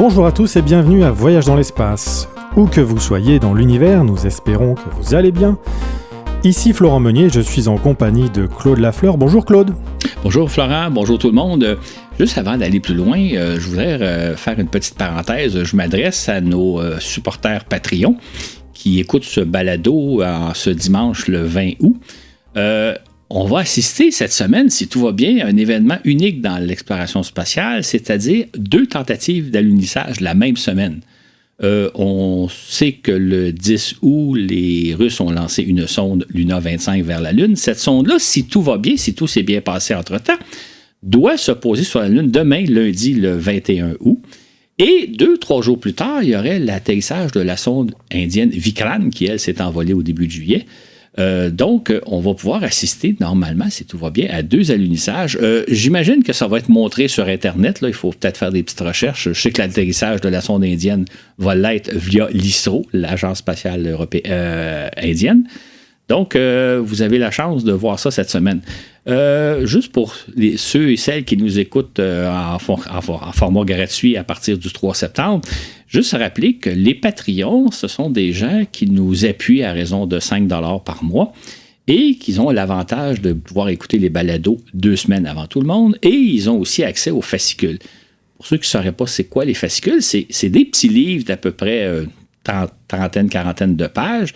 Bonjour à tous et bienvenue à Voyage dans l'espace. Où que vous soyez dans l'univers, nous espérons que vous allez bien. Ici Florent Meunier, je suis en compagnie de Claude Lafleur. Bonjour Claude. Bonjour Florent, bonjour tout le monde. Juste avant d'aller plus loin, je voudrais faire une petite parenthèse. Je m'adresse à nos supporters Patreon qui écoutent ce balado en ce dimanche le 20 août. On va assister cette semaine, si tout va bien, à un événement unique dans l'exploration spatiale, c'est-à-dire 2 tentatives d'alunissage la même semaine. On sait que le 10 août, les Russes ont lancé une sonde Luna 25 vers la Lune. Cette sonde-là, si tout va bien, si tout s'est bien passé entre-temps, doit se poser sur la Lune demain, lundi, le 21 août. Et 2-3 jours plus tard, il y aurait l'atterrissage de la sonde indienne Vikrant, qui, elle, s'est envolée au début de juillet. Donc, on va pouvoir assister, normalement, si tout va bien, à 2 alunissages. J'imagine que ça va être montré sur Internet. Là. Il faut peut-être faire des petites recherches. Je sais que l'atterrissage de la sonde indienne va l'être via l'ISRO, l'Agence spatiale indienne. Donc, vous avez la chance de voir ça cette semaine. Juste pour ceux et celles qui nous écoutent en format gratuit à partir du 3 septembre, juste rappeler que les Patreons, ce sont des gens qui nous appuient à raison de 5 $ par mois et qui ont l'avantage de pouvoir écouter les balados 2 semaines avant tout le monde, et ils ont aussi accès aux fascicules. Pour ceux qui ne sauraient pas c'est quoi les fascicules, c'est des petits livres d'à peu près trentaine, quarantaine de pages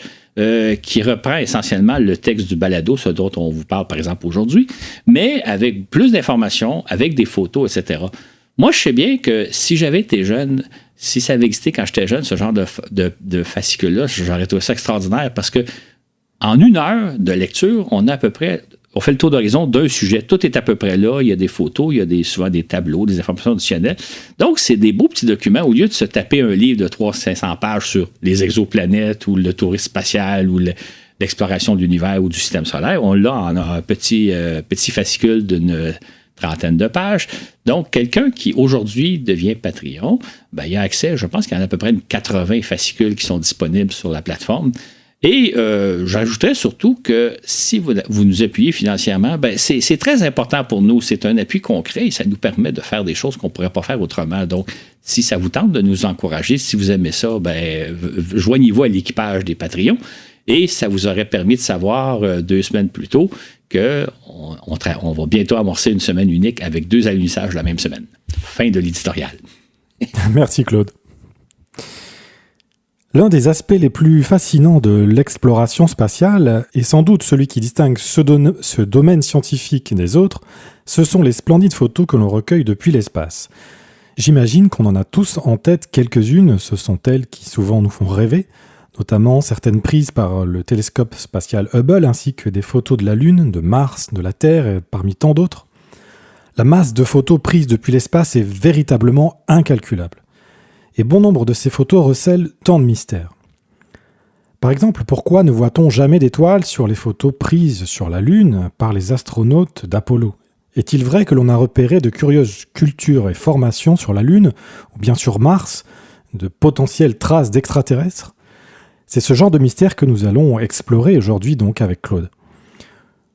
qui reprend essentiellement le texte du balado, ce dont on vous parle par exemple aujourd'hui, mais avec plus d'informations, avec des photos, etc. Moi, je sais bien que si j'avais été jeune, si ça avait existé quand j'étais jeune, ce genre de fascicule-là, j'aurais trouvé ça extraordinaire parce que en 1 heure de lecture, on fait le tour d'horizon d'un sujet. Tout est à peu près là. Il y a des photos, il y a souvent des tableaux, des informations additionnelles. Donc, c'est des beaux petits documents. Au lieu de se taper un livre de 300-500 pages sur les exoplanètes ou le tourisme spatial ou l'exploration de l'univers ou du système solaire, on l'a en un petit fascicule d'une trentaine de pages. Donc, quelqu'un qui aujourd'hui devient Patreon, il y a accès, je pense qu'il y en a à peu près 80 fascicules qui sont disponibles sur la plateforme. Et j'ajouterais surtout que si vous nous appuyez financièrement, c'est très important pour nous. C'est un appui concret et ça nous permet de faire des choses qu'on ne pourrait pas faire autrement. Donc, si ça vous tente de nous encourager, si vous aimez ça, joignez-vous à l'équipage des Patreons. Et ça vous aurait permis de savoir 2 semaines plus tôt qu'on va bientôt amorcer une semaine unique avec 2 alunissages la même semaine. Fin de l'éditorial. Merci Claude. L'un des aspects les plus fascinants de l'exploration spatiale, et sans doute celui qui distingue ce domaine scientifique des autres, ce sont les splendides photos que l'on recueille depuis l'espace. J'imagine qu'on en a tous en tête quelques-unes, ce sont elles qui souvent nous font rêver, notamment certaines prises par le télescope spatial Hubble, ainsi que des photos de la Lune, de Mars, de la Terre, et parmi tant d'autres. La masse de photos prises depuis l'espace est véritablement incalculable. Et bon nombre de ces photos recèlent tant de mystères. Par exemple, pourquoi ne voit-on jamais d'étoiles sur les photos prises sur la Lune par les astronautes d'Apollo ? Est-il vrai que l'on a repéré de curieuses cultures et formations sur la Lune, ou bien sur Mars, de potentielles traces d'extraterrestres ? C'est ce genre de mystère que nous allons explorer aujourd'hui donc avec Claude.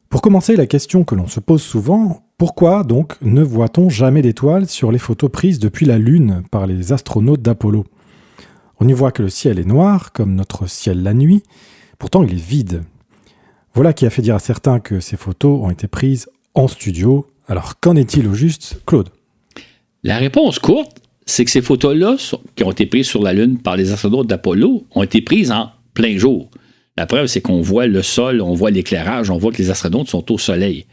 Pour commencer, la question que l'on se pose souvent, pourquoi donc ne voit-on jamais d'étoiles sur les photos prises depuis la Lune par les astronautes d'Apollo ? On y voit que le ciel est noir, comme notre ciel la nuit, pourtant il est vide. Voilà qui a fait dire à certains que ces photos ont été prises en studio. Alors qu'en est-il au juste, Claude ? La réponse courte, c'est que ces photos-là, qui ont été prises sur la Lune par les astronautes d'Apollo, ont été prises en plein jour. La preuve, c'est qu'on voit le sol, on voit l'éclairage, on voit que les astronautes sont au soleil.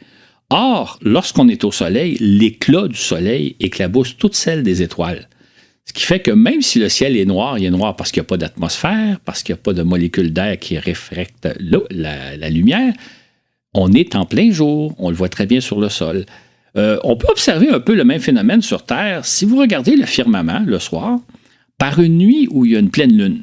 Or, lorsqu'on est au soleil, l'éclat du soleil éclabousse toutes celles des étoiles. Ce qui fait que même si le ciel est noir, il est noir parce qu'il n'y a pas d'atmosphère, parce qu'il n'y a pas de molécules d'air qui réfractent la lumière, on est en plein jour, on le voit très bien sur le sol. On peut observer un peu le même phénomène sur Terre si vous regardez le firmament le soir, par une nuit où il y a une pleine lune.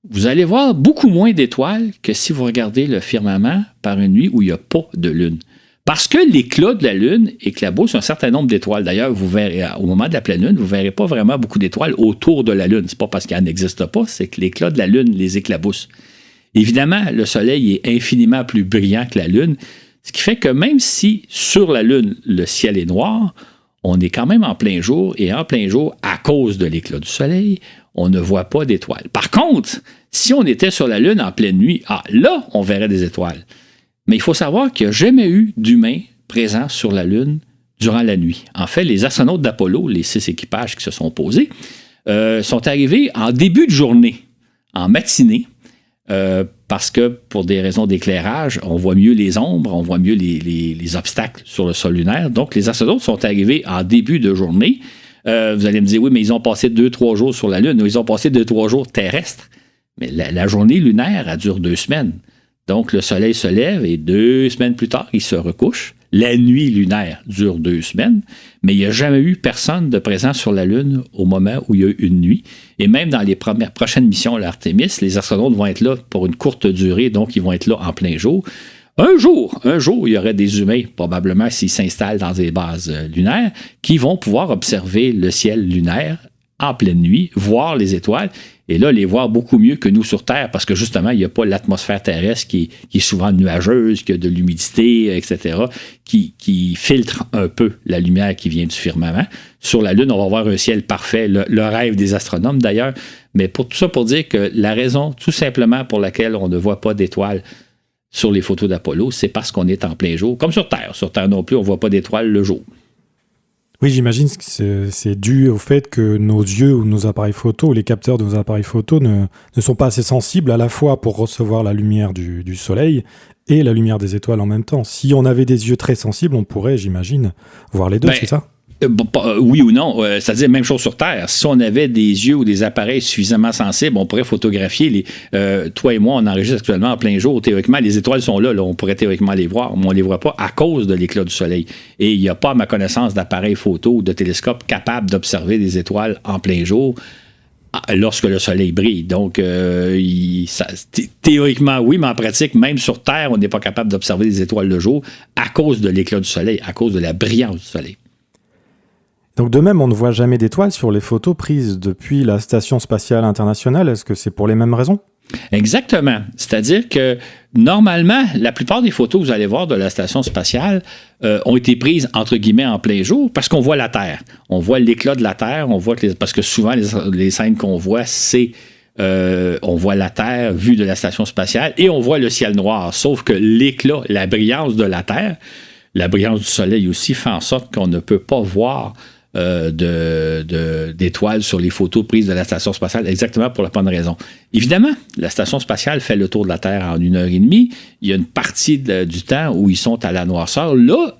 Vous allez voir beaucoup moins d'étoiles que si vous regardez le firmament par une nuit où il n'y a pas de lune. Parce que l'éclat de la Lune éclabousse un certain nombre d'étoiles. D'ailleurs, vous verrez, au moment de la pleine Lune, vous ne verrez pas vraiment beaucoup d'étoiles autour de la Lune. Ce n'est pas parce qu'elle n'existe pas, c'est que l'éclat de la Lune les éclabousse. Évidemment, le Soleil est infiniment plus brillant que la Lune, ce qui fait que même si sur la Lune, le ciel est noir, on est quand même en plein jour, et en plein jour, à cause de l'éclat du soleil, on ne voit pas d'étoiles. Par contre, si on était sur la Lune en pleine nuit, là, on verrait des étoiles. Mais il faut savoir qu'il n'y a jamais eu d'humains présents sur la Lune durant la nuit. En fait, les astronautes d'Apollo, les 6 équipages qui se sont posés, sont arrivés en début de journée, en matinée, parce que pour des raisons d'éclairage, on voit mieux les ombres, on voit mieux les obstacles sur le sol lunaire. Donc, les astronautes sont arrivés en début de journée. Vous allez me dire, oui, mais ils ont passé 2-3 jours sur la Lune. Ils ont passé 2-3 jours terrestres. Mais la journée lunaire, elle dure 2 semaines. Donc, le soleil se lève et 2 semaines plus tard, il se recouche. La nuit lunaire dure 2 semaines, mais il n'y a jamais eu personne de présent sur la Lune au moment où il y a eu une nuit. Et même dans les prochaines missions à l'Artémis, les astronautes vont être là pour une courte durée, donc ils vont être là en plein jour. Un jour, il y aurait des humains, probablement s'ils s'installent dans des bases lunaires, qui vont pouvoir observer le ciel lunaire en pleine nuit, voir les étoiles, et là, les voir beaucoup mieux que nous sur Terre, parce que justement, il n'y a pas l'atmosphère terrestre qui est souvent nuageuse, qui a de l'humidité, etc., qui filtre un peu la lumière qui vient du firmament. Sur la Lune, on va voir un ciel parfait, le rêve des astronomes d'ailleurs, mais pour tout ça, pour dire que la raison, tout simplement, pour laquelle on ne voit pas d'étoiles sur les photos d'Apollo, c'est parce qu'on est en plein jour, comme sur Terre. Sur Terre non plus, on ne voit pas d'étoiles le jour. Oui, j'imagine que c'est dû au fait que nos yeux ou nos appareils photo, ou les capteurs de nos appareils photo ne sont pas assez sensibles à la fois pour recevoir la lumière du soleil et la lumière des étoiles en même temps. Si on avait des yeux très sensibles, on pourrait, j'imagine, voir les deux, c'est ça? Oui ou non, c'est-à-dire même chose sur Terre. Si on avait des yeux ou des appareils suffisamment sensibles, on pourrait photographier toi et moi, on enregistre actuellement en plein jour. Théoriquement, les étoiles sont là, on pourrait théoriquement les voir, mais on ne les voit pas à cause de l'éclat du soleil. Et il n'y a pas, à ma connaissance, d'appareil photo ou de télescope capable d'observer des étoiles en plein jour lorsque le soleil brille. Donc, théoriquement, oui, mais en pratique, même sur Terre, on n'est pas capable d'observer des étoiles le jour à cause de l'éclat du soleil, à cause de la brillance du soleil. Donc de même, on ne voit jamais d'étoiles sur les photos prises depuis la Station spatiale internationale. Est-ce que c'est pour les mêmes raisons? Exactement. C'est-à-dire que normalement, la plupart des photos que vous allez voir de la Station spatiale ont été prises, entre guillemets, en plein jour parce qu'on voit la Terre. On voit l'éclat de la Terre, on voit parce que souvent, les scènes qu'on voit, c'est on voit la Terre vue de la Station spatiale et on voit le ciel noir. Sauf que l'éclat, la brillance de la Terre, la brillance du soleil aussi fait en sorte qu'on ne peut pas voir d'étoiles sur les photos prises de la Station spatiale, exactement pour la bonne raison. Évidemment, la Station spatiale fait le tour de la Terre en 1h30. Il y a une partie du temps où ils sont à la noirceur. Là,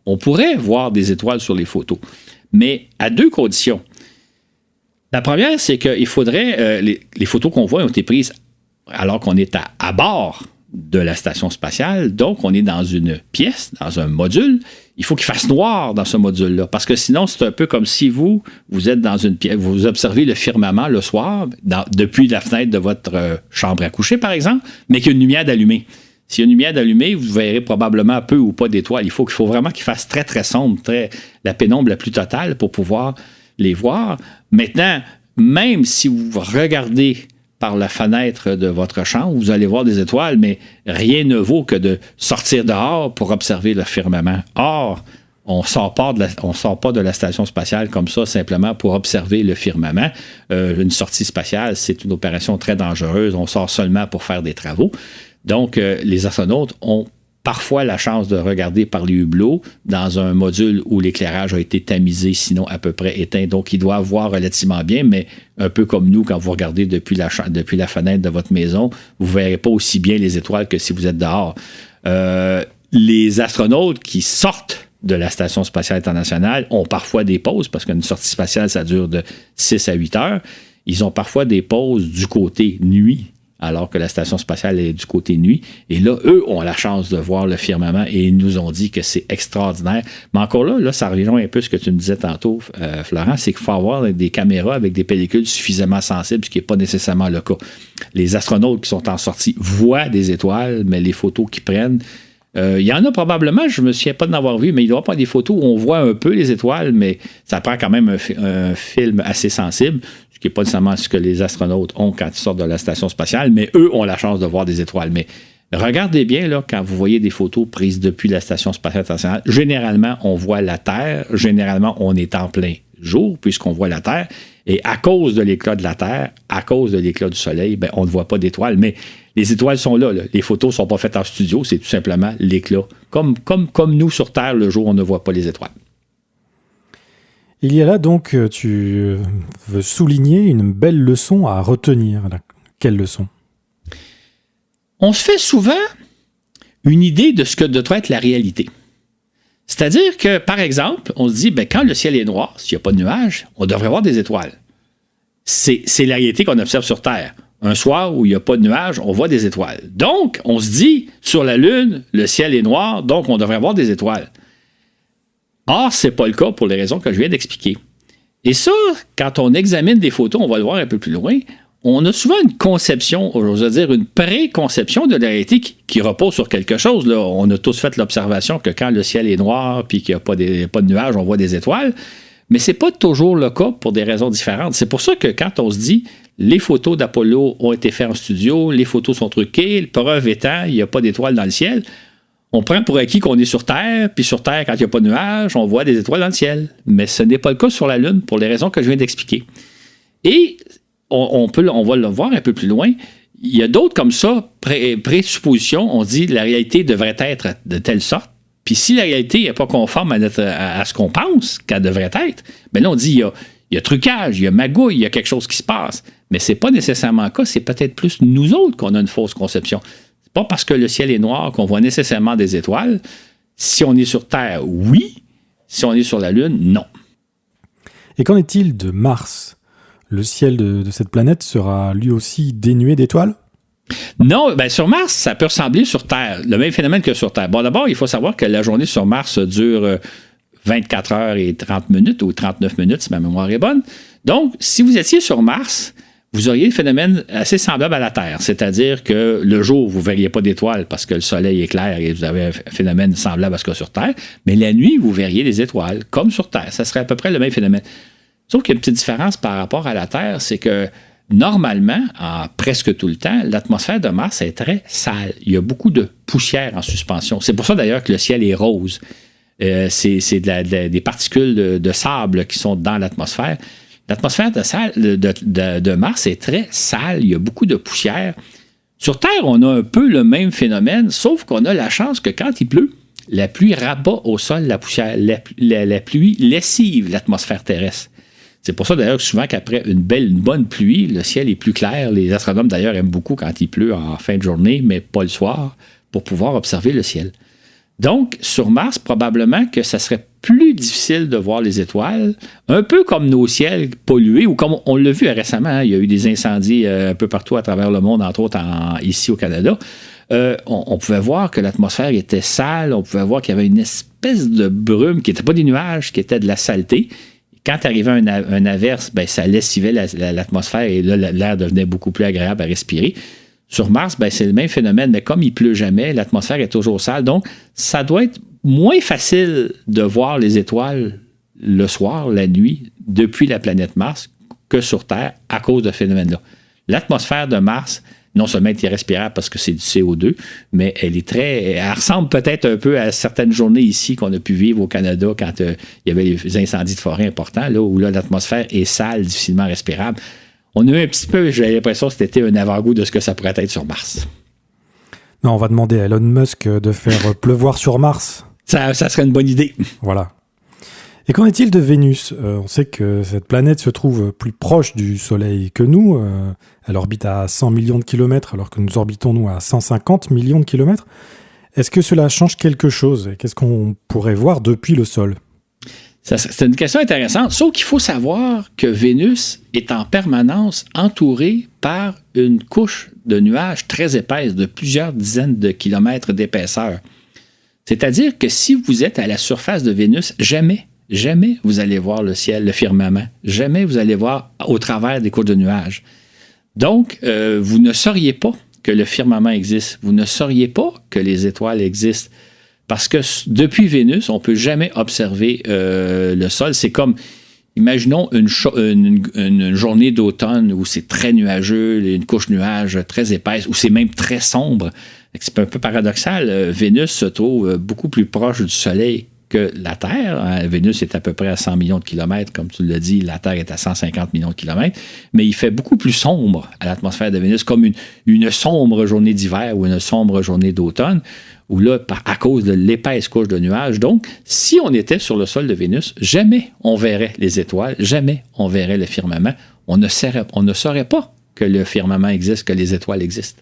on pourrait voir des étoiles sur les photos, mais à 2 conditions. La première, c'est qu'il faudrait, les photos qu'on voit ont été prises alors qu'on est à bord de la Station spatiale, donc on est dans une pièce, dans un module. Il faut qu'il fasse noir dans ce module-là, parce que sinon, c'est un peu comme si vous êtes dans une pièce, vous observez le firmament le soir, depuis la fenêtre de votre chambre à coucher, par exemple, mais qu'il y a une lumière d'allumée. S'il y a une lumière d'allumée, vous verrez probablement peu ou pas d'étoiles. Il faut vraiment qu'il fasse très, très sombre, la pénombre la plus totale pour pouvoir les voir. Maintenant, même si vous regardez par la fenêtre de votre chambre, vous allez voir des étoiles, mais rien ne vaut que de sortir dehors pour observer le firmament. Or, on ne sort pas de la Station spatiale comme ça, simplement pour observer le firmament. Une sortie spatiale, c'est une opération très dangereuse. On sort seulement pour faire des travaux. Donc, les astronautes ont parfois la chance de regarder par les hublots dans un module où l'éclairage a été tamisé, sinon à peu près éteint. Donc, ils doivent voir relativement bien, mais un peu comme nous, quand vous regardez depuis la fenêtre de votre maison, vous ne verrez pas aussi bien les étoiles que si vous êtes dehors. Les astronautes qui sortent de la Station spatiale internationale ont parfois des pauses, parce qu'une sortie spatiale, ça dure de 6 à 8 heures. Ils ont parfois des pauses du côté nuit, alors que la Station spatiale est du côté nuit. Et là, eux ont la chance de voir le firmament et ils nous ont dit que c'est extraordinaire. Mais encore là, ça rejoint un peu ce que tu me disais tantôt, Florent, c'est qu'il faut avoir des caméras avec des pellicules suffisamment sensibles, ce qui n'est pas nécessairement le cas. Les astronautes qui sont en sortie voient des étoiles, mais les photos qu'ils prennent, il y en a probablement, je ne me souviens pas d'en avoir vu, mais il doit y avoir des photos où on voit un peu les étoiles, mais ça prend quand même un film assez sensible, ce qui n'est pas nécessairement ce que les astronautes ont quand ils sortent de la Station spatiale, mais eux ont la chance de voir des étoiles. Mais Regardez bien là, quand vous voyez des photos prises depuis la Station spatiale internationale. Généralement, on voit la Terre. Généralement, on est en plein jour puisqu'on voit la Terre. Et à cause de l'éclat de la Terre, à cause de l'éclat du Soleil, ben, on ne voit pas d'étoiles. Mais les étoiles sont là. Les photos ne sont pas faites en studio. C'est tout simplement l'éclat. Comme nous sur Terre, le jour, on ne voit pas les étoiles. Il y a là donc, tu veux souligner une belle leçon à retenir. Quelle leçon? On se fait souvent une idée de ce que doit être la réalité. C'est-à-dire que, par exemple, on se dit, ben, quand le ciel est noir, s'il n'y a pas de nuages, on devrait voir des étoiles. C'est la réalité qu'on observe sur Terre. Un soir où il n'y a pas de nuages, on voit des étoiles. Donc, on se dit, sur la Lune, le ciel est noir, donc on devrait voir des étoiles. Or, ce n'est pas le cas pour les raisons que je viens d'expliquer. Et ça, quand on examine des photos, on va le voir un peu plus loin, on a souvent une conception, j'ose dire une préconception de la réalité qui repose sur quelque chose. Là. On a tous fait l'observation que quand le ciel est noir et qu'il n'y a pas de nuages, on voit des étoiles. Mais ce n'est pas toujours le cas pour des raisons différentes. C'est pour ça que quand on se dit les photos d'Apollo ont été faites en studio, les photos sont truquées, preuve étant, il n'y a pas d'étoiles dans le ciel, on prend pour acquis qu'on est sur Terre, puis sur Terre, quand il n'y a pas de nuages, on voit des étoiles dans le ciel. Mais ce n'est pas le cas sur la Lune pour les raisons que je viens d'expliquer. Et on va le voir un peu plus loin. Il y a d'autres comme ça, présuppositions. On dit que la réalité devrait être de telle sorte. Puis si la réalité n'est pas conforme à ce qu'on pense qu'elle devrait être, bien là, on dit il y a trucage, il y a magouille, il y a quelque chose qui se passe. Mais ce n'est pas nécessairement le cas. C'est peut-être plus nous autres qu'on a une fausse conception. C'est pas parce que le ciel est noir qu'on voit nécessairement des étoiles. Si on est sur Terre, oui. Si on est sur la Lune, non. Et qu'en est-il de Mars? Le ciel de cette planète sera lui aussi dénué d'étoiles? Non, bien sur Mars, ça peut ressembler sur Terre, le même phénomène que sur Terre. Bon, d'abord, il faut savoir que la journée sur Mars dure 24 heures et 30 minutes ou 39 minutes, si ma mémoire est bonne. Donc, si vous étiez sur Mars, vous auriez un phénomène assez semblable à la Terre, c'est-à-dire que le jour, vous ne verriez pas d'étoiles parce que le soleil est clair et vous avez un phénomène semblable à ce qu'il y a sur Terre, mais la nuit, vous verriez des étoiles, comme sur Terre. Ça serait à peu près le même phénomène. Sauf qu'il y a une petite différence par rapport à la Terre, c'est que normalement, presque tout le temps, l'atmosphère de Mars est très sale. Il y a beaucoup de poussière en suspension. C'est pour ça d'ailleurs que le ciel est rose. C'est des particules de sable qui sont dans l'atmosphère. L'atmosphère de Mars est très sale. Il y a beaucoup de poussière. Sur Terre, on a un peu le même phénomène, sauf qu'on a la chance que quand il pleut, la pluie rabat au sol la poussière. La pluie lessive l'atmosphère terrestre. C'est pour ça d'ailleurs que souvent qu'après une bonne pluie, le ciel est plus clair. Les astronomes d'ailleurs aiment beaucoup quand il pleut en fin de journée, mais pas le soir, pour pouvoir observer le ciel. Donc, sur Mars, probablement que ça serait plus difficile de voir les étoiles, un peu comme nos ciels pollués, ou comme on l'a vu récemment, hein, il y a eu des incendies un peu partout à travers le monde, entre autres ici au Canada. On pouvait voir que l'atmosphère était sale, on pouvait voir qu'il y avait une espèce de brume qui n'était pas des nuages, qui était de la saleté. Quand arrivait un averse, ben, ça lessivait l'atmosphère et là, l'air devenait beaucoup plus agréable à respirer. Sur Mars, ben, c'est le même phénomène, mais comme il ne pleut jamais, l'atmosphère est toujours sale. Donc, ça doit être moins facile de voir les étoiles le soir, la nuit, depuis la planète Mars que sur Terre à cause de ce phénomène-là. L'atmosphère de Mars, non seulement est irrespirable parce que c'est du CO2, mais elle ressemble peut-être un peu à certaines journées ici qu'on a pu vivre au Canada quand il y avait les incendies de forêt importants, là, où là, l'atmosphère est sale, difficilement respirable. On a eu un petit peu, j'ai l'impression que c'était un avant-goût de ce que ça pourrait être sur Mars. Non, on va demander à Elon Musk de faire pleuvoir sur Mars. Ça serait une bonne idée. Voilà. Et qu'en est-il de Vénus? On sait que cette planète se trouve plus proche du Soleil que nous. Elle orbite à 100 millions de kilomètres, alors que nous orbitons, nous, à 150 millions de kilomètres. Est-ce que cela change quelque chose? Et qu'est-ce qu'on pourrait voir depuis le sol? C'est une question intéressante, sauf qu'il faut savoir que Vénus est en permanence entourée par une couche de nuages très épaisse, de plusieurs dizaines de kilomètres d'épaisseur. C'est-à-dire que si vous êtes à la surface de Vénus, jamais vous allez voir le ciel, le firmament. Jamais vous allez voir au travers des couches de nuages. Donc, vous ne sauriez pas que le firmament existe. Vous ne sauriez pas que les étoiles existent. Parce que depuis Vénus, on ne peut jamais observer le sol. C'est comme, Imaginons une journée d'automne où c'est très nuageux, une couche de nuages très épaisse, où c'est même très sombre. C'est un peu paradoxal. Vénus se trouve beaucoup plus proche du Soleil que la Terre. Vénus est à peu près à 100 millions de kilomètres, comme tu l'as dit, la Terre est à 150 millions de kilomètres, mais il fait beaucoup plus sombre à l'atmosphère de Vénus, comme une sombre journée d'hiver ou une sombre journée d'automne, où là, à cause de l'épaisse couche de nuages, donc, si on était sur le sol de Vénus, jamais on verrait les étoiles, jamais on verrait le firmament. On ne saurait pas que le firmament existe, que les étoiles existent.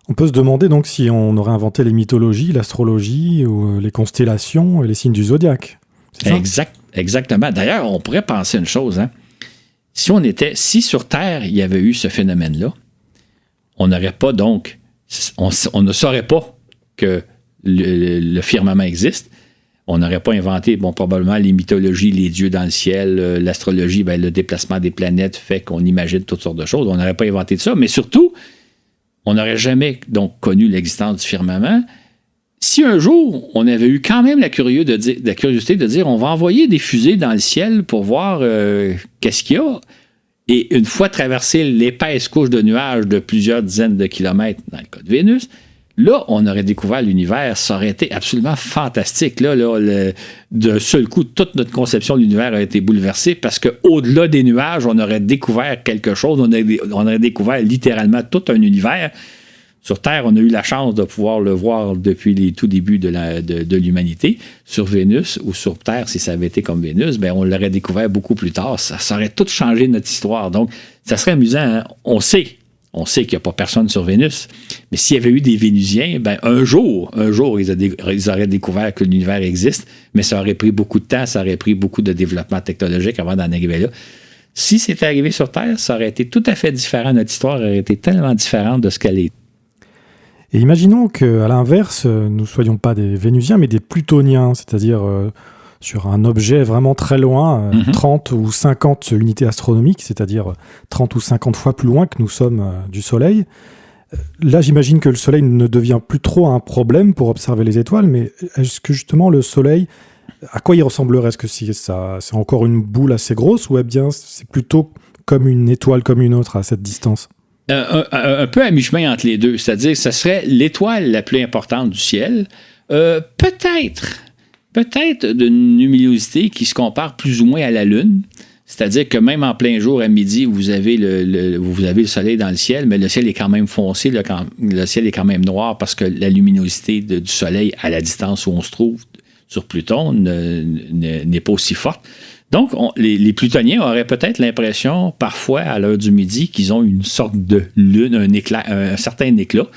On peut se demander donc si on aurait inventé les mythologies, l'astrologie, ou les constellations et les signes du zodiaque. C'est ça? Exactement. D'ailleurs, on pourrait penser une chose. Hein? Si sur Terre, il y avait eu ce phénomène-là, on n'aurait pas donc... On ne saurait pas que le firmament existe. On n'aurait pas inventé, probablement les mythologies, les dieux dans le ciel, l'astrologie, le déplacement des planètes fait qu'on imagine toutes sortes de choses. On n'aurait pas inventé de ça, mais surtout, on n'aurait jamais donc connu l'existence du firmament. Si un jour, on avait eu quand même la curiosité de dire on va envoyer des fusées dans le ciel pour voir qu'est-ce qu'il y a, et une fois traversé l'épaisse couche de nuages de plusieurs dizaines de kilomètres dans le cas de Vénus, là, on aurait découvert l'univers. Ça aurait été absolument fantastique. D'un seul coup, toute notre conception de l'univers a été bouleversée parce qu'au-delà des nuages, on aurait découvert quelque chose. On aurait découvert littéralement tout un univers. Sur Terre, on a eu la chance de pouvoir le voir depuis les tout débuts de l'humanité. Sur Vénus ou sur Terre, si ça avait été comme Vénus, on l'aurait découvert beaucoup plus tard. Ça aurait tout changé notre histoire. Donc, ça serait amusant. Hein? On sait qu'il n'y a pas personne sur Vénus. Mais s'il y avait eu des Vénusiens, un jour, ils auraient découvert que l'univers existe, mais ça aurait pris beaucoup de temps, ça aurait pris beaucoup de développement technologique avant d'en arriver là. Si c'était arrivé sur Terre, ça aurait été tout à fait différent. Notre histoire aurait été tellement différente de ce qu'elle est. Et imaginons qu'à l'inverse, nous ne soyons pas des Vénusiens, mais des Plutoniens, c'est-à-dire sur un objet vraiment très loin, 30 ou 50 unités astronomiques, c'est-à-dire 30 ou 50 fois plus loin que nous sommes du Soleil. Là, j'imagine que le Soleil ne devient plus trop un problème pour observer les étoiles, mais est-ce que justement le Soleil, à quoi il ressemblerait? Est-ce que c'est encore une boule assez grosse ou bien c'est plutôt comme une étoile comme une autre à cette distance? Un peu à mi-chemin entre les deux, c'est-à-dire que ce serait l'étoile la plus importante du ciel, peut-être d'une luminosité qui se compare plus ou moins à la Lune, c'est-à-dire que même en plein jour, à midi, vous avez le soleil dans le ciel, mais le ciel est quand même foncé, le ciel est quand même noir parce que la luminosité du soleil à la distance où on se trouve sur Pluton n'est pas aussi forte. Donc, les Plutoniens auraient peut-être l'impression, parfois, à l'heure du midi, qu'ils ont une sorte de lune, un certain éclat.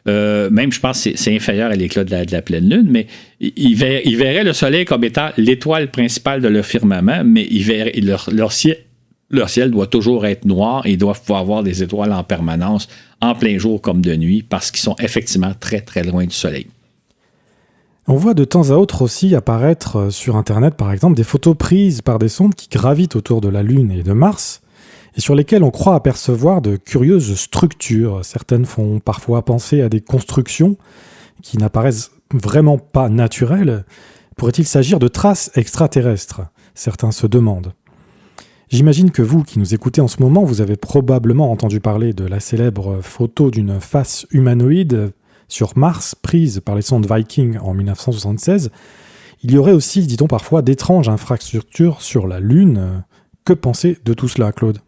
Même, je pense que c'est inférieur à l'éclat de la pleine lune, mais ils verraient le Soleil comme étant l'étoile principale de leur firmament, mais leur ciel doit toujours être noir et ils doivent pouvoir avoir des étoiles en permanence, en plein jour comme de nuit, parce qu'ils sont effectivement très, très loin du Soleil. On voit de temps à autre aussi apparaître sur Internet, par exemple, des photos prises par des sondes qui gravitent autour de la Lune et de Mars, et sur lesquelles on croit apercevoir de curieuses structures. Certaines font parfois penser à des constructions qui n'apparaissent vraiment pas naturelles. Pourrait-il s'agir de traces extraterrestres? Certains se demandent. J'imagine que vous, qui nous écoutez en ce moment, vous avez probablement entendu parler de la célèbre photo d'une face humanoïde sur Mars, prise par les sondes Viking en 1976. Il y aurait aussi, dit-on parfois, d'étranges infrastructures sur la Lune. Que penser de tout cela, Claude?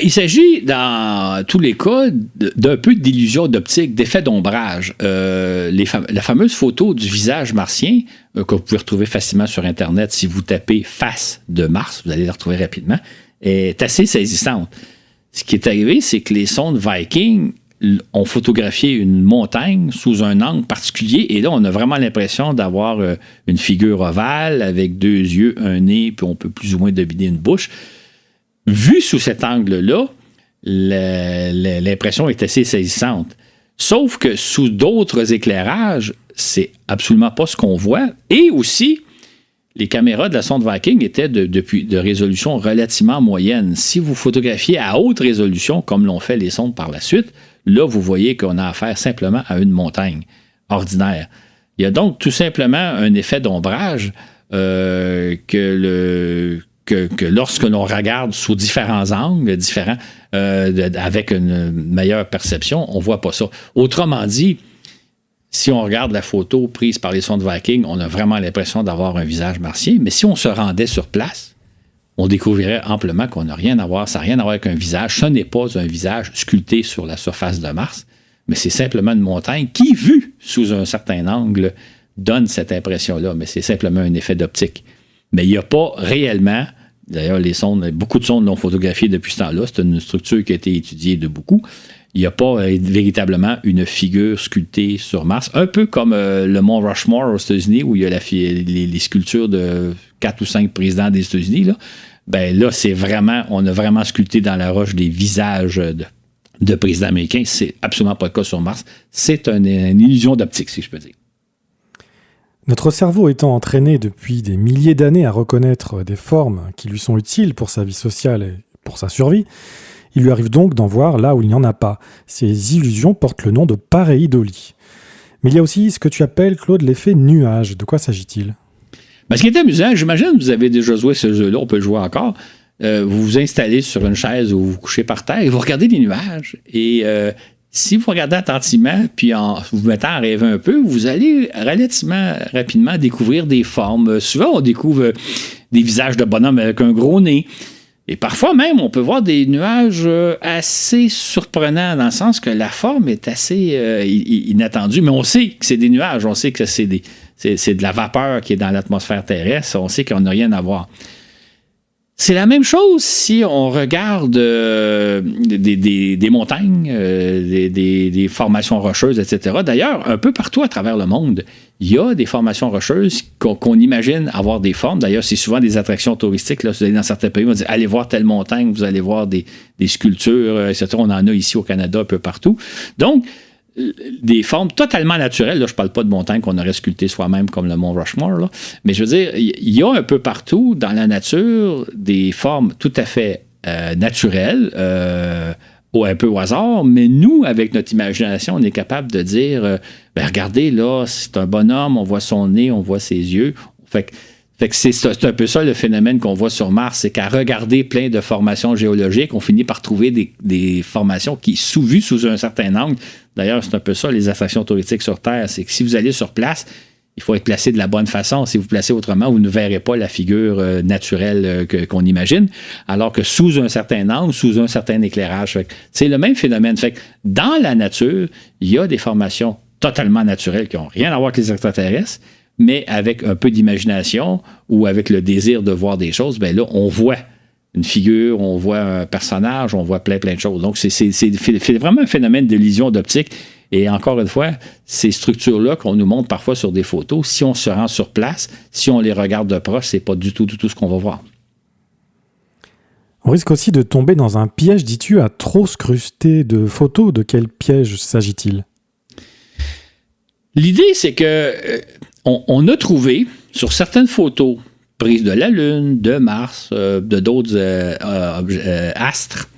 Il s'agit, dans tous les cas, d'un peu d'illusion d'optique, d'effet d'ombrage. La fameuse photo du visage martien, que vous pouvez retrouver facilement sur Internet si vous tapez « face de Mars », vous allez la retrouver rapidement, est assez saisissante. Ce qui est arrivé, c'est que les sondes Viking ont photographié une montagne sous un angle particulier et là, on a vraiment l'impression d'avoir une figure ovale avec 2 yeux, un nez, puis on peut plus ou moins deviner une bouche. Vu sous cet angle-là, l'impression est assez saisissante. Sauf que sous d'autres éclairages, c'est absolument pas ce qu'on voit. Et aussi, les caméras de la sonde Viking étaient de résolution relativement moyenne. Si vous photographiez à haute résolution, comme l'ont fait les sondes par la suite, là, vous voyez qu'on a affaire simplement à une montagne ordinaire. Il y a donc tout simplement un effet d'ombrage que lorsque l'on regarde sous différents angles, avec une meilleure perception, on ne voit pas ça. Autrement dit, si on regarde la photo prise par les sondes Viking, on a vraiment l'impression d'avoir un visage martien, mais si on se rendait sur place, on découvrirait amplement qu'on n'a rien à voir, ça n'a rien à voir avec un visage. Ce n'est pas un visage sculpté sur la surface de Mars, mais c'est simplement une montagne qui, vue sous un certain angle, donne cette impression-là, mais c'est simplement un effet d'optique. Mais il n'y a pas réellement, d'ailleurs, beaucoup de sondes l'ont photographié depuis ce temps-là, c'est une structure qui a été étudiée de beaucoup. Il n'y a pas véritablement une figure sculptée sur Mars, un peu comme le mont Rushmore aux États-Unis, où il y a les sculptures de 4 ou 5 présidents des États-Unis. Là. Ben là, on a vraiment sculpté dans la roche des visages de présidents américains. C'est absolument pas le cas sur Mars. C'est une illusion d'optique, si je peux dire. Notre cerveau étant entraîné depuis des milliers d'années à reconnaître des formes qui lui sont utiles pour sa vie sociale et pour sa survie, il lui arrive donc d'en voir là où il n'y en a pas. Ces illusions portent le nom de pareidolie. Mais il y a aussi ce que tu appelles, Claude, l'effet nuage. De quoi s'agit-il ? Ben, ce qui est amusant, j'imagine que vous avez déjà joué ce jeu-là, on peut le jouer encore. Vous vous installez sur une chaise ou vous vous couchez par terre et vous regardez les nuages. Et si vous regardez attentivement, puis vous mettant à rêver un peu, vous allez relativement rapidement découvrir des formes. Souvent, on découvre des visages de bonhommes avec un gros nez. Et parfois même, on peut voir des nuages assez surprenants dans le sens que la forme est assez inattendue. Mais on sait que c'est des nuages, on sait que c'est de la vapeur qui est dans l'atmosphère terrestre, on sait qu'on n'a rien à voir. C'est la même chose si on regarde des montagnes, des formations rocheuses, etc. D'ailleurs, un peu partout à travers le monde, il y a des formations rocheuses qu'on imagine avoir des formes. D'ailleurs, c'est souvent des attractions touristiques. Là, si vous allez dans certains pays, on dit « Allez voir telle montagne, vous allez voir des sculptures, etc. » On en a ici au Canada, un peu partout. Donc, des formes totalement naturelles. Là, je ne parle pas de montagnes qu'on aurait sculptées soi-même comme le mont Rushmore. Là. Mais je veux dire, il y a un peu partout dans la nature des formes tout à fait naturelles, un peu au hasard. Mais nous, avec notre imagination, on est capable de dire regardez, là, c'est un bonhomme, on voit son nez, on voit ses yeux. Fait que c'est un peu ça le phénomène qu'on voit sur Mars, c'est qu'à regarder plein de formations géologiques, on finit par trouver des formations qui sont vues sous un certain angle. D'ailleurs, c'est un peu ça, les attractions touristiques sur Terre, c'est que si vous allez sur place, il faut être placé de la bonne façon. Si vous placez autrement, vous ne verrez pas la figure naturelle qu'on imagine, alors que sous un certain angle, sous un certain éclairage. C'est le même phénomène. Fait que dans la nature, il y a des formations totalement naturelles qui n'ont rien à voir avec les extraterrestres, mais avec un peu d'imagination ou avec le désir de voir des choses, bien là, on voit une figure, on voit un personnage, on voit plein de choses. Donc, c'est vraiment un phénomène d'illusion d'optique. Et encore une fois, ces structures-là qu'on nous montre parfois sur des photos, si on se rend sur place, si on les regarde de proche, c'est pas du tout ce qu'on va voir. On risque aussi de tomber dans un piège, dis-tu, à trop scruter de photos. De quel piège s'agit-il ? L'idée, c'est que on a trouvé sur certaines photos prises de la Lune, de Mars, de d'autres astres,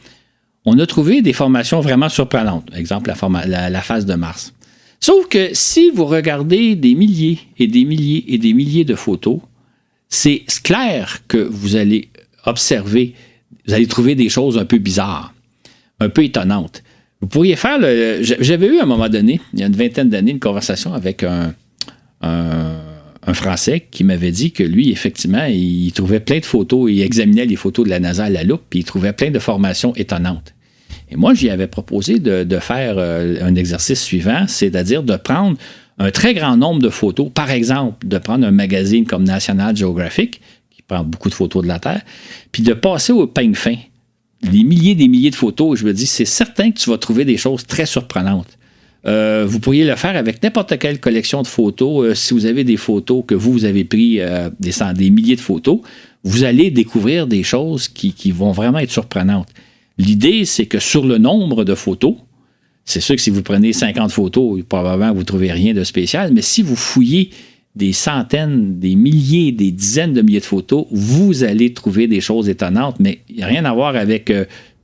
on a trouvé des formations vraiment surprenantes. Exemple, la face de Mars. Sauf que si vous regardez des milliers et des milliers et des milliers de photos, c'est clair que vous allez observer, vous allez trouver des choses un peu bizarres, un peu étonnantes. Vous pourriez faire j'avais eu à un moment donné, il y a une vingtaine d'années, une conversation avec un Français qui m'avait dit que lui, effectivement, il trouvait plein de photos, il examinait les photos de la NASA à la loupe, puis il trouvait plein de formations étonnantes. Et moi, j'y avais proposé de faire un exercice suivant, c'est-à-dire de prendre un très grand nombre de photos, par exemple, de prendre un magazine comme National Geographic, qui prend beaucoup de photos de la Terre, puis de passer au peigne fin des milliers de photos, je me dis, c'est certain que tu vas trouver des choses très surprenantes. Vous pourriez le faire avec n'importe quelle collection de photos. Si vous avez des photos que vous avez pris des milliers de photos, vous allez découvrir des choses qui vont vraiment être surprenantes. L'idée, c'est que sur le nombre de photos, c'est sûr que si vous prenez 50 photos, probablement vous ne trouvez rien de spécial, mais si vous fouillez des centaines, des milliers, des dizaines de milliers de photos, vous allez trouver des choses étonnantes, mais il n'y a rien à voir avec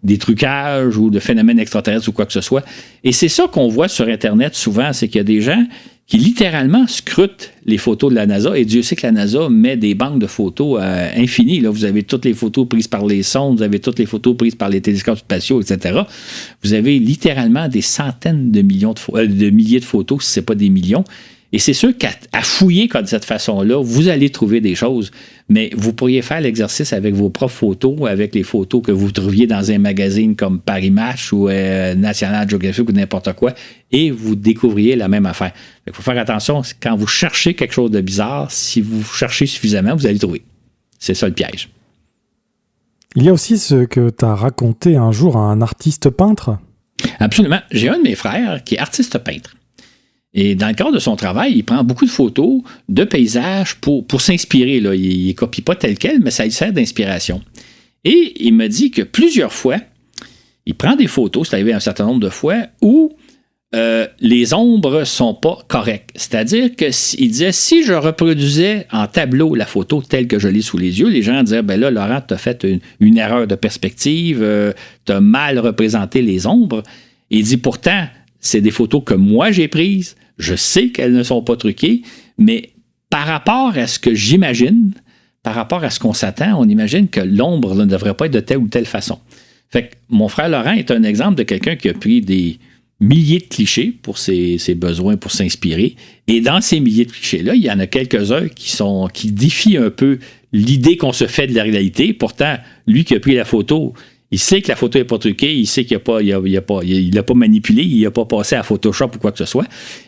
des trucages ou de phénomènes extraterrestres ou quoi que ce soit. Et c'est ça qu'on voit sur Internet souvent, c'est qu'il y a des gens qui littéralement scrute les photos de la NASA. Et Dieu sait que la NASA met des banques de photos infinies. Là, vous avez toutes les photos prises par les sondes, vous avez toutes les photos prises par les télescopes spatiaux, etc. Vous avez littéralement des centaines de milliers de photos, si ce n'est pas des millions. Et c'est sûr qu'à fouiller de cette façon-là, vous allez trouver des choses, mais vous pourriez faire l'exercice avec vos propres photos, avec les photos que vous trouviez dans un magazine comme Paris Match ou National Geographic ou n'importe quoi, et vous découvriez la même affaire. Il faut faire attention, quand vous cherchez quelque chose de bizarre, si vous cherchez suffisamment, vous allez le trouver. C'est ça le piège. Il y a aussi ce que tu as raconté un jour à un artiste peintre. Absolument. J'ai un de mes frères qui est artiste peintre. Et dans le cadre de son travail, il prend beaucoup de photos de paysages pour s'inspirer. Là. Il ne copie pas tel quel, mais ça lui sert d'inspiration. Et il me dit que plusieurs fois, il prend des photos, c'est arrivé un certain nombre de fois, où les ombres ne sont pas correctes. C'est-à-dire qu'il disait, si je reproduisais en tableau la photo telle que je l'ai sous les yeux, les gens diraient, ben là, Laurent, tu as fait une erreur de perspective, tu as mal représenté les ombres. Et il dit, pourtant, c'est des photos que moi j'ai prises. Je sais qu'elles ne sont pas truquées, mais par rapport à ce que j'imagine, par rapport à ce qu'on s'attend, on imagine que l'ombre ne devrait pas être de telle ou telle façon. Fait que mon frère Laurent est un exemple de quelqu'un qui a pris des milliers de clichés pour ses besoins, pour s'inspirer. Et dans ces milliers de clichés-là, il y en a quelques-uns qui défient un peu l'idée qu'on se fait de la réalité. Pourtant, lui qui a pris la photo, il sait que la photo n'est pas truquée, il sait qu'il n'a pas manipulé, il n'a pas passé à Photoshop ou quoi que ce soit.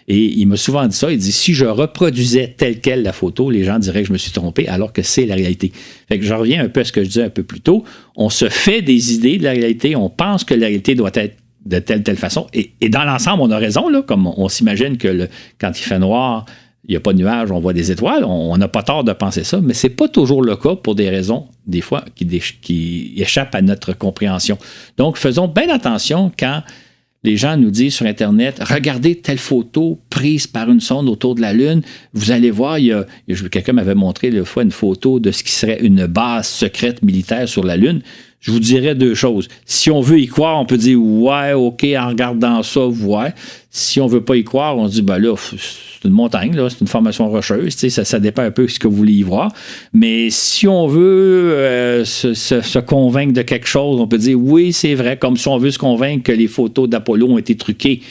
Et il m'a souvent dit ça, il dit, si je reproduisais telle quelle la photo, les gens diraient que je me suis trompé, alors que c'est la réalité. Fait que je reviens un peu à ce que je disais un peu plus tôt. On se fait des idées de la réalité, on pense que la réalité doit être de telle façon. Et dans l'ensemble, on a raison, là, comme on s'imagine que quand il fait noir, il n'y a pas de nuages, on voit des étoiles. On n'a pas tort de penser ça, mais ce n'est pas toujours le cas pour des raisons, des fois, qui échappent à notre compréhension. Donc, faisons bien attention quand les gens nous disent sur Internet, regardez telle photo prise par une sonde autour de la Lune. Vous allez voir, quelqu'un m'avait montré une fois une photo de ce qui serait une base secrète militaire sur la Lune. Je vous dirais deux choses. Si on veut y croire, on peut dire « ouais, OK, en regardant ça, ouais ». Si on ne veut pas y croire, on se dit « ben là, c'est une montagne, là, c'est une formation rocheuse, ça dépend un peu de ce que vous voulez y voir. Mais si on veut se convaincre de quelque chose, on peut dire « oui, c'est vrai », comme si on veut se convaincre que les photos d'Apollo ont été truquées.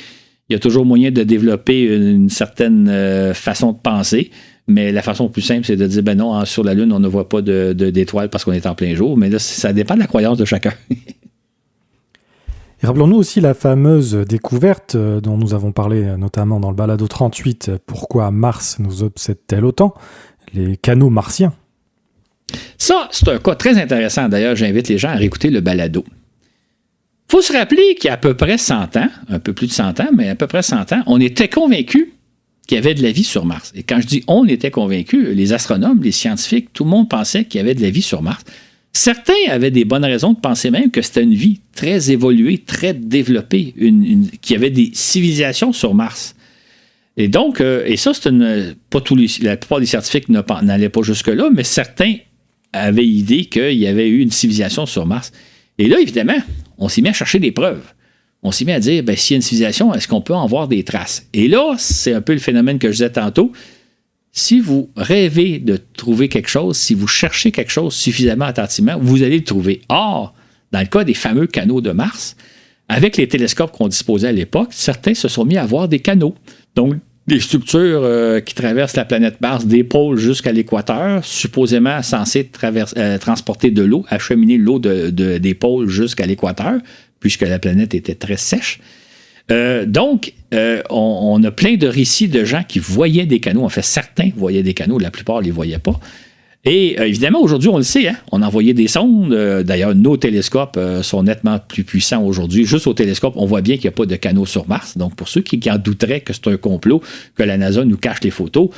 Il y a toujours moyen de développer une certaine façon de penser. Mais la façon plus simple, c'est de dire, ben non, sur la Lune, on ne voit pas d'étoiles parce qu'on est en plein jour. Mais là, ça dépend de la croyance de chacun. Et rappelons-nous aussi la fameuse découverte dont nous avons parlé notamment dans le balado 38, pourquoi Mars nous obsède-t-elle autant, les canaux martiens. Ça, c'est un cas très intéressant. D'ailleurs, j'invite les gens à réécouter le balado. Il faut se rappeler qu'il y a à peu près 100 ans, un peu plus de 100 ans, mais à peu près 100 ans, on était convaincus qu'il y avait de la vie sur Mars. Et quand je dis on était convaincus, les astronomes, les scientifiques, tout le monde pensait qu'il y avait de la vie sur Mars. Certains avaient des bonnes raisons de penser même que c'était une vie très évoluée, très développée, qu'il y avait des civilisations sur Mars. Et donc, et ça, la plupart des scientifiques n'allaient pas jusque-là, mais certains avaient idée qu'il y avait eu une civilisation sur Mars. Et là, évidemment, on s'est mis à chercher des preuves. On s'est mis à dire, s'il y a une civilisation, est-ce qu'on peut en voir des traces? Et là, c'est un peu le phénomène que je disais tantôt. Si vous rêvez de trouver quelque chose, si vous cherchez quelque chose suffisamment attentivement, vous allez le trouver. Or, dans le cas des fameux canaux de Mars, avec les télescopes qu'on disposait à l'époque, certains se sont mis à voir des canaux. Donc, des structures qui traversent la planète Mars des pôles jusqu'à l'équateur, supposément censées transporter de l'eau, acheminer l'eau des pôles jusqu'à l'équateur, puisque la planète était très sèche. Donc, on a plein de récits de gens qui voyaient des canaux. En fait, certains voyaient des canaux, la plupart ne les voyaient pas. Et évidemment, aujourd'hui, on le sait, on envoyait des sondes. D'ailleurs, nos télescopes sont nettement plus puissants aujourd'hui. Juste au télescope, on voit bien qu'il n'y a pas de canaux sur Mars. Donc, pour ceux qui en douteraient que c'est un complot, que la NASA nous cache les photos,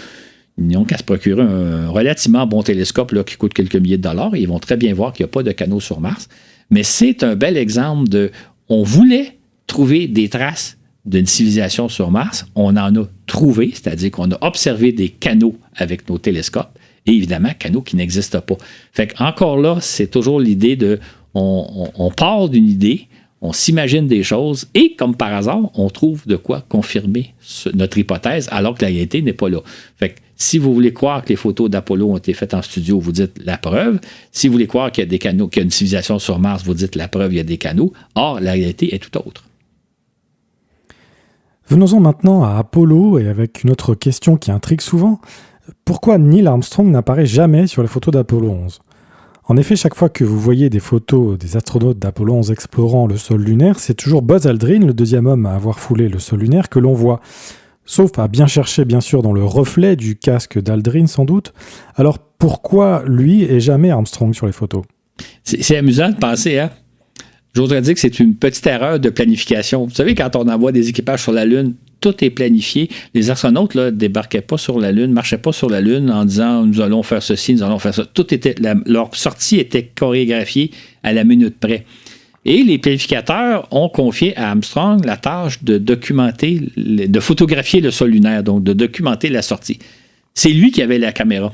ils n'ont qu'à se procurer un relativement bon télescope là, qui coûte quelques milliers de dollars. Et ils vont très bien voir qu'il n'y a pas de canaux sur Mars. Mais c'est un bel exemple de... On voulait trouver des traces d'une civilisation sur Mars. On en a trouvé, c'est-à-dire qu'on a observé des canaux avec nos télescopes. Et évidemment, canaux qui n'existent pas. Fait qu'encore là, c'est toujours l'idée de... On part d'une idée, on s'imagine des choses et, comme par hasard, on trouve de quoi confirmer notre hypothèse alors que la réalité n'est pas là. Fait que si vous voulez croire que les photos d'Apollo ont été faites en studio, vous dites la preuve. Si vous voulez croire qu'il y a des canaux, qu'il y a une civilisation sur Mars, vous dites la preuve, il y a des canaux. Or, la réalité est tout autre. Venons-en maintenant à Apollo et avec une autre question qui intrigue souvent. Pourquoi Neil Armstrong n'apparaît jamais sur les photos d'Apollo 11 ? En effet, chaque fois que vous voyez des photos des astronautes d'Apollo 11 explorant le sol lunaire, c'est toujours Buzz Aldrin, le deuxième homme à avoir foulé le sol lunaire, que l'on voit. Sauf à bien chercher, bien sûr, dans le reflet du casque d'Aldrin, sans doute. Alors, pourquoi lui et jamais Armstrong sur les photos ? C'est amusant de penser, hein? J'oserais dire que c'est une petite erreur de planification. Vous savez, quand on envoie des équipages sur la Lune, tout est planifié. Les astronautes ne débarquaient pas sur la Lune, ne marchaient pas sur la Lune en disant « nous allons faire ceci, nous allons faire ça ». Leur sortie était chorégraphiée à la minute près. Et les planificateurs ont confié à Armstrong la tâche de documenter, de photographier le sol lunaire, donc de documenter la sortie. C'est lui qui avait la caméra.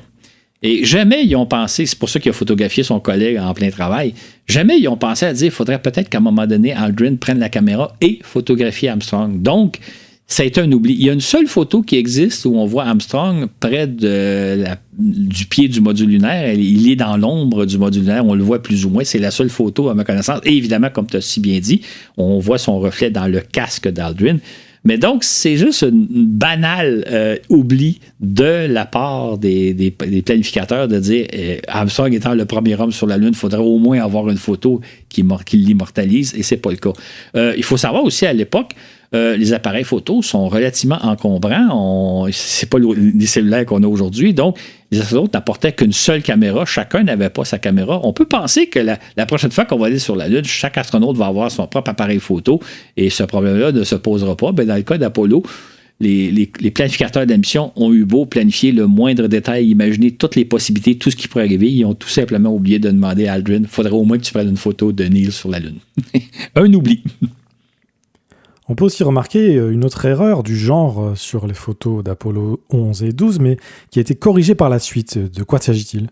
Et jamais ils ont pensé, c'est pour ça qu'il a photographié son collègue en plein travail, jamais ils ont pensé à dire, il faudrait peut-être qu'à un moment donné, Aldrin prenne la caméra et photographie Armstrong. Donc, ça a été un oubli. Il y a une seule photo qui existe où on voit Armstrong près du pied du module lunaire. Il est dans l'ombre du module lunaire, on le voit plus ou moins. C'est la seule photo à ma connaissance. Et évidemment, comme tu as si bien dit, on voit son reflet dans le casque d'Aldrin. Mais donc, c'est juste un banal oubli de la part des planificateurs de dire Armstrong étant le premier homme sur la Lune, il faudrait au moins avoir une photo qui l'immortalise, et c'est pas le cas. Il faut savoir aussi, à l'époque, les appareils photos sont relativement encombrants. C'est pas les cellulaires qu'on a aujourd'hui. Donc, les astronautes n'apportaient qu'une seule caméra. Chacun n'avait pas sa caméra. On peut penser que la prochaine fois qu'on va aller sur la Lune, chaque astronaute va avoir son propre appareil photo et ce problème-là ne se posera pas. Ben, dans le cas d'Apollo, les planificateurs de la mission ont eu beau planifier le moindre détail, imaginer toutes les possibilités, tout ce qui pourrait arriver. Ils ont tout simplement oublié de demander à Aldrin, il faudrait au moins que tu prennes une photo de Neil sur la Lune. Un oubli. On peut aussi remarquer une autre erreur du genre sur les photos d'Apollo 11 et 12, mais qui a été corrigée par la suite. De quoi s'agit-il ?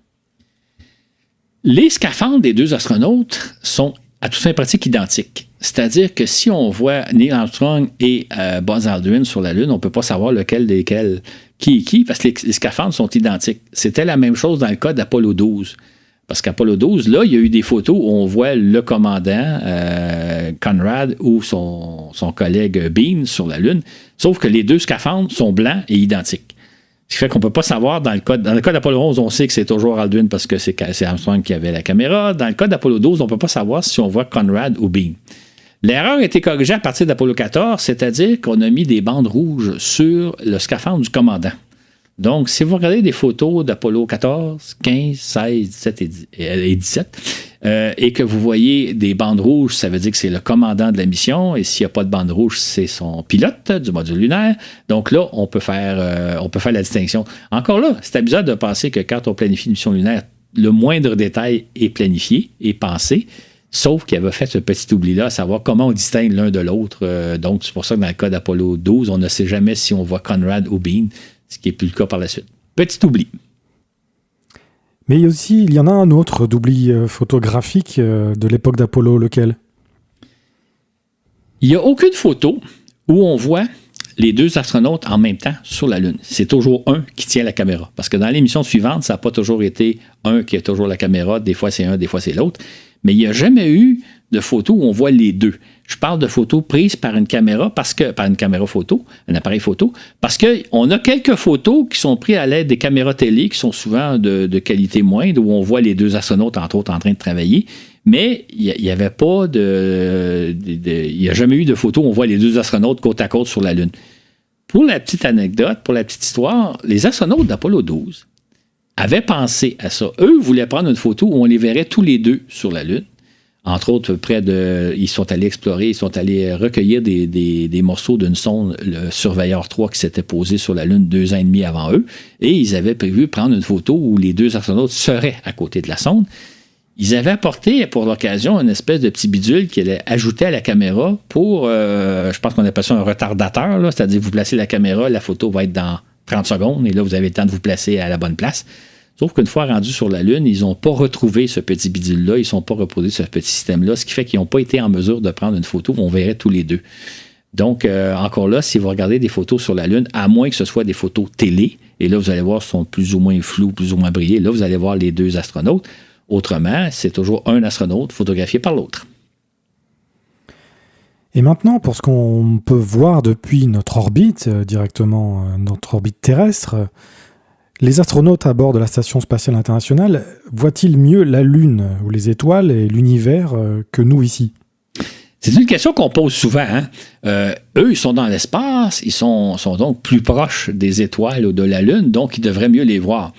Les scaphandres des deux astronautes sont à toute fin pratique identiques. C'est-à-dire que si on voit Neil Armstrong et Buzz Aldrin sur la Lune, on ne peut pas savoir lequel desquels qui est qui, parce que les scaphandres sont identiques. C'était la même chose dans le cas d'Apollo 12. Parce qu'Apollo 12, là, il y a eu des photos où on voit le commandant Conrad ou son collègue Bean sur la Lune, sauf que les deux scaphandres sont blancs et identiques. Ce qui fait qu'on ne peut pas savoir, dans le cas d'Apollo 11, on sait que c'est toujours Aldrin parce que c'est Armstrong qui avait la caméra. Dans le cas d'Apollo 12, on ne peut pas savoir si on voit Conrad ou Bean. L'erreur a été corrigée à partir d'Apollo 14, c'est-à-dire qu'on a mis des bandes rouges sur le scaphandre du commandant. Donc, si vous regardez des photos d'Apollo 14, 15, 16, 17 et 17, et que vous voyez des bandes rouges, ça veut dire que c'est le commandant de la mission, et s'il n'y a pas de bande rouge, c'est son pilote du module lunaire. Donc là, on peut faire la distinction. Encore là, c'est amusant de penser que quand on planifie une mission lunaire, le moindre détail est planifié et pensé, sauf qu'il avait fait ce petit oubli-là, à savoir comment on distingue l'un de l'autre. Donc, c'est pour ça que dans le cas d'Apollo 12, on ne sait jamais si on voit Conrad ou Bean, ce qui n'est plus le cas par la suite. Petit oubli. Mais il y en a un autre d'oubli photographique de l'époque d'Apollo, lequel ? Il n'y a aucune photo où on voit les deux astronautes en même temps sur la Lune. C'est toujours un qui tient la caméra. Parce que dans les missions suivantes, ça n'a pas toujours été un qui a toujours la caméra. Des fois, c'est un, des fois, c'est l'autre. Mais il n'y a jamais eu de photo où on voit les deux. Je parle de photos prises par une caméra, par une caméra photo, un appareil photo, parce qu'on a quelques photos qui sont prises à l'aide des caméras télé, qui sont souvent de qualité moindre, où on voit les deux astronautes, entre autres, en train de travailler. Mais il n'y avait pas il n'y a jamais eu de photo où on voit les deux astronautes côte à côte sur la Lune. Pour la petite anecdote, pour la petite histoire, les astronautes d'Apollo 12 avaient pensé à ça. Eux voulaient prendre une photo où on les verrait tous les deux sur la Lune. Entre autres, ils sont allés explorer, ils sont allés recueillir des morceaux d'une sonde, le Surveyor 3, qui s'était posé sur la Lune 2 ans et demi avant eux. Et ils avaient prévu prendre une photo où les deux astronautes seraient à côté de la sonde. Ils avaient apporté pour l'occasion une espèce de petit bidule qu'ils allaient ajouter à la caméra pour, je pense qu'on appelle ça un retardateur, là, c'est-à-dire vous placez la caméra, la photo va être dans 30 secondes et là, vous avez le temps de vous placer à la bonne place. Sauf qu'une fois rendus sur la Lune, ils n'ont pas retrouvé ce petit bidule-là, ils ne sont pas reposés ce petit système-là, ce qui fait qu'ils n'ont pas été en mesure de prendre une photo où on verrait tous les deux. Donc, encore là, si vous regardez des photos sur la Lune, à moins que ce soit des photos télé, et là, vous allez voir, sont plus ou moins floues, plus ou moins brillées, là, vous allez voir les deux astronautes. Autrement, c'est toujours un astronaute photographié par l'autre. Et maintenant, pour ce qu'on peut voir depuis notre orbite, directement notre orbite terrestre, les astronautes à bord de la Station spatiale internationale voient-ils mieux la Lune ou les étoiles et l'univers que nous ici? C'est une question qu'on pose souvent. Hein? Eux, ils sont dans l'espace, ils sont donc plus proches des étoiles ou de la Lune, donc ils devraient mieux les voir.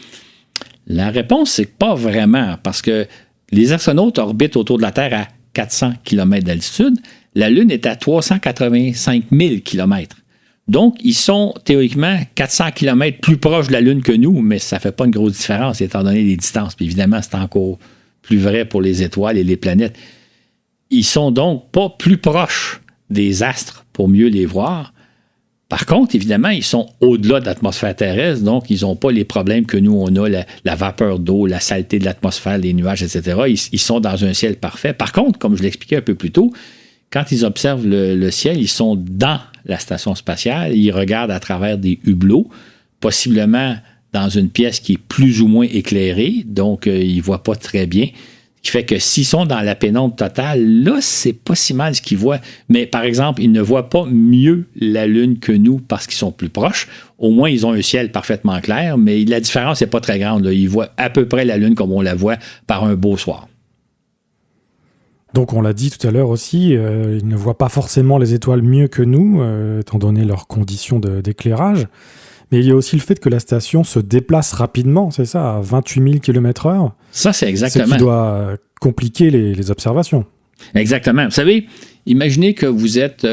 La réponse, c'est pas vraiment, parce que les astronautes orbitent autour de la Terre à 400 km d'altitude. La Lune est à 385 000 km. Donc, ils sont théoriquement 400 km plus proches de la Lune que nous, mais ça ne fait pas une grosse différence étant donné les distances. Puis évidemment, c'est encore plus vrai pour les étoiles et les planètes. Ils sont donc pas plus proches des astres pour mieux les voir. Par contre, évidemment, ils sont au-delà de l'atmosphère terrestre, donc ils n'ont pas les problèmes que nous, on a, la vapeur d'eau, la saleté de l'atmosphère, les nuages, etc. Ils sont dans un ciel parfait. Par contre, comme je l'expliquais un peu plus tôt, quand ils observent le ciel, ils sont dans la station spatiale, ils regardent à travers des hublots, possiblement dans une pièce qui est plus ou moins éclairée, donc ils ne voient pas très bien. Ce qui fait que s'ils sont dans la pénombre totale, là, c'est pas si mal ce qu'ils voient. Mais par exemple, ils ne voient pas mieux la Lune que nous parce qu'ils sont plus proches. Au moins, ils ont un ciel parfaitement clair, mais la différence n'est pas très grande. Là. Ils voient à peu près la Lune comme on la voit par un beau soir. Donc on l'a dit tout à l'heure aussi, ils ne voient pas forcément les étoiles mieux que nous, étant donné leurs conditions d'éclairage. Mais il y a aussi le fait que la station se déplace rapidement, c'est ça, à 28 000 km/h. Ça, c'est exactement. Ce qui doit compliquer les observations. Exactement. Vous savez, imaginez que vous êtes,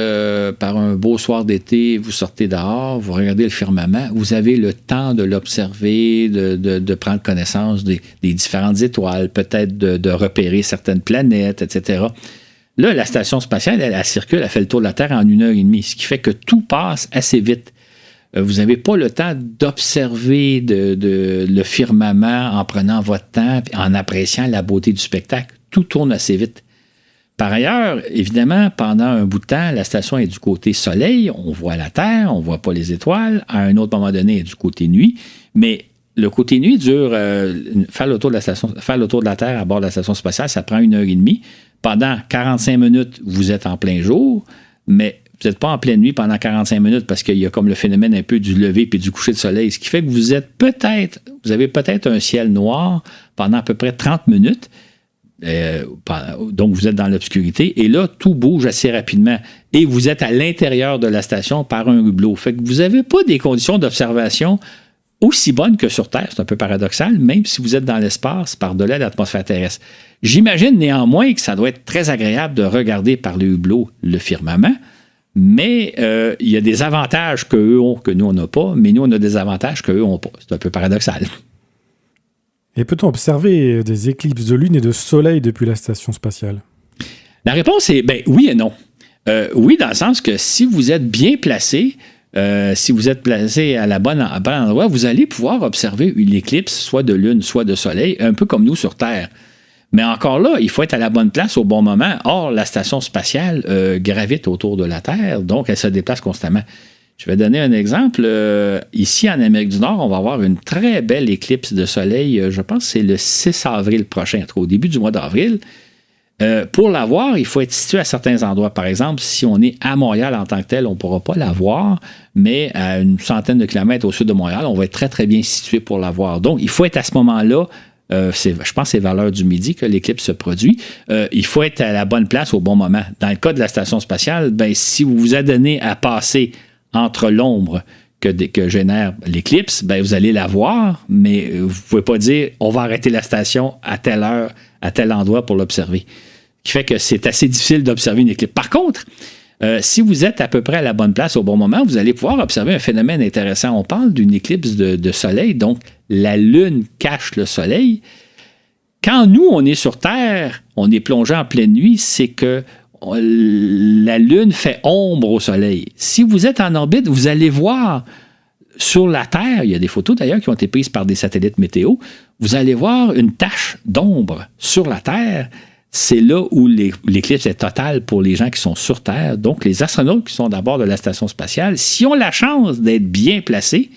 par un beau soir d'été, vous sortez dehors, vous regardez le firmament, vous avez le temps de l'observer, de prendre connaissance des différentes étoiles, peut-être de repérer certaines planètes, etc. Là, la station spatiale, elle circule, elle fait le tour de la Terre en 1h30, ce qui fait que tout passe assez vite. Vous n'avez pas le temps d'observer le firmament en prenant votre temps, en appréciant la beauté du spectacle. Tout tourne assez vite. Par ailleurs, évidemment, pendant un bout de temps, la station est du côté soleil, on voit la Terre, on ne voit pas les étoiles. À un autre moment donné, elle est du côté nuit. Mais le côté nuit dure, faire le tour de la Terre à bord de la station spatiale, ça prend 1h30. Pendant 45 minutes, vous êtes en plein jour, mais vous n'êtes pas en pleine nuit pendant 45 minutes parce qu'il y a comme le phénomène un peu du lever puis du coucher de soleil, ce qui fait que vous avez peut-être un ciel noir pendant à peu près 30 minutes. Donc, vous êtes dans l'obscurité et là, tout bouge assez rapidement et vous êtes à l'intérieur de la station par un hublot. Fait que vous n'avez pas des conditions d'observation aussi bonnes que sur Terre. C'est un peu paradoxal, même si vous êtes dans l'espace par-delà l'atmosphère terrestre. J'imagine néanmoins que ça doit être très agréable de regarder par le hublot le firmament, mais il y a des avantages qu'eux ont que nous, on n'a pas, mais nous, on a des avantages qu'eux n'ont pas. C'est un peu paradoxal. Et peut-on observer des éclipses de lune et de soleil depuis la station spatiale? La réponse est oui et non. Oui, dans le sens que si vous êtes bien placé, si vous êtes placé à bon endroit, vous allez pouvoir observer une éclipse, soit de lune, soit de soleil, un peu comme nous sur Terre. Mais encore là, il faut être à la bonne place au bon moment. Or, la station spatiale gravite autour de la Terre, donc elle se déplace constamment. Je vais donner un exemple. Ici, en Amérique du Nord, on va avoir une très belle éclipse de soleil. Je pense que c'est le 6 avril prochain, au début du mois d'avril. Pour la voir, il faut être situé à certains endroits. Par exemple, si on est à Montréal en tant que tel, on ne pourra pas la voir, mais à une centaine de kilomètres au sud de Montréal, on va être très, très bien situé pour la voir. Donc, il faut être à ce moment-là. Je pense que c'est vers l'heure du midi que l'éclipse se produit. Il faut être à la bonne place au bon moment. Dans le cas de la station spatiale, si vous vous adonnez à passer entre l'ombre que génère l'éclipse, vous allez la voir, mais vous ne pouvez pas dire on va arrêter la station à telle heure, à tel endroit pour l'observer. Ce qui fait que c'est assez difficile d'observer une éclipse. Par contre, si vous êtes à peu près à la bonne place au bon moment, vous allez pouvoir observer un phénomène intéressant. On parle d'une éclipse de soleil, donc la Lune cache le soleil. Quand nous, on est sur Terre, on est plongé en pleine nuit, c'est que la Lune fait ombre au soleil. Si vous êtes en orbite, vous allez voir sur la Terre, il y a des photos d'ailleurs qui ont été prises par des satellites météo, vous allez voir une tache d'ombre sur la Terre. C'est là où l'éclipse est totale pour les gens qui sont sur Terre. Donc, les astronautes qui sont à bord de la station spatiale, s'ils ont la chance d'être bien placés,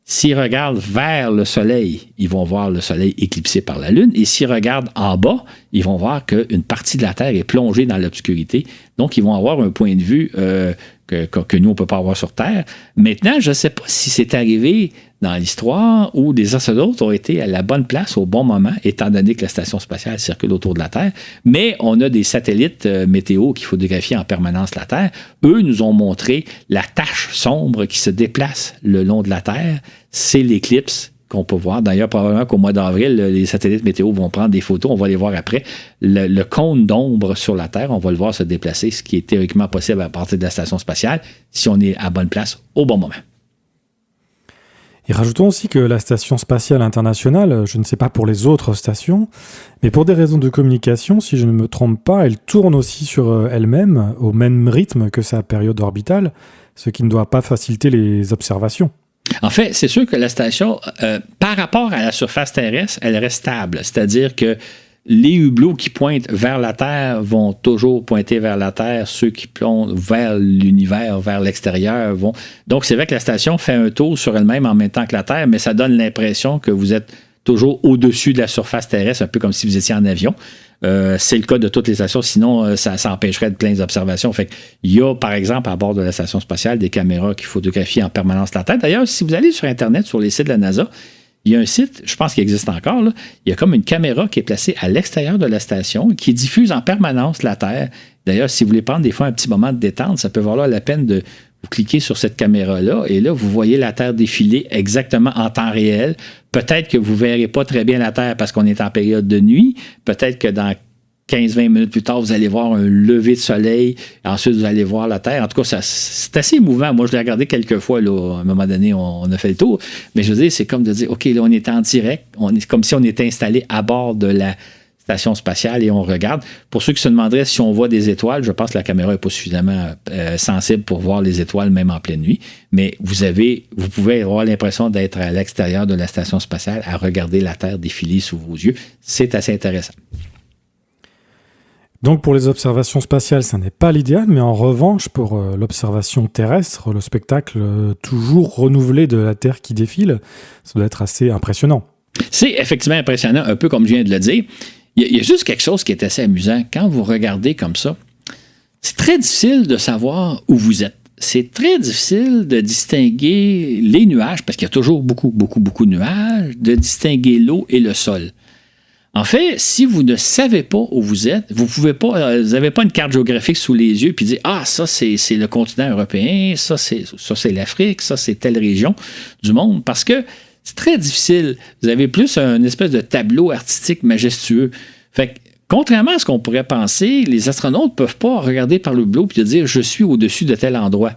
s'ils regardent vers le Soleil, ils vont voir le Soleil éclipsé par la Lune. Et s'ils regardent en bas, ils vont voir qu'une partie de la Terre est plongée dans l'obscurité. Donc, ils vont avoir un point de vue que nous, on ne peut pas avoir sur Terre. Maintenant, je ne sais pas si c'est arrivé dans l'histoire où des astronautes ont été à la bonne place au bon moment, étant donné que la station spatiale circule autour de la Terre. Mais on a des satellites météo qui photographient en permanence la Terre. Eux nous ont montré la tache sombre qui se déplace le long de la Terre. C'est l'éclipse qu'on peut voir. D'ailleurs, probablement qu'au mois d'avril, les satellites météo vont prendre des photos. On va les voir après. Le cône d'ombre sur la Terre, on va le voir se déplacer, ce qui est théoriquement possible à partir de la station spatiale, si on est à bonne place au bon moment. Et rajoutons aussi que la Station spatiale internationale, je ne sais pas pour les autres stations, mais pour des raisons de communication, si je ne me trompe pas, elle tourne aussi sur elle-même au même rythme que sa période orbitale, ce qui ne doit pas faciliter les observations. En fait, c'est sûr que la station, par rapport à la surface terrestre, elle reste stable. C'est-à-dire que les hublots qui pointent vers la Terre vont toujours pointer vers la Terre. Ceux qui plongent vers l'univers, vers l'extérieur vont... Donc, c'est vrai que la station fait un tour sur elle-même en même temps que la Terre, mais ça donne l'impression que vous êtes toujours au-dessus de la surface terrestre, un peu comme si vous étiez en avion. C'est le cas de toutes les stations, sinon ça empêcherait de plein d'observations. Fait qu'il y a, par exemple, à bord de la station spatiale, des caméras qui photographient en permanence la Terre. D'ailleurs, si vous allez sur Internet, sur les sites de la NASA, il y a un site, je pense qu'il existe encore, là, il y a comme une caméra qui est placée à l'extérieur de la station qui diffuse en permanence la Terre. D'ailleurs, si vous voulez prendre des fois un petit moment de détente, ça peut valoir la peine de vous cliquer sur cette caméra-là et là, vous voyez la Terre défiler exactement en temps réel. Peut-être que vous ne verrez pas très bien la Terre parce qu'on est en période de nuit. Peut-être que dans 15-20 minutes plus tard, vous allez voir un lever de soleil. Ensuite, vous allez voir la Terre. En tout cas, c'est assez émouvant. Moi, je l'ai regardé quelques fois. Là, à un moment donné, on a fait le tour. Mais je veux dire, c'est comme de dire, OK, là, on est en direct. On est comme si on était installé à bord de la station spatiale et on regarde. Pour ceux qui se demanderaient si on voit des étoiles, je pense que la caméra n'est pas suffisamment sensible pour voir les étoiles, même en pleine nuit. Mais vous pouvez avoir l'impression d'être à l'extérieur de la station spatiale à regarder la Terre défiler sous vos yeux. C'est assez intéressant. Donc pour les observations spatiales, ça n'est pas l'idéal, mais en revanche, pour l'observation terrestre, le spectacle toujours renouvelé de la Terre qui défile, ça doit être assez impressionnant. C'est effectivement impressionnant, un peu comme je viens de le dire. Il y a juste quelque chose qui est assez amusant. Quand vous regardez comme ça, c'est très difficile de savoir où vous êtes. C'est très difficile de distinguer les nuages, parce qu'il y a toujours beaucoup de nuages, de distinguer l'eau et le sol. En fait, si vous ne savez pas où vous êtes, vous n'avez pas une carte géographique sous les yeux puis dire ça c'est le continent européen, ça c'est l'Afrique, ça c'est telle région du monde, parce que c'est très difficile. Vous avez plus un espèce de tableau artistique majestueux. Fait que, contrairement à ce qu'on pourrait penser, les astronautes ne peuvent pas regarder par le hublot et dire je suis au-dessus de tel endroit.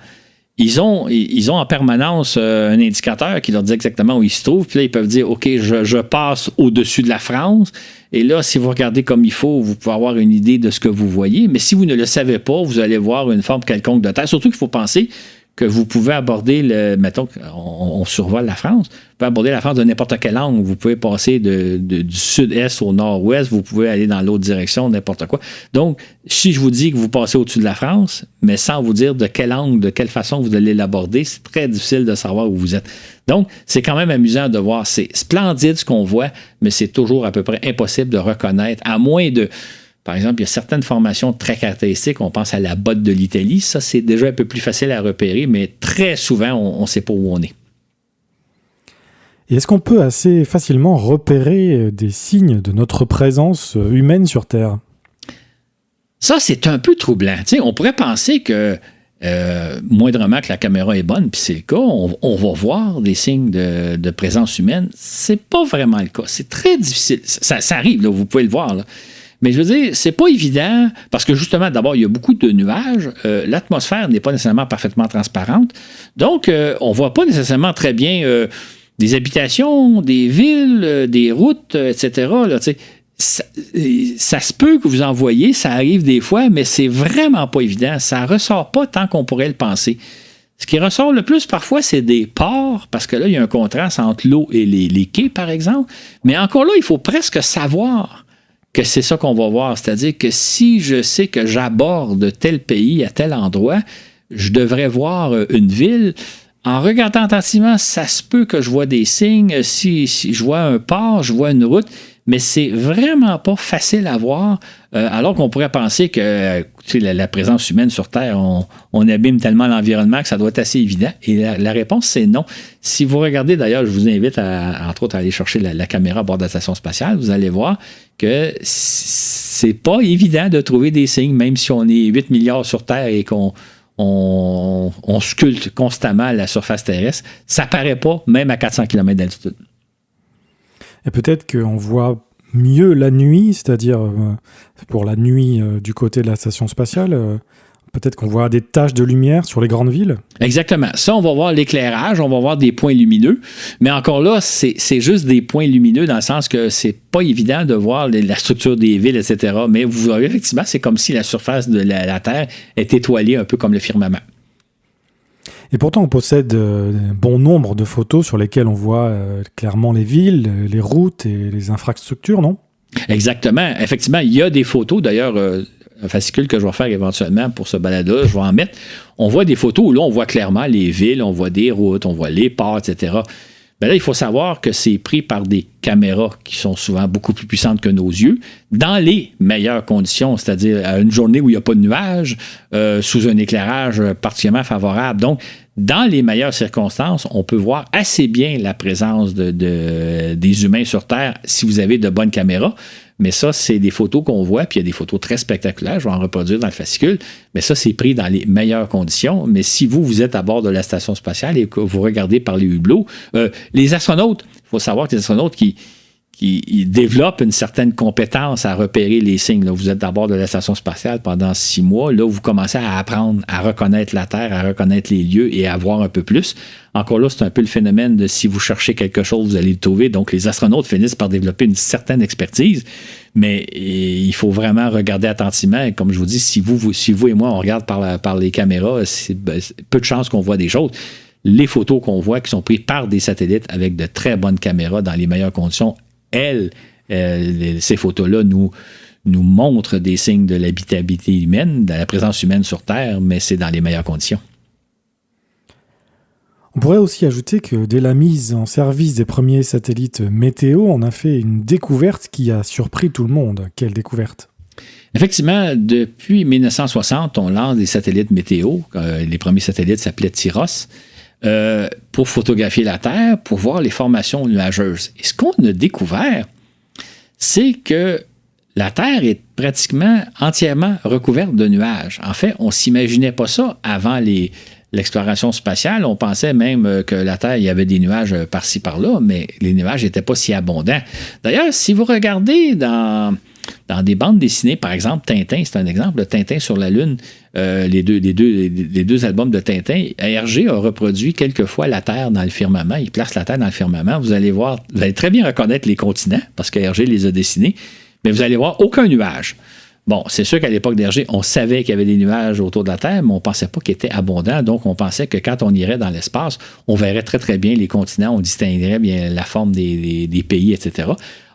Ils ont en permanence un indicateur qui leur dit exactement où ils se trouvent. Puis là, ils peuvent dire, OK, je passe au-dessus de la France. Et là, si vous regardez comme il faut, vous pouvez avoir une idée de ce que vous voyez. Mais si vous ne le savez pas, vous allez voir une forme quelconque de Terre. Surtout qu'il faut penser que vous pouvez aborder mettons qu'on survole la France, vous pouvez aborder la France de n'importe quel angle. Vous pouvez passer du sud-est au nord-ouest, vous pouvez aller dans l'autre direction, n'importe quoi. Donc, si je vous dis que vous passez au-dessus de la France, mais sans vous dire de quel angle, de quelle façon vous allez l'aborder, c'est très difficile de savoir où vous êtes. Donc, c'est quand même amusant de voir. C'est splendide ce qu'on voit, mais c'est toujours à peu près impossible de reconnaître, à moins de... Par exemple, il y a certaines formations très caractéristiques. On pense à la botte de l'Italie. Ça, c'est déjà un peu plus facile à repérer, mais très souvent, on ne sait pas où on est. Et est-ce qu'on peut assez facilement repérer des signes de notre présence humaine sur Terre? Ça, c'est un peu troublant. Tu sais, on pourrait penser que moindrement que la caméra est bonne, puis c'est le cas, on va voir des signes de présence humaine. C'est pas vraiment le cas. C'est très difficile. Ça arrive, là, vous pouvez le voir, là. Mais je veux dire, c'est pas évident, parce que justement, d'abord, il y a beaucoup de nuages. L'atmosphère n'est pas nécessairement parfaitement transparente. Donc, on voit pas nécessairement très bien des habitations, des villes, des routes, etc. Là, ça se peut que vous en voyez, ça arrive des fois, mais c'est vraiment pas évident. Ça ressort pas tant qu'on pourrait le penser. Ce qui ressort le plus parfois, c'est des ports, parce que là, il y a un contraste entre l'eau et les quais, par exemple. Mais encore là, il faut presque savoir que c'est ça qu'on va voir. C'est-à-dire que si je sais que j'aborde tel pays à tel endroit, je devrais voir une ville. En regardant attentivement, ça se peut que je vois des signes. Si je vois un port, je vois une route, mais c'est vraiment pas facile à voir, alors qu'on pourrait penser que la présence humaine sur Terre, on abîme tellement l'environnement que ça doit être assez évident. Et la réponse, c'est non. Si vous regardez, d'ailleurs, je vous invite, entre autres, à aller chercher la caméra à bord de la station spatiale, vous allez voir que c'est pas évident de trouver des signes, même si on est 8 milliards sur Terre et qu'on sculpte constamment la surface terrestre. Ça paraît pas, même à 400 km d'altitude. Et peut-être qu'on voit mieux la nuit, c'est-à-dire pour la nuit du côté de la station spatiale, peut-être qu'on voit des taches de lumière sur les grandes villes. Exactement. Ça, on va voir l'éclairage, on va voir des points lumineux. Mais encore là, c'est juste des points lumineux dans le sens que c'est pas évident de voir la structure des villes, etc. Mais vous voyez, effectivement, c'est comme si la surface de la Terre est étoilée un peu comme le firmament. Et pourtant, on possède bon nombre de photos sur lesquelles on voit clairement les villes, les routes et les infrastructures, non? Exactement. Effectivement, il y a des photos. D'ailleurs, un fascicule que je vais faire éventuellement pour ce balado, je vais en mettre. On voit des photos où là, on voit clairement les villes, on voit des routes, on voit les ports, etc. Ben là, il faut savoir que c'est pris par des caméras qui sont souvent beaucoup plus puissantes que nos yeux, dans les meilleures conditions, c'est-à-dire à une journée où il n'y a pas de nuages, sous un éclairage particulièrement favorable. Donc, dans les meilleures circonstances, on peut voir assez bien la présence des humains sur Terre si vous avez de bonnes caméras. Mais ça, c'est des photos qu'on voit, puis il y a des photos très spectaculaires, je vais en reproduire dans le fascicule, mais ça, c'est pris dans les meilleures conditions. Mais si vous êtes à bord de la station spatiale et que vous regardez par les hublots, les astronautes, il faut savoir que les astronautes qui développent une certaine compétence à repérer les signes. Là, vous êtes à bord de la station spatiale pendant 6 mois. Là, vous commencez à apprendre à reconnaître la Terre, à reconnaître les lieux et à voir un peu plus. Encore là, c'est un peu le phénomène de si vous cherchez quelque chose, vous allez le trouver. Donc, les astronautes finissent par développer une certaine expertise, mais il faut vraiment regarder attentivement. Et comme je vous dis, si vous et moi, on regarde par les caméras, c'est peu de chances qu'on voit des choses. Les photos qu'on voit qui sont prises par des satellites avec de très bonnes caméras dans les meilleures conditions, ces photos-là nous montrent des signes de l'habitabilité humaine, de la présence humaine sur Terre, mais c'est dans les meilleures conditions. On pourrait aussi ajouter que dès la mise en service des premiers satellites météo, on a fait une découverte qui a surpris tout le monde. Quelle découverte? Effectivement, depuis 1960, on lance des satellites météo. Les premiers satellites s'appelaient TIROS. Pour photographier la Terre, pour voir les formations nuageuses. Et ce qu'on a découvert, c'est que la Terre est pratiquement entièrement recouverte de nuages. En fait, on ne s'imaginait pas ça avant l'exploration spatiale. On pensait même que la Terre, il y avait des nuages par-ci, par-là, mais les nuages n'étaient pas si abondants. D'ailleurs, si vous regardez dans des bandes dessinées, par exemple, Tintin, c'est un exemple, Tintin sur la Lune, les deux albums de Tintin, Hergé a reproduit quelquefois la Terre dans le firmament, il place la Terre dans le firmament, vous allez très bien reconnaître les continents, parce que Hergé les a dessinés, mais vous allez voir aucun nuage. Bon, c'est sûr qu'à l'époque d'Hergé, on savait qu'il y avait des nuages autour de la Terre, mais on ne pensait pas qu'ils étaient abondants, donc on pensait que quand on irait dans l'espace, on verrait très très bien les continents, on distinguerait bien la forme des pays, etc.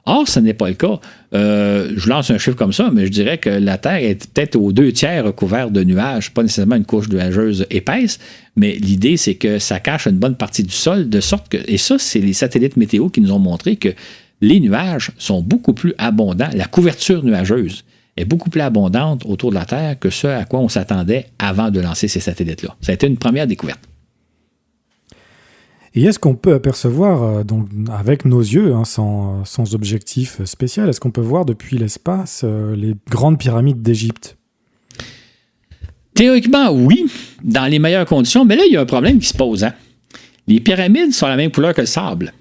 Or, ce n'est pas le cas. Je lance un chiffre comme ça, mais je dirais que la Terre est peut-être aux 2/3 recouverte de nuages, pas nécessairement une couche nuageuse épaisse, mais l'idée, c'est que ça cache une bonne partie du sol, de sorte que, et ça, c'est les satellites météo qui nous ont montré que les nuages sont beaucoup plus abondants, la couverture nuageuse est beaucoup plus abondante autour de la Terre que ce à quoi on s'attendait avant de lancer ces satellites-là. Ça a été une première découverte. Et est-ce qu'on peut apercevoir, donc, avec nos yeux, sans objectif spécial, est-ce qu'on peut voir depuis l'espace les grandes pyramides d'Égypte? Théoriquement, oui, dans les meilleures conditions, mais là, il y a un problème qui se pose. Hein? Les pyramides sont la même couleur que le sable.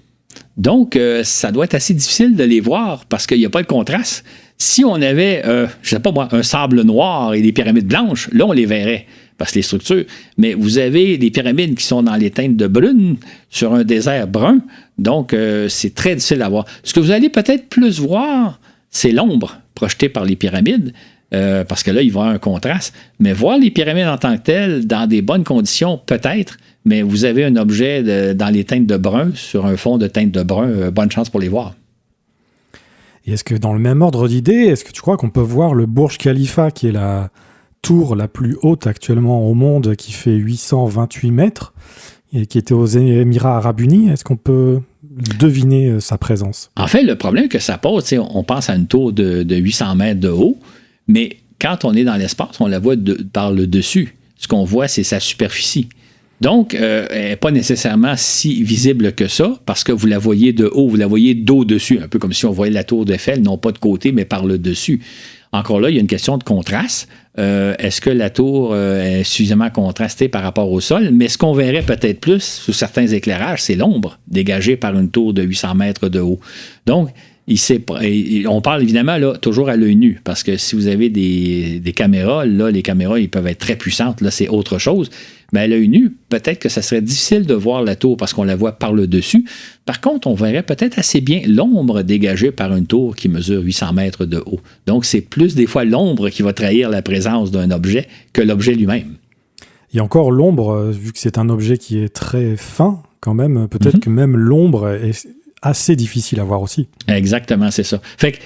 Donc, ça doit être assez difficile de les voir parce qu'il n'y a pas de contraste. Si on avait, je ne sais pas moi, un sable noir et des pyramides blanches, là, on les verrait. Parce que les structures, mais vous avez des pyramides qui sont dans les teintes de brune sur un désert brun, donc c'est très difficile à voir. Ce que vous allez peut-être plus voir, c'est l'ombre projetée par les pyramides. parce que là, il va y avoir un contraste. Mais voir les pyramides en tant que telles, dans des bonnes conditions, peut-être, mais vous avez un objet dans les teintes de brun, sur un fond de teinte de brun, bonne chance pour les voir. Et est-ce que dans le même ordre d'idée, est-ce que tu crois qu'on peut voir le Burj Khalifa, qui est la tour la plus haute actuellement au monde, qui fait 828 mètres, et qui était aux Émirats Arabes Unis, est-ce qu'on peut deviner sa présence? En fait, le problème que ça pose, on pense à une tour de 800 mètres de haut, mais quand on est dans l'espace, on la voit par le dessus. Ce qu'on voit, c'est sa superficie. Donc, elle n'est pas nécessairement si visible que ça, parce que vous la voyez de haut, vous la voyez d'au-dessus, un peu comme si on voyait la tour d'Eiffel, non pas de côté, mais par le dessus. Encore là, il y a une question de contraste. Est-ce que la tour est suffisamment contrastée par rapport au sol? Mais ce qu'on verrait peut-être plus sous certains éclairages, c'est l'ombre dégagée par une tour de 800 mètres de haut. Donc, on parle évidemment là, toujours à l'œil nu, parce que si vous avez des caméras, là, les caméras, ils peuvent être très puissantes, là, c'est autre chose. Mais à l'œil nu, peut-être que ça serait difficile de voir la tour parce qu'on la voit par le dessus. Par contre, on verrait peut-être assez bien l'ombre dégagée par une tour qui mesure 800 mètres de haut. Donc, c'est plus des fois l'ombre qui va trahir la présence d'un objet que l'objet lui-même. Et encore l'ombre, vu que c'est un objet qui est très fin, quand même, peut-être que même l'ombre est assez difficile à voir aussi. Exactement, c'est ça. Fait que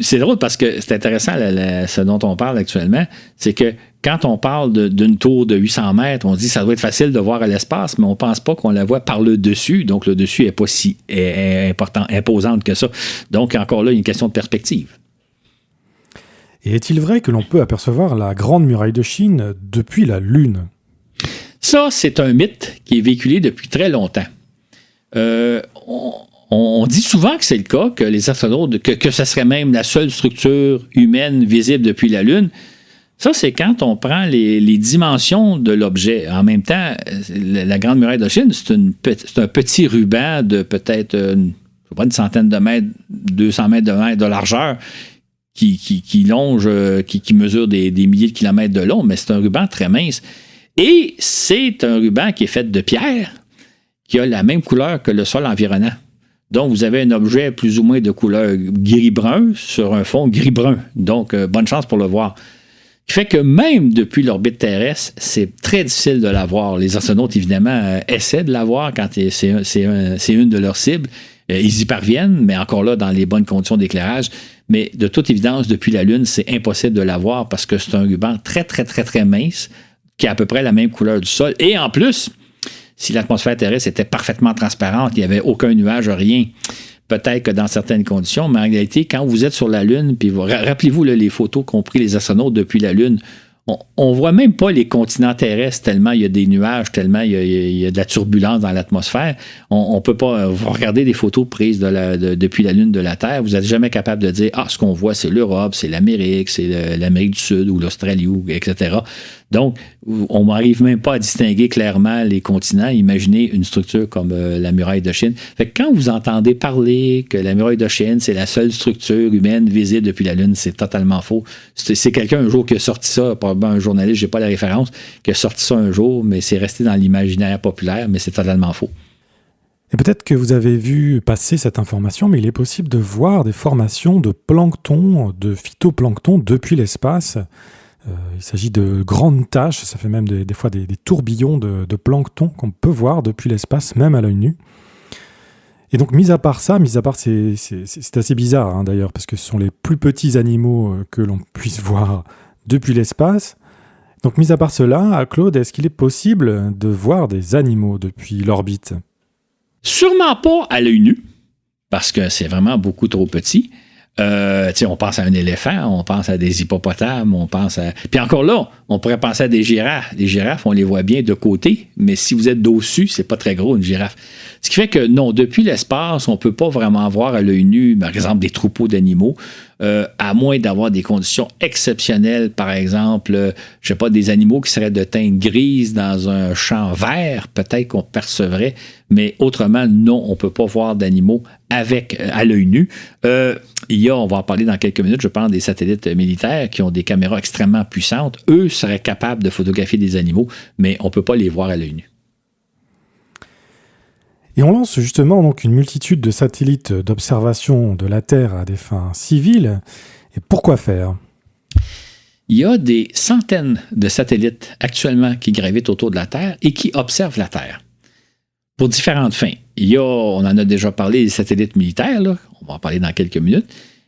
c'est drôle parce que c'est intéressant ce dont on parle actuellement, c'est que quand on parle d'une tour de 800 mètres, on se dit que ça doit être facile de voir à l'espace, mais on ne pense pas qu'on la voit par le dessus. Donc, le dessus n'est pas si imposante que ça. Donc, encore là, il y a une question de perspective. Et est-il vrai que l'on peut apercevoir la Grande Muraille de Chine depuis la Lune? Ça, c'est un mythe qui est véhiculé depuis très longtemps. On dit souvent que c'est le cas, que les astronautes, que ce serait même la seule structure humaine visible depuis la Lune. Ça, c'est quand on prend les dimensions de l'objet. En même temps, la Grande Muraille de Chine, c'est un petit ruban de peut-être une centaine de mètres, 200 mètres de largeur qui longe, qui mesure des milliers de kilomètres de long, mais c'est un ruban très mince. Et c'est un ruban qui est fait de pierre, qui a la même couleur que le sol environnant. Donc, vous avez un objet plus ou moins de couleur gris-brun sur un fond gris-brun. Donc, bonne chance pour le voir. Ce qui fait que même depuis l'orbite terrestre, c'est très difficile de la voir. Les astronautes, évidemment, essaient de la voir quand c'est une de leurs cibles. Ils y parviennent, mais encore là, dans les bonnes conditions d'éclairage. Mais de toute évidence, depuis la Lune, c'est impossible de la voir parce que c'est un ruban très, très, très, très mince qui a à peu près la même couleur du sol. Et en plus, si l'atmosphère terrestre était parfaitement transparente, il n'y avait aucun nuage, rien, peut-être que dans certaines conditions, mais en réalité, quand vous êtes sur la Lune, puis rappelez-vous là, les photos qu'ont pris les astronautes depuis la Lune, on ne voit même pas les continents terrestres tellement il y a des nuages, tellement il y a de la turbulence dans l'atmosphère. On ne peut pas regarder des photos prises depuis la Lune de la Terre. Vous n'êtes jamais capable de dire « Ah, ce qu'on voit, c'est l'Europe, c'est l'Amérique, c'est l'Amérique du Sud ou l'Australie, etc. » Donc, on n'arrive même pas à distinguer clairement les continents. Imaginez une structure comme la muraille de Chine. Fait que quand vous entendez parler que la muraille de Chine, c'est la seule structure humaine visible depuis la Lune, c'est totalement faux. C'est quelqu'un un jour qui a sorti ça, probablement un journaliste, je n'ai pas la référence, qui a sorti ça un jour, mais c'est resté dans l'imaginaire populaire, mais c'est totalement faux. Et peut-être que vous avez vu passer cette information, mais il est possible de voir des formations de plancton, de phytoplancton depuis l'espace. Il s'agit de grandes taches, ça fait même des fois des tourbillons de plancton qu'on peut voir depuis l'espace, même à l'œil nu. Et donc, mis à part ça, c'est assez bizarre hein, d'ailleurs, parce que ce sont les plus petits animaux que l'on puisse voir depuis l'espace. Donc, mis à part cela, Claude, est-ce qu'il est possible de voir des animaux depuis l'orbite? Sûrement pas à l'œil nu, parce que c'est vraiment beaucoup trop petit. On pense à un éléphant, on pense à des hippopotames, on pense à... Puis encore là, on pourrait penser à des girafes. Les girafes, on les voit bien de côté, mais si vous êtes dessus, c'est pas très gros, une girafe. Ce qui fait que non, depuis l'espace, on peut pas vraiment voir à l'œil nu, par exemple, des troupeaux d'animaux, à moins d'avoir des conditions exceptionnelles, par exemple, je sais pas, des animaux qui seraient de teinte grise dans un champ vert, peut-être qu'on percevrait, mais autrement, non, on peut pas voir d'animaux à l'œil nu. On va en parler dans quelques minutes, je pense, des satellites militaires qui ont des caméras extrêmement puissantes. Eux seraient capables de photographier des animaux, mais on ne peut pas les voir à l'œil nu. Et on lance justement donc une multitude de satellites d'observation de la Terre à des fins civiles. Et pourquoi faire? il y a des centaines de satellites actuellement qui gravitent autour de la Terre et qui observent la Terre pour différentes fins. On en a déjà parlé, les satellites militaires, là, on va en parler dans quelques minutes,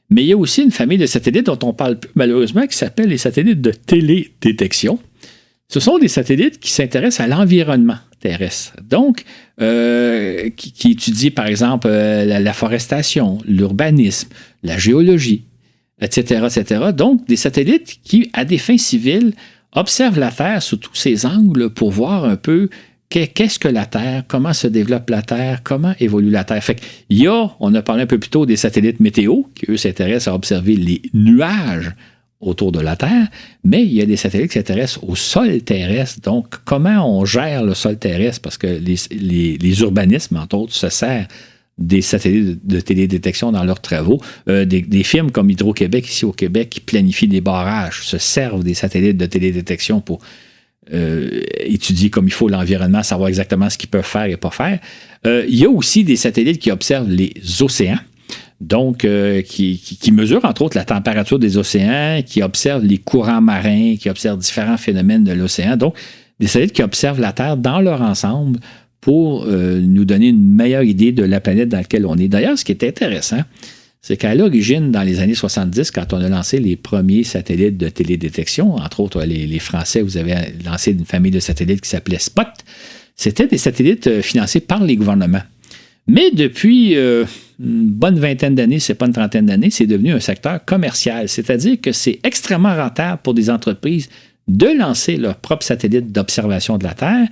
mais il y a aussi une famille de satellites dont on parle plus malheureusement qui s'appelle les satellites de télédétection. Ce sont des satellites qui s'intéressent à l'environnement terrestre. Donc, qui étudient, par exemple, la forestation, l'urbanisme, la géologie, etc., etc. Donc, des satellites qui, à des fins civiles, observent la Terre sous tous ses angles pour voir un peu qu'est-ce que la Terre, comment se développe la Terre, comment évolue la Terre. Fait qu'il y a, on a parlé un peu plus tôt des satellites météo, qui eux s'intéressent à observer les nuages autour de la Terre, mais il y a des satellites qui s'intéressent au sol terrestre. Donc, comment on gère le sol terrestre? Parce que les urbanismes, entre autres, se servent des satellites de télédétection dans leurs travaux. Des firmes comme Hydro-Québec, ici au Québec, qui planifient des barrages, se servent des satellites de télédétection pour étudier comme il faut l'environnement, savoir exactement ce qu'ils peuvent faire et pas faire. Il y a aussi des satellites qui observent les océans, donc qui mesurent entre autres la température des océans, qui observent les courants marins, qui observent différents phénomènes de l'océan. Donc, des satellites qui observent la Terre dans leur ensemble pour nous donner une meilleure idée de la planète dans laquelle on est. D'ailleurs, ce qui est intéressant, c'est qu'à l'origine, dans les années 70, quand on a lancé les premiers satellites de télédétection, entre autres les Français, vous avez lancé une famille de satellites qui s'appelait SPOT, c'était des satellites financés par les gouvernements. Mais depuis une bonne vingtaine d'années, c'est pas une trentaine d'années, c'est devenu un secteur commercial. C'est-à-dire que c'est extrêmement rentable pour des entreprises de lancer leurs propres satellites d'observation de la Terre.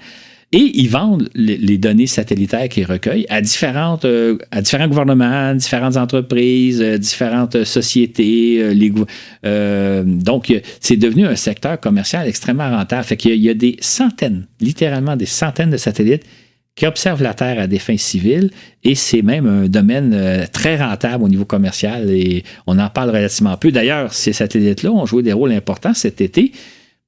Et ils vendent les données satellitaires qu'ils recueillent à différents gouvernements, différentes entreprises, différentes sociétés. Donc, c'est devenu un secteur commercial extrêmement rentable. Fait qu'il y a des centaines, littéralement des centaines de satellites qui observent la Terre à des fins civiles et c'est même un domaine très rentable au niveau commercial et on en parle relativement peu. D'ailleurs, ces satellites-là ont joué des rôles importants cet été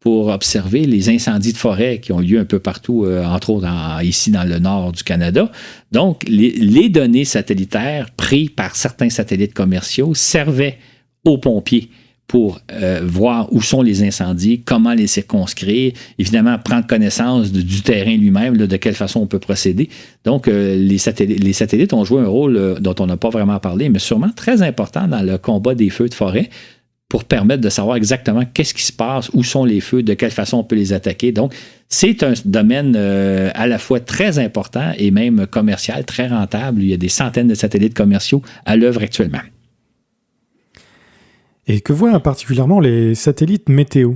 pour observer les incendies de forêt qui ont lieu un peu partout, entre autres ici dans le nord du Canada. Donc, les données satellitaires prises par certains satellites commerciaux servaient aux pompiers pour voir où sont les incendies, comment les circonscrire, évidemment prendre connaissance du terrain lui-même, de quelle façon on peut procéder. Donc, les satellites ont joué un rôle dont on n'a pas vraiment parlé, mais sûrement très important dans le combat des feux de forêt, pour permettre de savoir exactement qu'est-ce qui se passe, où sont les feux, de quelle façon on peut les attaquer. Donc, c'est un domaine à la fois très important et même commercial, très rentable. Il y a des centaines de satellites commerciaux à l'œuvre actuellement. Et que voient particulièrement les satellites météo?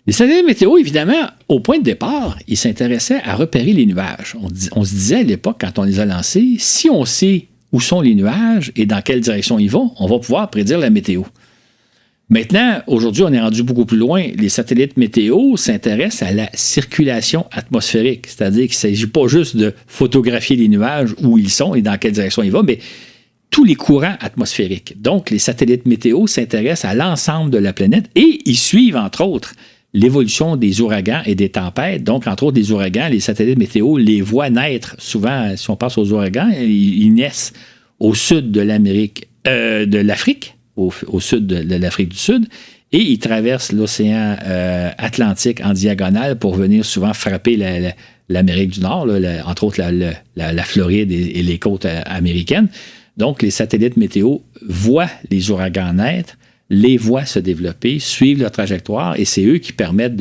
Les satellites météo, évidemment, au point de départ, ils s'intéressaient à repérer les nuages. On se disait à l'époque, quand on les a lancés, si on sait où sont les nuages et dans quelle direction ils vont, on va pouvoir prédire la météo. Maintenant, aujourd'hui, on est rendu beaucoup plus loin. Les satellites météo s'intéressent à la circulation atmosphérique, c'est-à-dire qu'il ne s'agit pas juste de photographier les nuages, où ils sont et dans quelle direction ils vont, mais tous les courants atmosphériques. Donc, les satellites météo s'intéressent à l'ensemble de la planète et ils suivent, entre autres, l'évolution des ouragans et des tempêtes. Donc, entre autres, des ouragans, les satellites météo les voient naître. Souvent, si on passe aux ouragans, ils naissent au sud de de l'Afrique, au sud de l'Afrique du Sud, et ils traversent l'océan Atlantique en diagonale pour venir souvent frapper l'Amérique du Nord, entre autres la Floride et les côtes américaines. Donc, les satellites météo voient les ouragans naître, les voient se développer, suivent leur trajectoire, et c'est eux qui permettent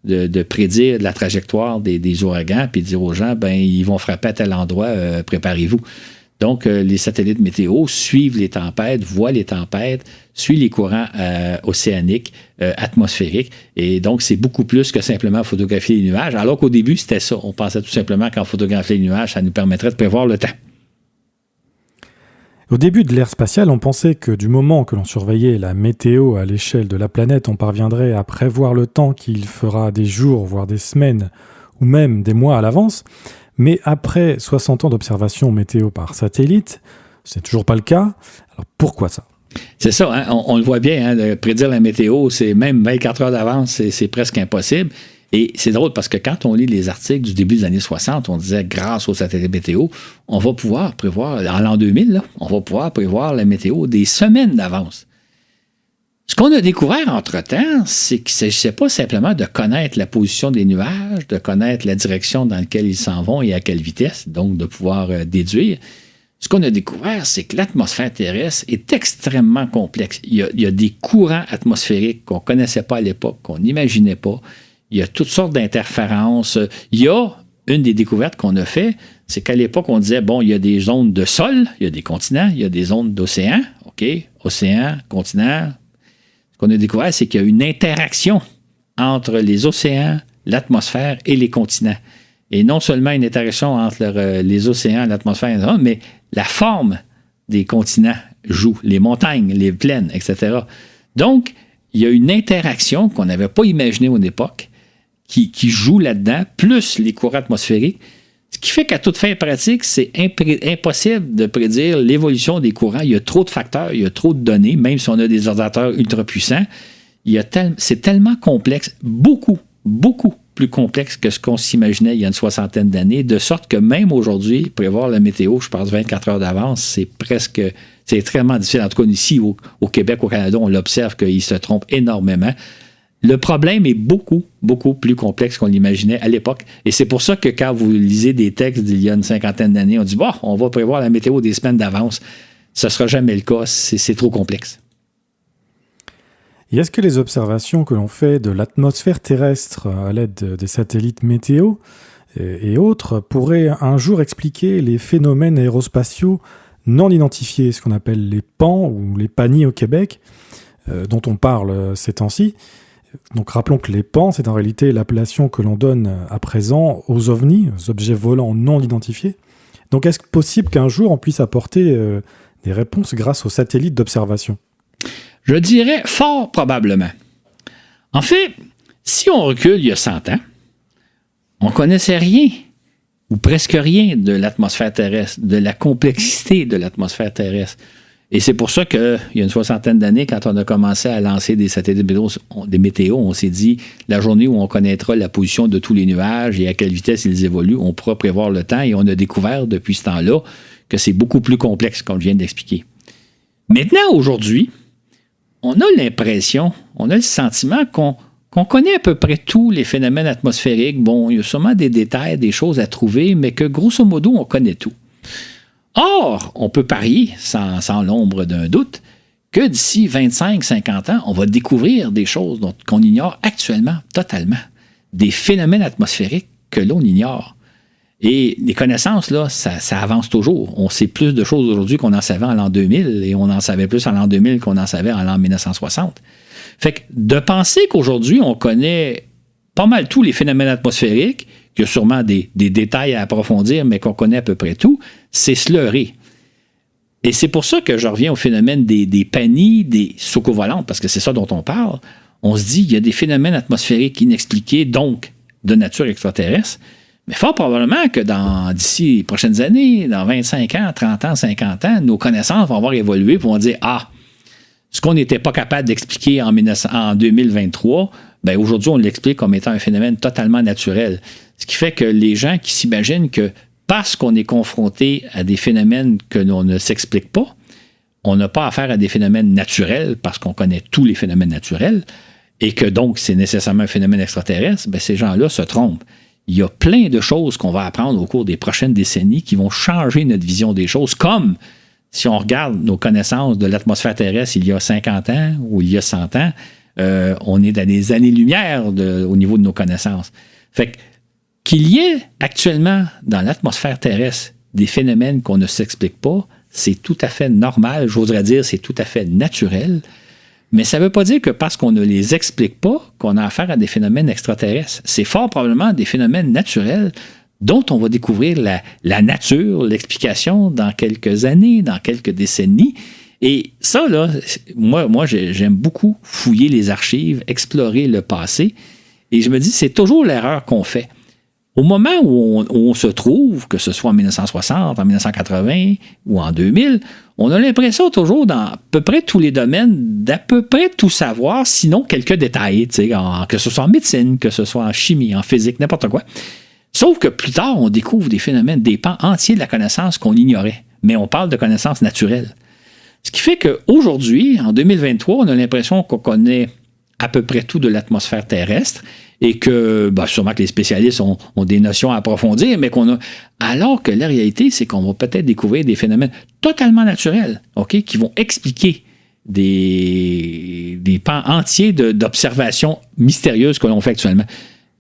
de prédire la trajectoire des ouragans, puis de dire aux gens, ils vont frapper à tel endroit, préparez-vous. Donc, les satellites météo suivent les tempêtes, voient les tempêtes, suivent les courants océaniques, atmosphériques. Et donc, c'est beaucoup plus que simplement photographier les nuages. Alors qu'au début, c'était ça. On pensait tout simplement qu'en photographier les nuages, ça nous permettrait de prévoir le temps. Au début de l'ère spatiale, on pensait que du moment que l'on surveillait la météo à l'échelle de la planète, on parviendrait à prévoir le temps qu'il fera des jours, voire des semaines, ou même des mois à l'avance. Mais après 60 ans d'observation météo par satellite, c'est toujours pas le cas. Alors pourquoi ça? C'est ça, hein? On le voit bien, de prédire la météo, c'est même 24 heures d'avance, c'est presque impossible. Et c'est drôle parce que quand on lit les articles du début des années 60, on disait grâce aux satellites météo, on va pouvoir prévoir, en l'an 2000, on va pouvoir prévoir la météo des semaines d'avance. Ce qu'on a découvert entre-temps, c'est qu'il ne s'agissait pas simplement de connaître la position des nuages, de connaître la direction dans laquelle ils s'en vont et à quelle vitesse, donc de pouvoir déduire. Ce qu'on a découvert, c'est que l'atmosphère terrestre est extrêmement complexe. Il y a des courants atmosphériques qu'on ne connaissait pas à l'époque, qu'on n'imaginait pas. Il y a toutes sortes d'interférences. Il y a une des découvertes qu'on a fait, c'est qu'à l'époque, on disait, bon, il y a des zones de sol, il y a des continents, il y a des zones d'océan. OK, océan, continent. Ce qu'on a découvert, c'est qu'il y a une interaction entre les océans, l'atmosphère et les continents. Et non seulement une interaction entre les océans, l'atmosphère, mais la forme des continents joue, les montagnes, les plaines, etc. Donc, il y a une interaction qu'on n'avait pas imaginée à une époque qui joue là-dedans, plus les courants atmosphériques, ce qui fait qu'à toute fin pratique, c'est impossible de prédire l'évolution des courants. Il y a trop de facteurs, il y a trop de données, même si on a des ordinateurs ultra puissants. C'est tellement complexe, beaucoup plus complexe que ce qu'on s'imaginait il y a une soixantaine d'années, de sorte que même aujourd'hui, prévoir la météo, je pense 24 heures d'avance, c'est extrêmement difficile. En tout cas, ici, au Québec, au Canada, on l'observe qu'il se trompe énormément. Le problème est beaucoup plus complexe qu'on l'imaginait à l'époque. Et c'est pour ça que quand vous lisez des textes d'il y a une cinquantaine d'années, on dit, bon, on va prévoir la météo des semaines d'avance. Ce ne sera jamais le cas, c'est trop complexe. Et est-ce que les observations que l'on fait de l'atmosphère terrestre à l'aide des satellites météo et autres pourraient un jour expliquer les phénomènes aérospatiaux non identifiés, ce qu'on appelle les PAN ou les PANI au Québec, dont on parle ces temps-ci? Donc rappelons que les PAN, c'est en réalité l'appellation que l'on donne à présent aux ovnis, aux objets volants non identifiés. Donc est-ce possible qu'un jour on puisse apporter des réponses grâce aux satellites d'observation? Je dirais fort probablement. En fait, si on recule il y a 100 ans, on ne connaissait rien ou presque rien de l'atmosphère terrestre, de la complexité de l'atmosphère terrestre. Et c'est pour ça qu'il y a une soixantaine d'années, quand on a commencé à lancer des satellites des météos, on s'est dit, la journée où on connaîtra la position de tous les nuages et à quelle vitesse ils évoluent, on pourra prévoir le temps. Et on a découvert depuis ce temps-là que c'est beaucoup plus complexe, comme je viens d'expliquer. Maintenant, aujourd'hui, on a l'impression, on a le sentiment qu'on connaît à peu près tous les phénomènes atmosphériques. Bon, il y a sûrement des détails, des choses à trouver, mais que grosso modo, on connaît tout. Or, on peut parier, sans l'ombre d'un doute, que d'ici 25-50 ans, on va découvrir des choses qu'on ignore actuellement totalement. Des phénomènes atmosphériques que l'on ignore. Et les connaissances, là, ça avance toujours. On sait plus de choses aujourd'hui qu'on en savait en l'an 2000 et on en savait plus en l'an 2000 qu'on en savait en l'an 1960. Fait que de penser qu'aujourd'hui, on connaît pas mal tous les phénomènes atmosphériques, qu'il y a sûrement des détails à approfondir, mais qu'on connaît à peu près tout, c'est se leurrer. Et c'est pour ça que je reviens au phénomène des PANI, des soucoupes volantes, parce que c'est ça dont on parle. On se dit, il y a des phénomènes atmosphériques inexpliqués, donc de nature extraterrestre, mais fort probablement que d'ici les prochaines années, dans 25 ans, 30 ans, 50 ans, nos connaissances vont avoir évolué et vont dire, ce qu'on n'était pas capable d'expliquer en 2023, ben aujourd'hui, on l'explique comme étant un phénomène totalement naturel. Ce qui fait que les gens qui s'imaginent que parce qu'on est confronté à des phénomènes que l'on ne s'explique pas, on n'a pas affaire à des phénomènes naturels parce qu'on connaît tous les phénomènes naturels et que donc c'est nécessairement un phénomène extraterrestre, ben ces gens-là se trompent. Il y a plein de choses qu'on va apprendre au cours des prochaines décennies qui vont changer notre vision des choses, comme si on regarde nos connaissances de l'atmosphère terrestre il y a 50 ans ou il y a 100 ans, on est dans des années-lumière au niveau de nos connaissances. Fait qu'il y ait actuellement dans l'atmosphère terrestre des phénomènes qu'on ne s'explique pas, c'est tout à fait normal, j'oserais dire c'est tout à fait naturel, mais ça ne veut pas dire que parce qu'on ne les explique pas qu'on a affaire à des phénomènes extraterrestres. C'est fort probablement des phénomènes naturels dont on va découvrir la nature, l'explication dans quelques années, dans quelques décennies. Et ça, là, moi j'aime beaucoup fouiller les archives, explorer le passé, et je me dis, c'est toujours l'erreur qu'on fait. Au moment où on se trouve, que ce soit en 1960, en 1980 ou en 2000, on a l'impression toujours dans à peu près tous les domaines d'à peu près tout savoir, sinon quelques détails, que ce soit en médecine, que ce soit en chimie, en physique, n'importe quoi. Sauf que plus tard, on découvre des phénomènes, des pans entiers de la connaissance qu'on ignorait. Mais on parle de connaissances naturelles. Ce qui fait qu'aujourd'hui, en 2023, on a l'impression qu'on connaît à peu près tout de l'atmosphère terrestre et que, sûrement que les spécialistes ont des notions à approfondir, mais alors que la réalité, c'est qu'on va peut-être découvrir des phénomènes totalement naturels, OK, qui vont expliquer des pans entiers d'observations mystérieuses que l'on fait actuellement.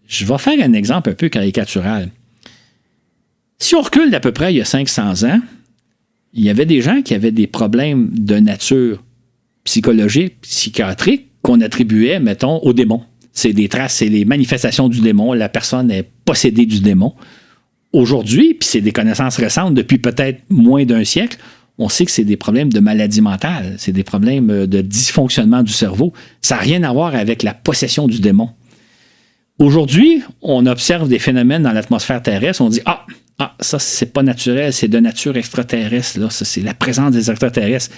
Je vais faire un exemple un peu caricatural. Si on recule d'à peu près il y a 500 ans, il y avait des gens qui avaient des problèmes de nature psychologique, psychiatrique, qu'on attribuait, mettons, aux démons. C'est des traces, c'est les manifestations du démon. La personne est possédée du démon. Aujourd'hui, puis c'est des connaissances récentes, depuis peut-être moins d'un siècle, on sait que c'est des problèmes de maladie mentale, c'est des problèmes de dysfonctionnement du cerveau. Ça n'a rien à voir avec la possession du démon. Aujourd'hui, on observe des phénomènes dans l'atmosphère terrestre, on dit « Ah, ça, c'est pas naturel, c'est de nature extraterrestre, là. Ça, c'est la présence des extraterrestres. »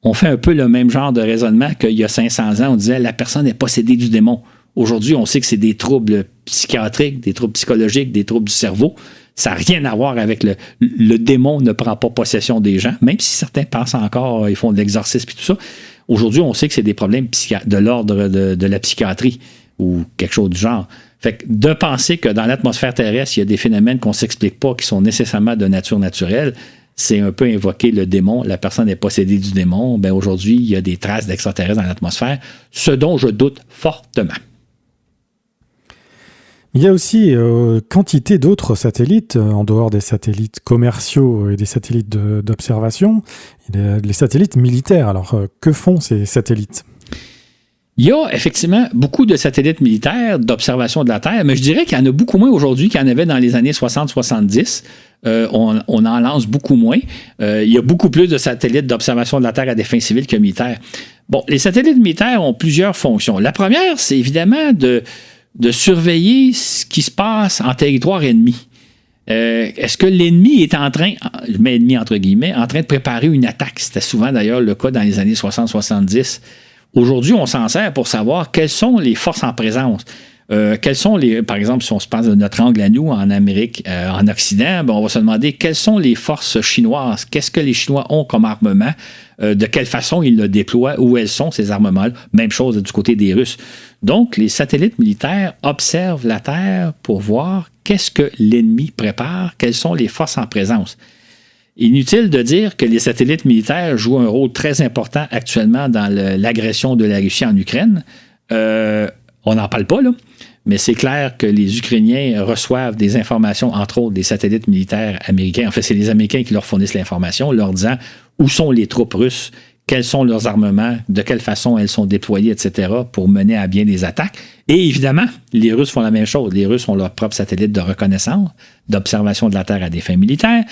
On fait un peu le même genre de raisonnement qu'il y a 500 ans. On disait « La personne est possédée du démon. » Aujourd'hui, on sait que c'est des troubles psychiatriques, des troubles psychologiques, des troubles du cerveau. Ça n'a rien à voir avec le démon ne prend pas possession des gens, même si certains pensent encore, ils font de l'exorcisme et tout ça. Aujourd'hui, on sait que c'est des problèmes de l'ordre de la psychiatrie ou quelque chose du genre. Fait que de penser que dans l'atmosphère terrestre, il y a des phénomènes qu'on ne s'explique pas, qui sont nécessairement de nature naturelle, c'est un peu invoquer le démon. La personne est possédée du démon. Ben aujourd'hui, il y a des traces d'extraterrestres dans l'atmosphère, ce dont je doute fortement. Il y a aussi quantité d'autres satellites, en dehors des satellites commerciaux et des satellites d'observation, les satellites militaires. Alors, que font ces satellites ? Il y a effectivement beaucoup de satellites militaires d'observation de la Terre, mais je dirais qu'il y en a beaucoup moins aujourd'hui qu'il y en avait dans les années 60-70. On en lance beaucoup moins. Il y a beaucoup plus de satellites d'observation de la Terre à des fins civiles que militaires. Bon, les satellites militaires ont plusieurs fonctions. La première, c'est évidemment de surveiller ce qui se passe en territoire ennemi. Est-ce que l'ennemi est en train, je mets ennemi entre guillemets, en train de préparer une attaque? C'était souvent d'ailleurs le cas dans les années 60-70. Aujourd'hui, on s'en sert pour savoir quelles sont les forces en présence. Quelles sont par exemple, si on se passe de notre angle à nous en Amérique, en Occident, on va se demander quelles sont les forces chinoises, qu'est-ce que les Chinois ont comme armement, de quelle façon ils le déploient, où elles sont ces armements-là. Même chose du côté des Russes. Donc, les satellites militaires observent la Terre pour voir qu'est-ce que l'ennemi prépare, quelles sont les forces en présence. Inutile de dire que les satellites militaires jouent un rôle très important actuellement dans l'agression de la Russie en Ukraine. On n'en parle pas, là, mais c'est clair que les Ukrainiens reçoivent des informations, entre autres des satellites militaires américains. En fait, c'est les Américains qui leur fournissent l'information, leur disant où sont les troupes russes, quels sont leurs armements, de quelle façon elles sont déployées, etc., pour mener à bien des attaques. Et évidemment, les Russes font la même chose. Les Russes ont leur propre satellite de reconnaissance, d'observation de la Terre à des fins militaires.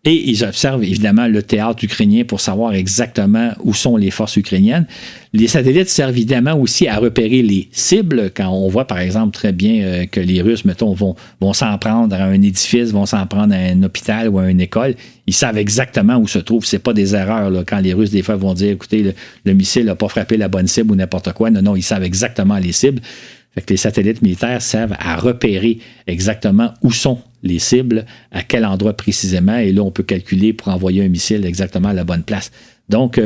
Et ils observent évidemment le théâtre ukrainien pour savoir exactement où sont les forces ukrainiennes. Les satellites servent évidemment aussi à repérer les cibles. Quand on voit par exemple très bien que les Russes, mettons, vont s'en prendre à un édifice, vont s'en prendre à un hôpital ou à une école, ils savent exactement où se trouve. C'est pas des erreurs là, quand les Russes des fois vont dire, écoutez, le missile n'a pas frappé la bonne cible ou n'importe quoi. Non, ils savent exactement les cibles. Fait que les satellites militaires servent à repérer exactement où sont les cibles, à quel endroit précisément, et là, on peut calculer pour envoyer un missile exactement à la bonne place. Donc,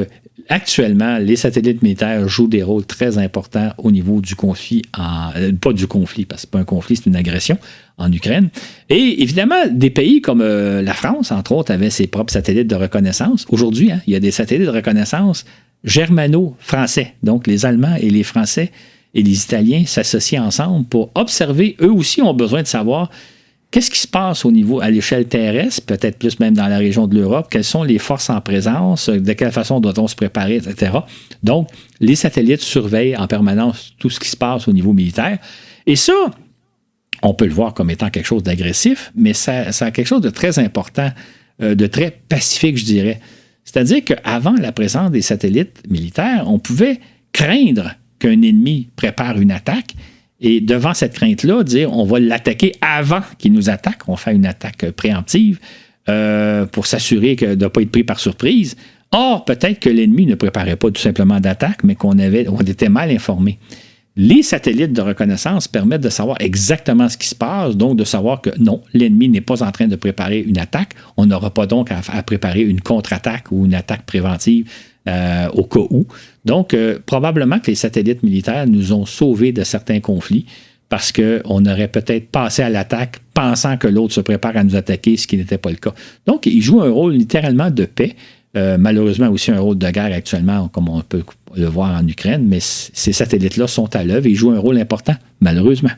actuellement, les satellites militaires jouent des rôles très importants au niveau du conflit, pas du conflit, parce que c'est pas un conflit, c'est une agression en Ukraine. Et évidemment, des pays comme la France, entre autres, avaient ses propres satellites de reconnaissance. Aujourd'hui, il y a des satellites de reconnaissance germano-français. Donc, les Allemands et les Français et les Italiens s'associent ensemble pour observer. Eux aussi ont besoin de savoir qu'est-ce qui se passe au niveau, à l'échelle terrestre, peut-être plus même dans la région de l'Europe, quelles sont les forces en présence, de quelle façon doit-on se préparer, etc. Donc, les satellites surveillent en permanence tout ce qui se passe au niveau militaire. Et ça, on peut le voir comme étant quelque chose d'agressif, mais ça a quelque chose de très important, de très pacifique, je dirais. C'est-à-dire qu'avant la présence des satellites militaires, on pouvait craindre qu'un ennemi prépare une attaque et devant cette crainte-là, dire on va l'attaquer avant qu'il nous attaque, on fait une attaque préemptive pour s'assurer de ne pas être pris par surprise. Or, peut-être que l'ennemi ne préparait pas tout simplement d'attaque, mais qu'on était mal informé. Les satellites de reconnaissance permettent de savoir exactement ce qui se passe, donc de savoir que non, l'ennemi n'est pas en train de préparer une attaque. On n'aura pas donc à préparer une contre-attaque ou une attaque préventive au cas où. Donc, probablement que les satellites militaires nous ont sauvés de certains conflits parce qu'on aurait peut-être passé à l'attaque pensant que l'autre se prépare à nous attaquer, ce qui n'était pas le cas. Donc, ils jouent un rôle littéralement de paix. Malheureusement aussi un rôle de guerre actuellement, comme on peut le voir en Ukraine, mais ces satellites-là sont à l'œuvre et ils jouent un rôle important, malheureusement.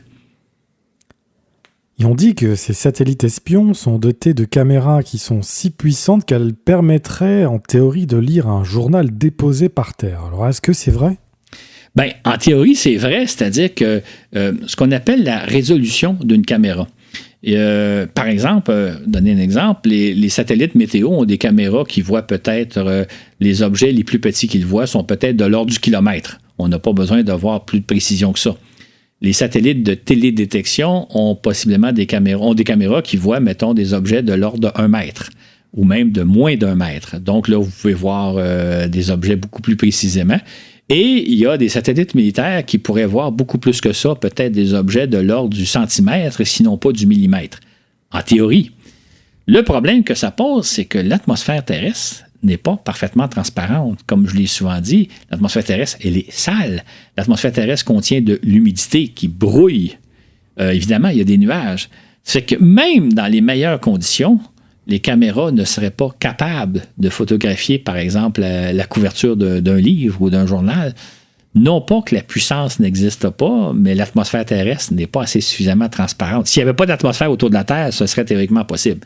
Et on dit que ces satellites espions sont dotés de caméras qui sont si puissantes qu'elles permettraient en théorie de lire un journal déposé par terre. Alors est-ce que c'est vrai? Bien, en théorie, c'est vrai, c'est-à-dire que ce qu'on appelle la résolution d'une caméra. Par exemple, donner un exemple, les satellites météo ont des caméras qui voient peut-être les objets les plus petits qu'ils voient sont peut-être de l'ordre du kilomètre. On n'a pas besoin d'avoir plus de précision que ça. Les satellites de télédétection ont possiblement des caméras qui voient, mettons, des objets de l'ordre de 1 mètre ou même de moins d'1 mètre. Donc là, vous pouvez voir des objets beaucoup plus précisément. Et il y a des satellites militaires qui pourraient voir beaucoup plus que ça, peut-être des objets de l'ordre du centimètre, sinon pas du millimètre, en théorie. Le problème que ça pose, c'est que l'atmosphère terrestre n'est pas parfaitement transparente. Comme je l'ai souvent dit, l'atmosphère terrestre, elle est sale. L'atmosphère terrestre contient de l'humidité qui brouille. Évidemment, il y a des nuages. C'est que même dans les meilleures conditions, les caméras ne seraient pas capables de photographier, par exemple, la couverture d'un livre ou d'un journal. Non pas que la puissance n'existe pas, mais l'atmosphère terrestre n'est pas assez suffisamment transparente. S'il n'y avait pas d'atmosphère autour de la Terre, ce serait théoriquement possible.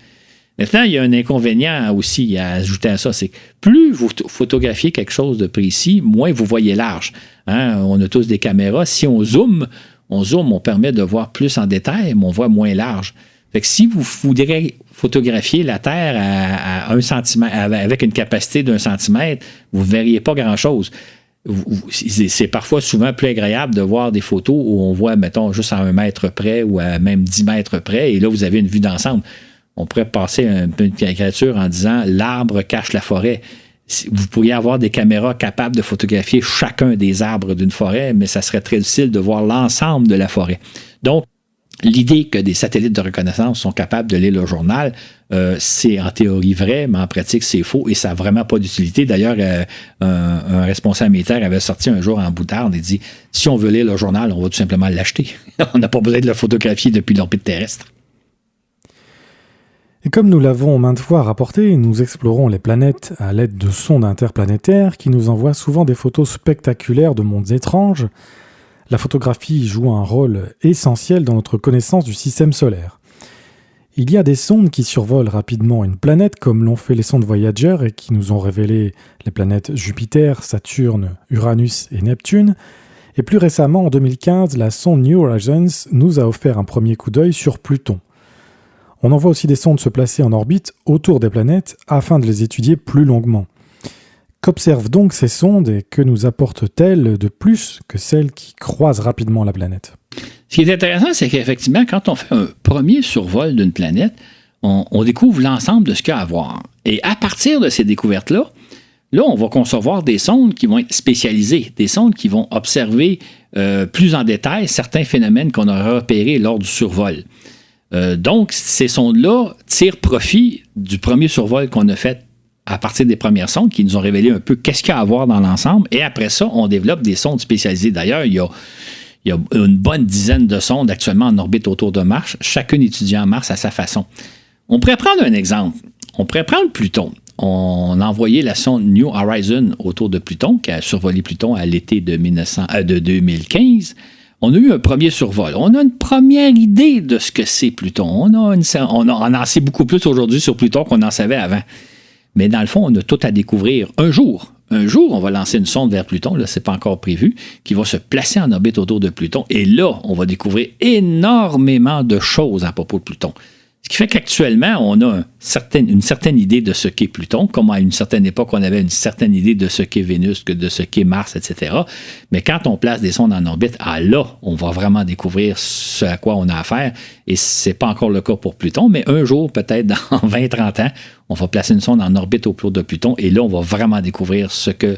Maintenant, il y a un inconvénient aussi à ajouter à ça, c'est que plus vous photographiez quelque chose de précis, moins vous voyez large. Hein? On a tous des caméras. Si on zoome, on permet de voir plus en détail, mais on voit moins large. Fait que si vous voudriez photographier la Terre à 1 centimètre, avec une capacité d'1 centimètre, vous ne verriez pas grand-chose. C'est parfois souvent plus agréable de voir des photos où on voit, mettons, juste à 1 mètre près ou à même 10 mètres près, et là, vous avez une vue d'ensemble. On pourrait passer une caricature en disant « l'arbre cache la forêt ». Vous pourriez avoir des caméras capables de photographier chacun des arbres d'une forêt, mais ça serait très difficile de voir l'ensemble de la forêt. Donc, l'idée que des satellites de reconnaissance sont capables de lire le journal, c'est en théorie vrai, mais en pratique, c'est faux et ça n'a vraiment pas d'utilité. D'ailleurs, un responsable militaire avait sorti un jour en boutarde et dit « Si on veut lire le journal, on va tout simplement l'acheter. On n'a pas besoin de le photographier depuis l'orbite terrestre. » Et comme nous l'avons maintes fois rapporté, nous explorons les planètes à l'aide de sondes interplanétaires qui nous envoient souvent des photos spectaculaires de mondes étranges. La photographie joue un rôle essentiel dans notre connaissance du système solaire. Il y a des sondes qui survolent rapidement une planète, comme l'ont fait les sondes Voyager et qui nous ont révélé les planètes Jupiter, Saturne, Uranus et Neptune. Et plus récemment, en 2015, la sonde New Horizons nous a offert un premier coup d'œil sur Pluton. On envoie aussi des sondes se placer en orbite autour des planètes afin de les étudier plus longuement. Qu'observent donc ces sondes et que nous apportent-elles de plus que celles qui croisent rapidement la planète? Ce qui est intéressant, c'est qu'effectivement, quand on fait un premier survol d'une planète, on découvre l'ensemble de ce qu'il y a à voir. Et à partir de ces découvertes-là, on va concevoir des sondes qui vont être spécialisées, des sondes qui vont observer plus en détail certains phénomènes qu'on aura repérés lors du survol. Donc, ces sondes-là tirent profit du premier survol qu'on a fait à partir des premières sondes qui nous ont révélé un peu qu'est-ce qu'il y a à voir dans l'ensemble. Et après ça, on développe des sondes spécialisées. D'ailleurs, il y a une bonne dizaine de sondes actuellement en orbite autour de Mars, chacune étudiant Mars à sa façon. On pourrait prendre un exemple. On pourrait prendre Pluton. On a envoyé la sonde New Horizons autour de Pluton, qui a survolé Pluton à l'été de 2015. On a eu un premier survol. On a une première idée de ce que c'est Pluton. On en sait beaucoup plus aujourd'hui sur Pluton qu'on en savait avant. Mais dans le fond, on a tout à découvrir un jour. Un jour, on va lancer une sonde vers Pluton, là, c'est pas encore prévu, qui va se placer en orbite autour de Pluton. Et là, on va découvrir énormément de choses à propos de Pluton. Ce qui fait qu'actuellement, on a une certaine idée de ce qu'est Pluton, comme à une certaine époque, on avait une certaine idée de ce qu'est Vénus, de ce qu'est Mars, etc. Mais quand on place des sondes en orbite, là, on va vraiment découvrir ce à quoi on a affaire. Et c'est pas encore le cas pour Pluton, mais un jour, peut-être dans 20-30 ans, on va placer une sonde en orbite autour de Pluton. Et là, on va vraiment découvrir ce que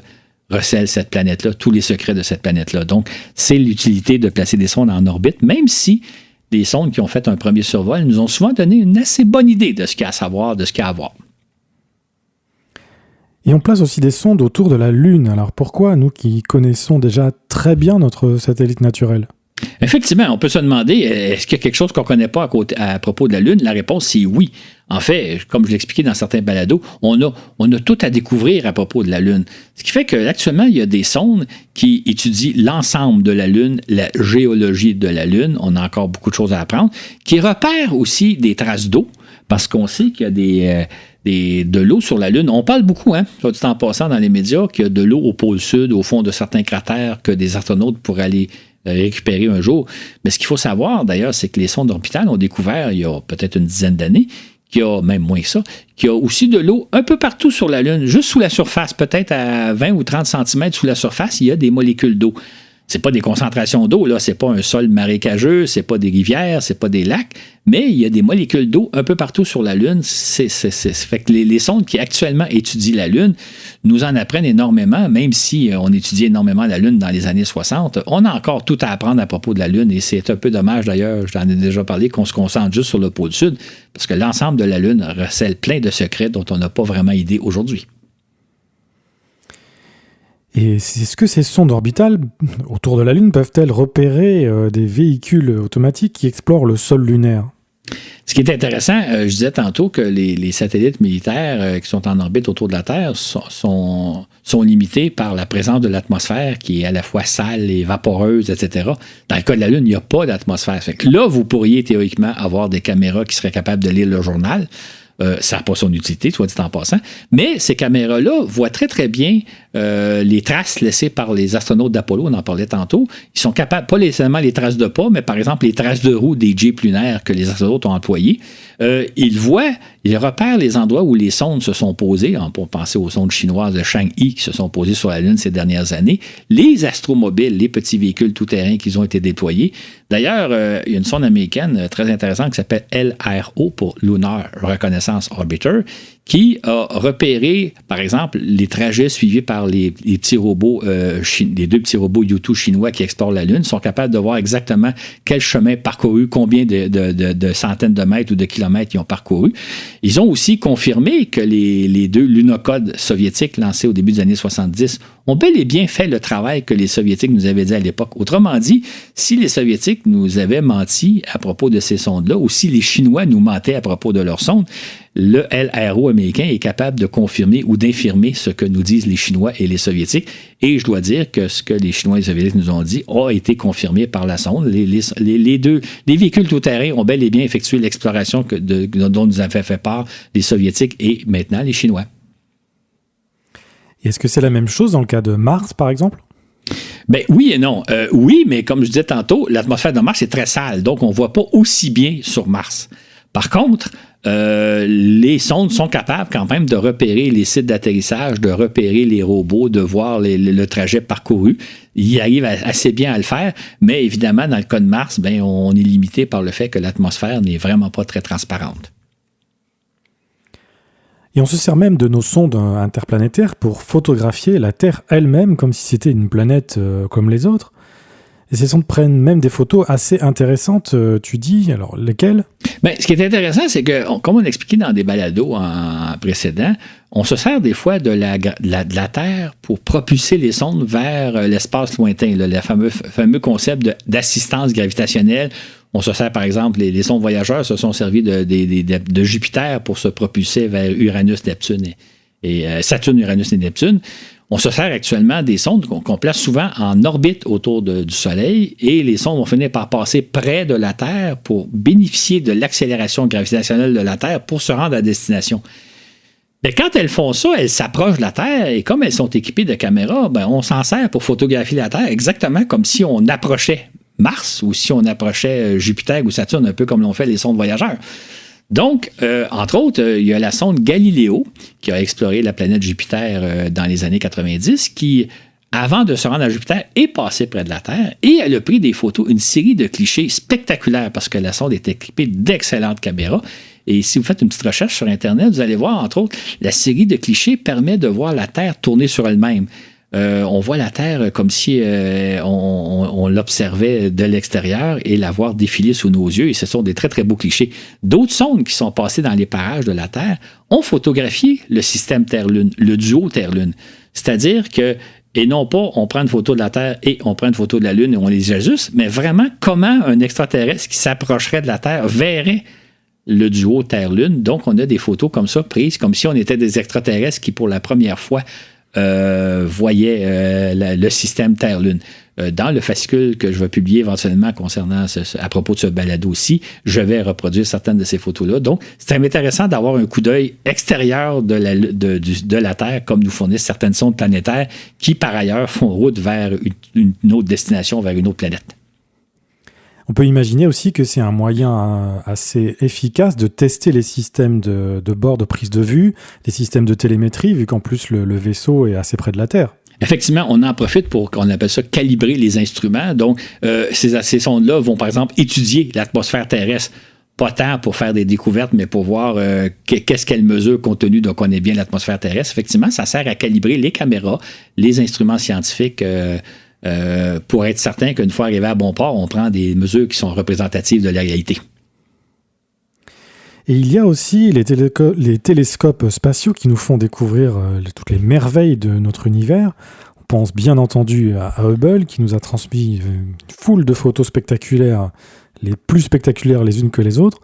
recèle cette planète-là, tous les secrets de cette planète-là. Donc, c'est l'utilité de placer des sondes en orbite, même si les sondes qui ont fait un premier survol nous ont souvent donné une assez bonne idée de ce qu'il y a à savoir, de ce qu'il y a à voir. Et on place aussi des sondes autour de la Lune. Alors pourquoi, nous qui connaissons déjà très bien notre satellite naturel? Effectivement, on peut se demander, est-ce qu'il y a quelque chose qu'on ne connaît pas à propos de la Lune? La réponse, c'est oui. En fait, comme je l'expliquais dans certains balados, on a tout à découvrir à propos de la Lune. Ce qui fait qu'actuellement, il y a des sondes qui étudient l'ensemble de la Lune, la géologie de la Lune. On a encore beaucoup de choses à apprendre. Qui repèrent aussi des traces d'eau, parce qu'on sait qu'il y a de l'eau sur la Lune. On parle beaucoup, soit dit en passant dans les médias, qu'il y a de l'eau au pôle sud, au fond de certains cratères, que des astronautes pourraient aller récupérer un jour. Mais ce qu'il faut savoir, d'ailleurs, c'est que les sondes orbitales ont découvert, il y a peut-être une dizaine d'années, qu'il y a même moins que ça, qu'il y a aussi de l'eau un peu partout sur la Lune, juste sous la surface, peut-être à 20 ou 30 cm sous la surface, il y a des molécules d'eau. C'est pas des concentrations d'eau, là, c'est pas un sol marécageux, c'est pas des rivières, c'est pas des lacs, mais il y a des molécules d'eau un peu partout sur la Lune. Fait que les sondes qui actuellement étudient la Lune nous en apprennent énormément, même si on étudiait énormément la Lune dans les années 60. On a encore tout à apprendre à propos de la Lune et c'est un peu dommage d'ailleurs, j'en ai déjà parlé, qu'on se concentre juste sur le pôle sud, parce que l'ensemble de la Lune recèle plein de secrets dont on n'a pas vraiment idée aujourd'hui. Et est-ce que ces sondes orbitales autour de la Lune peuvent-elles repérer des véhicules automatiques qui explorent le sol lunaire? Ce qui est intéressant, je disais tantôt que les satellites militaires qui sont en orbite autour de la Terre sont limités par la présence de l'atmosphère qui est à la fois sale et vaporeuse, etc. Dans le cas de la Lune, il n'y a pas d'atmosphère. Fait que là, vous pourriez théoriquement avoir des caméras qui seraient capables de lire le journal. Ça n'a pas son utilité, soit dit en passant. Mais ces caméras-là voient très, très bien les traces laissées par les astronautes d'Apollo, on en parlait tantôt. Ils sont capables, pas seulement les traces de pas, mais par exemple les traces de roues des jeeps lunaires que les astronautes ont employés. Ils repèrent les endroits où les sondes se sont posées. On peut penser aux sondes chinoises de Chang'e qui se sont posées sur la Lune ces dernières années. Les astromobiles, les petits véhicules tout-terrain qui ont été déployés. D'ailleurs, il y a une sonde américaine très intéressante qui s'appelle LRO pour Lunar Reconnaissance Orbiter, qui a repéré, par exemple, les trajets suivis par les petits robots, les deux petits robots U2 chinois qui explorent la Lune, sont capables de voir exactement quel chemin parcouru, combien de centaines de mètres ou de kilomètres ils ont parcouru. Ils ont aussi confirmé que les deux lunocodes soviétiques lancés au début des années 70 ont bel et bien fait le travail que les Soviétiques nous avaient dit à l'époque. Autrement dit, si les Soviétiques nous avaient menti à propos de ces sondes-là, ou si les Chinois nous mentaient à propos de leurs sondes, le LRO américain est capable de confirmer ou d'infirmer ce que nous disent les Chinois et les Soviétiques. Et je dois dire que ce que les Chinois et les Soviétiques nous ont dit a été confirmé par la sonde. Les véhicules tout-terrain ont bel et bien effectué l'exploration dont nous avaient fait part les Soviétiques et maintenant les Chinois. Et est-ce que c'est la même chose dans le cas de Mars, par exemple? Ben oui et non. Oui, mais comme je disais tantôt, l'atmosphère de Mars est très sale, donc on ne voit pas aussi bien sur Mars. Par contre, les sondes sont capables quand même de repérer les sites d'atterrissage, de repérer les robots, de voir le trajet parcouru. Ils arrivent assez bien à le faire, mais évidemment, dans le cas de Mars, ben, on est limité par le fait que l'atmosphère n'est vraiment pas très transparente. Et on se sert même de nos sondes interplanétaires pour photographier la Terre elle-même comme si c'était une planète comme les autres. Et ces sondes prennent même des photos assez intéressantes, tu dis. Alors, lesquelles? Bien, ce qui est intéressant, c'est que, comme on expliquait dans des balados en précédent, on se sert des fois de la Terre pour propulser les sondes vers l'espace lointain, le fameux concept d'assistance gravitationnelle. On se sert, par exemple, les sondes voyageurs se sont servis de Jupiter pour se propulser vers Uranus, Neptune et Saturne, Uranus et Neptune. On se sert actuellement des sondes qu'on place souvent en orbite autour du Soleil et les sondes vont finir par passer près de la Terre pour bénéficier de l'accélération gravitationnelle de la Terre pour se rendre à destination. Mais quand elles font ça, elles s'approchent de la Terre et comme elles sont équipées de caméras, ben on s'en sert pour photographier la Terre exactement comme si on approchait Mars ou si on approchait Jupiter ou Saturne, un peu comme l'ont fait les sondes voyageurs. Donc, entre autres, il y a la sonde Galileo qui a exploré la planète Jupiter dans les années 90 qui, avant de se rendre à Jupiter, est passée près de la Terre et elle a pris des photos, une série de clichés spectaculaires parce que la sonde est équipée d'excellentes caméras. Et si vous faites une petite recherche sur Internet, vous allez voir, entre autres, la série de clichés permet de voir la Terre tourner sur elle-même. on voit la Terre comme si on l'observait de l'extérieur et la voir défiler sous nos yeux. Et ce sont des très, très beaux clichés. D'autres sondes qui sont passées dans les parages de la Terre ont photographié le système Terre-Lune, le duo Terre-Lune. C'est-à-dire que, et non pas on prend une photo de la Terre et on prend une photo de la Lune et on les ajuste, mais vraiment comment un extraterrestre qui s'approcherait de la Terre verrait le duo Terre-Lune. Donc, on a des photos comme ça prises, comme si on était des extraterrestres qui, pour la première fois, voyaient le système Terre-Lune. Dans le fascicule que je vais publier éventuellement concernant à propos de ce balado aussi, je vais reproduire certaines de ces photos-là. Donc, c'est intéressant d'avoir un coup d'œil extérieur de la Terre, comme nous fournissent certaines sondes planétaires qui, par ailleurs, font route vers une autre destination, vers une autre planète. On peut imaginer aussi que c'est un moyen assez efficace de tester les systèmes de bord de prise de vue, les systèmes de télémétrie, vu qu'en plus le vaisseau est assez près de la Terre. Effectivement, on en profite pour, on appelle ça, calibrer les instruments. Donc, ces sondes-là vont, par exemple, étudier l'atmosphère terrestre. Pas tant pour faire des découvertes, mais pour voir qu'est-ce qu'elle mesure compte tenu de qu'on connaît bien l'atmosphère terrestre. Effectivement, ça sert à calibrer les caméras, les instruments scientifiques, pour être certain qu'une fois arrivé à bon port, on prend des mesures qui sont représentatives de la réalité. Et il y a aussi les télescopes spatiaux qui nous font découvrir toutes les merveilles de notre univers. On pense bien entendu à Hubble qui nous a transmis une foule de photos spectaculaires, les plus spectaculaires les unes que les autres.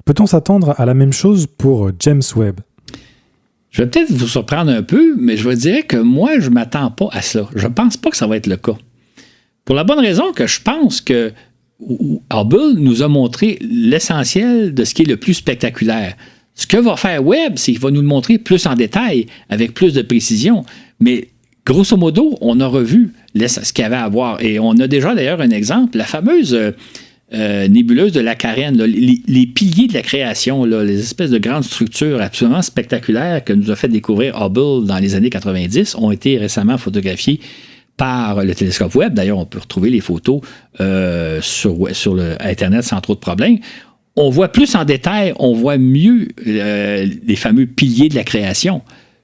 Peut-on s'attendre à la même chose pour James Webb ? Je vais peut-être vous surprendre un peu, mais je vais dire que moi, je ne m'attends pas à cela. Je ne pense pas que ça va être le cas. Pour la bonne raison que je pense que Hubble nous a montré l'essentiel de ce qui est le plus spectaculaire. Ce que va faire Webb, c'est qu'il va nous le montrer plus en détail, avec plus de précision. Mais grosso modo, on a revu ce qu'il y avait à voir. Et on a déjà d'ailleurs un exemple, la fameuse nébuleuse de la Carène, là, les piliers de la création, là, les espèces de grandes structures absolument spectaculaires que nous a fait découvrir Hubble dans les années 90 ont été récemment photographiées par le télescope Webb. D'ailleurs, on peut retrouver les photos sur le Internet sans trop de problèmes. On voit plus en détail, on voit mieux les fameux piliers de la création.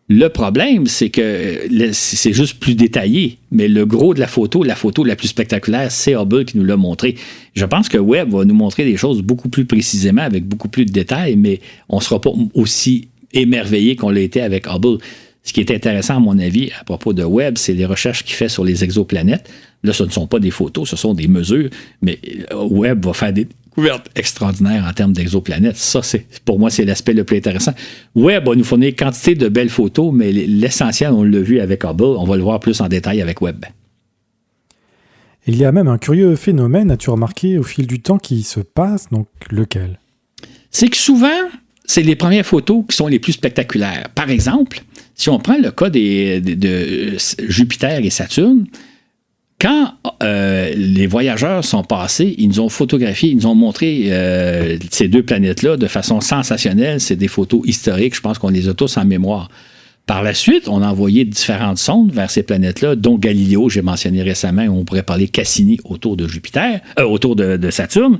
Le problème, c'est que c'est juste plus détaillé, mais le gros de la photo la plus spectaculaire, c'est Hubble qui nous l'a montré. Je pense que Webb va nous montrer des choses beaucoup plus précisément, avec beaucoup plus de détails, mais on ne sera pas aussi émerveillé qu'on l'a été avec Hubble. Ce qui est intéressant, à mon avis, à propos de Webb, c'est les recherches qu'il fait sur les exoplanètes. Là, ce ne sont pas des photos, ce sont des mesures, mais Webb va faire des découvertes extraordinaires en termes d'exoplanètes. Ça, pour moi, c'est l'aspect le plus intéressant. Webb va nous fournir quantité de belles photos, mais l'essentiel, on l'a vu avec Hubble, on va le voir plus en détail avec Webb. Il y a même un curieux phénomène, as-tu remarqué, au fil du temps qui se passe, donc lequel ? C'est que souvent, c'est les premières photos qui sont les plus spectaculaires. Par exemple, si on prend le cas de Jupiter et Saturne, quand les voyageurs sont passés, ils nous ont photographié, ils nous ont montré ces deux planètes-là de façon sensationnelle. C'est des photos historiques, je pense qu'on les a tous en mémoire. Par la suite, on a envoyé différentes sondes vers ces planètes-là, dont Galileo, j'ai mentionné récemment, on pourrait parler Cassini autour de Jupiter, autour de Saturne.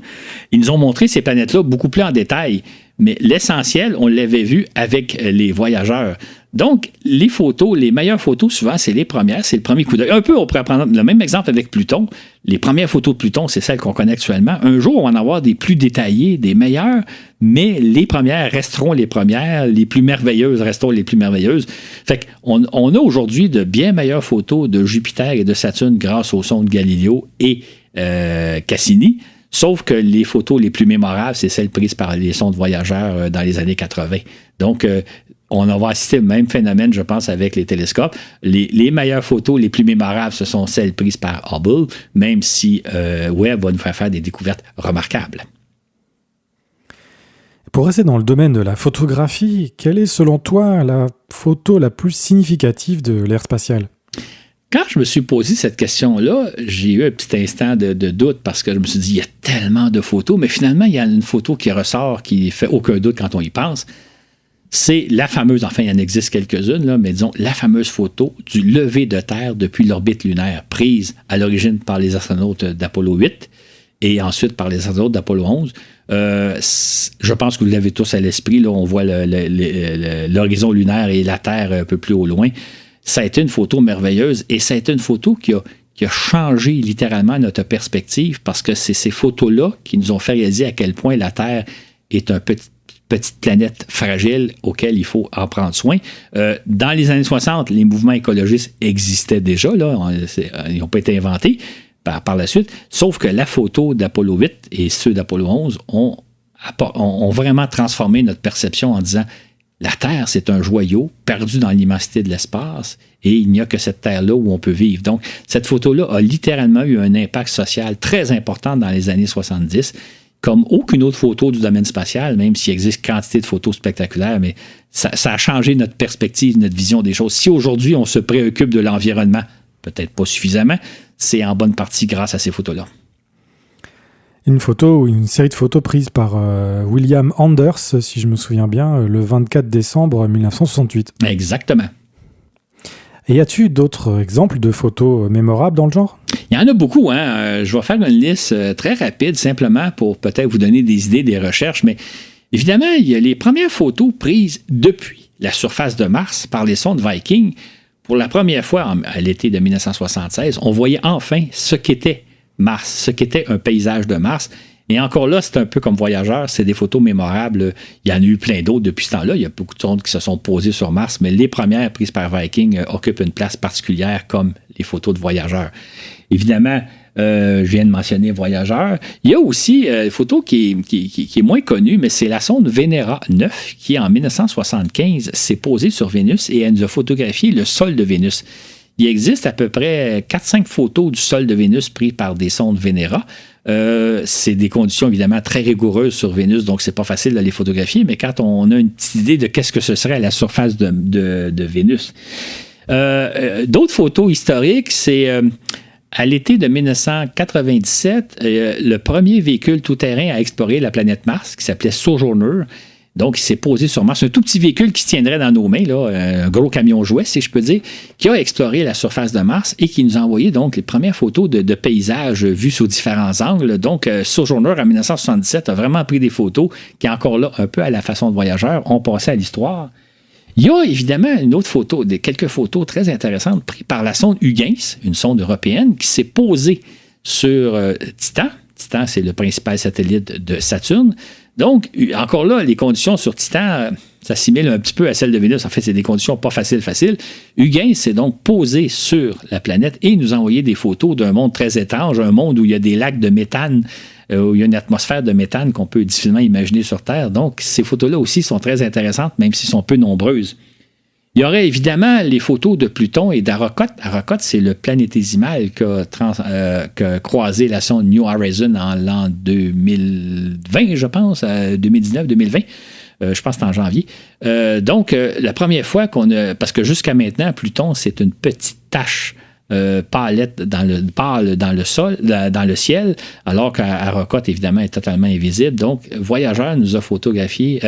Ils nous ont montré ces planètes-là beaucoup plus en détail. Mais l'essentiel, on l'avait vu avec les voyageurs. Donc, les photos, les meilleures photos, souvent, c'est les premières, c'est le premier coup d'œil. Un peu, on pourrait prendre le même exemple avec Pluton. Les premières photos de Pluton, c'est celles qu'on connaît actuellement. Un jour, on va en avoir des plus détaillées, des meilleures, mais les premières resteront les premières, les plus merveilleuses resteront les plus merveilleuses. Fait qu'on a aujourd'hui de bien meilleures photos de Jupiter et de Saturne grâce aux sondes Galileo et Cassini. Sauf que les photos les plus mémorables, c'est celles prises par les sondes voyageurs dans les années 80. Donc, on va assister au même phénomène, je pense, avec les télescopes. Les meilleures photos, les plus mémorables, ce sont celles prises par Hubble, même si Webb va nous faire des découvertes remarquables. Pour rester dans le domaine de la photographie, quelle est selon toi la photo la plus significative de l'ère spatiale ? Quand je me suis posé cette question-là, j'ai eu un petit instant de doute parce que je me suis dit, il y a tellement de photos, mais finalement, il y a une photo qui ressort qui ne fait aucun doute quand on y pense. C'est la fameuse, enfin, il y en existe quelques-unes, là, mais disons, la fameuse photo du lever de Terre depuis l'orbite lunaire, prise à l'origine par les astronautes d'Apollo 8 et ensuite par les astronautes d'Apollo 11. Je pense que vous l'avez tous à l'esprit, là, on voit l'horizon lunaire et la Terre un peu plus au loin. Ça a été une photo merveilleuse et ça a été une photo qui a changé littéralement notre perspective parce que c'est ces photos-là qui nous ont fait réaliser à quel point la Terre est une petite planète fragile auquel il faut en prendre soin. Dans les années 60, les mouvements écologistes existaient déjà, là, ils n'ont pas été inventés par la suite, sauf que la photo d'Apollo 8 et ceux d'Apollo 11 ont vraiment transformé notre perception en disant la Terre, c'est un joyau perdu dans l'immensité de l'espace et il n'y a que cette Terre-là où on peut vivre. Donc, cette photo-là a littéralement eu un impact social très important dans les années 70, comme aucune autre photo du domaine spatial, même s'il existe quantité de photos spectaculaires, mais ça a changé notre perspective, notre vision des choses. Si aujourd'hui, on se préoccupe de l'environnement, peut-être pas suffisamment, c'est en bonne partie grâce à ces photos-là. Une série de photos prises par William Anders, si je me souviens bien, le 24 décembre 1968. Exactement. Et as-tu d'autres exemples de photos mémorables dans le genre? Il y en a beaucoup, hein. Je vais faire une liste très rapide, simplement pour peut-être vous donner des idées, des recherches, mais évidemment, il y a les premières photos prises depuis la surface de Mars par les sondes Viking. Pour la première fois, à l'été de 1976, on voyait enfin ce qu'était Mars, ce qu'était un paysage de Mars. Et encore là, c'est un peu comme Voyageur, c'est des photos mémorables. Il y en a eu plein d'autres depuis ce temps-là. Il y a beaucoup de sondes qui se sont posées sur Mars, mais les premières prises par Viking occupent une place particulière comme les photos de Voyageur. Évidemment, je viens de mentionner Voyageur. Il y a aussi une photo qui est moins connue, mais c'est la sonde Venera 9 qui, en 1975, s'est posée sur Vénus et elle nous a photographié le sol de Vénus. Il existe à peu près 4-5 photos du sol de Vénus prises par des sondes Venera. C'est des conditions évidemment très rigoureuses sur Vénus, donc c'est pas facile de les photographier, mais quand on a une petite idée de qu'est-ce que ce serait à la surface de Vénus. D'autres photos historiques, c'est à l'été de 1997, le premier véhicule tout-terrain à explorer la planète Mars, qui s'appelait Sojourner. Donc, il s'est posé sur Mars. Un tout petit véhicule qui se tiendrait dans nos mains, là, un gros camion jouet, si je peux dire, qui a exploré la surface de Mars et qui nous a envoyé donc les premières photos de paysages vus sous différents angles. Donc, Sojourner, en 1977, a vraiment pris des photos qui, encore là, un peu à la façon de Voyageur, ont passé à l'histoire. Il y a évidemment une autre photo, quelques photos très intéressantes prises par la sonde Huygens, une sonde européenne, qui s'est posée sur Titan. Titan, c'est le principal satellite de Saturne. Donc, encore là, les conditions sur Titan s'assimilent un petit peu à celles de Vénus. En fait, c'est des conditions pas faciles. Huygens s'est donc posé sur la planète et nous a envoyé des photos d'un monde très étrange, un monde où il y a des lacs de méthane, où il y a une atmosphère de méthane qu'on peut difficilement imaginer sur Terre. Donc, ces photos-là aussi sont très intéressantes, même s'ils sont peu nombreuses. Il y aurait évidemment les photos de Pluton et d'Arrokoth. Arrokoth, c'est le planétésimal qui a croisé la sonde New Horizons en l'an 2020, je pense, 2019-2020. Je pense que c'est en janvier. Donc, la première fois parce que jusqu'à maintenant, Pluton, c'est une petite tache pâle dans le ciel, alors qu'Arrokoth, évidemment, est totalement invisible. Donc, Voyageur nous a photographié,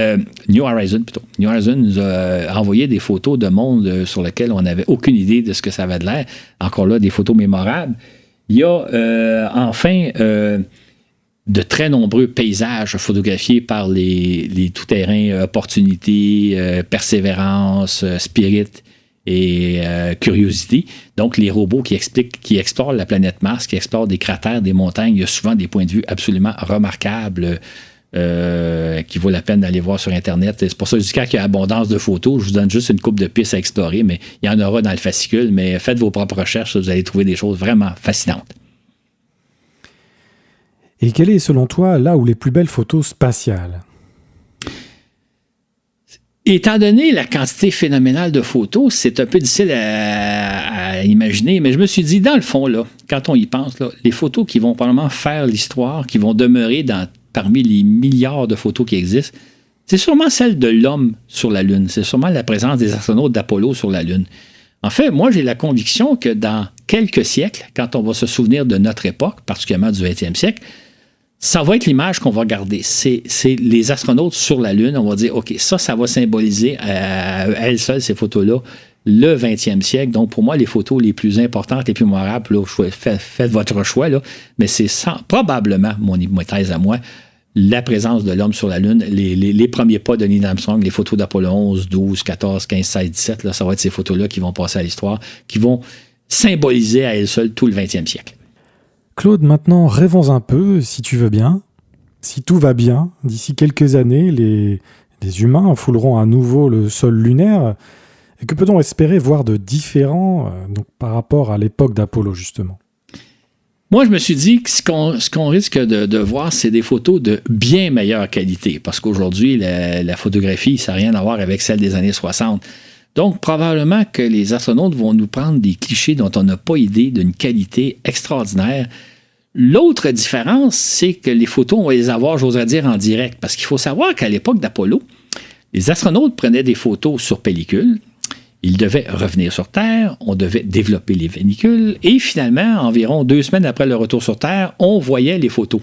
New Horizons plutôt. New Horizons nous a envoyé des photos de monde sur lesquels on n'avait aucune idée de ce que ça avait de l'air. Encore là, des photos mémorables. Il y a enfin de très nombreux paysages photographiés par les tout-terrains Opportunité, Persévérance, Spirit et Curiosity. Donc, les robots qui explorent la planète Mars, qui explorent des cratères, des montagnes. Il y a souvent des points de vue absolument remarquables qui vaut la peine d'aller voir sur Internet. C'est pour ça que je dis qu'il y a abondance de photos. Je vous donne juste une couple de pistes à explorer, mais il y en aura dans le fascicule. Mais faites vos propres recherches, vous allez trouver des choses vraiment fascinantes. Et quelle est, selon toi, là où les plus belles photos spatiales? Étant donné la quantité phénoménale de photos, c'est un peu difficile à imaginer, mais je me suis dit, dans le fond, là, quand on y pense, là, les photos qui vont probablement faire l'histoire, qui vont demeurer parmi les milliards de photos qui existent, c'est sûrement celle de l'homme sur la Lune. C'est sûrement la présence des astronautes d'Apollo sur la Lune. En fait, moi, j'ai la conviction que dans quelques siècles, quand on va se souvenir de notre époque, particulièrement du 20e siècle, ça va être l'image qu'on va garder. C'est les astronautes sur la Lune. On va dire, OK, ça va symboliser à elle seule, ces photos-là, le 20e siècle. Donc, pour moi, les photos les plus importantes, les plus mémorables, là, faites votre choix, là, mais c'est probablement, mon hypothèse à moi, la présence de l'homme sur la Lune, les premiers pas de Neil Armstrong, les photos d'Apollo 11, 12, 14, 15, 16, 17, là, ça va être ces photos-là qui vont passer à l'histoire, qui vont symboliser à elles seules tout le 20e siècle. Claude, maintenant, rêvons un peu, si tu veux bien. Si tout va bien, d'ici quelques années, les humains fouleront à nouveau le sol lunaire. Et que peut-on espérer voir de différent donc, par rapport à l'époque d'Apollo, justement? Moi, je me suis dit que ce qu'on risque de voir, c'est des photos de bien meilleure qualité. Parce qu'aujourd'hui, la photographie, ça n'a rien à voir avec celle des années 60. Donc, probablement que les astronautes vont nous prendre des clichés dont on n'a pas idée d'une qualité extraordinaire. L'autre différence, c'est que les photos, on va les avoir, j'oserais dire, en direct. Parce qu'il faut savoir qu'à l'époque d'Apollo, les astronautes prenaient des photos sur pellicule. Ils devaient revenir sur Terre, on devait développer les véhicules, et finalement, environ 2 semaines après le retour sur Terre, on voyait les photos.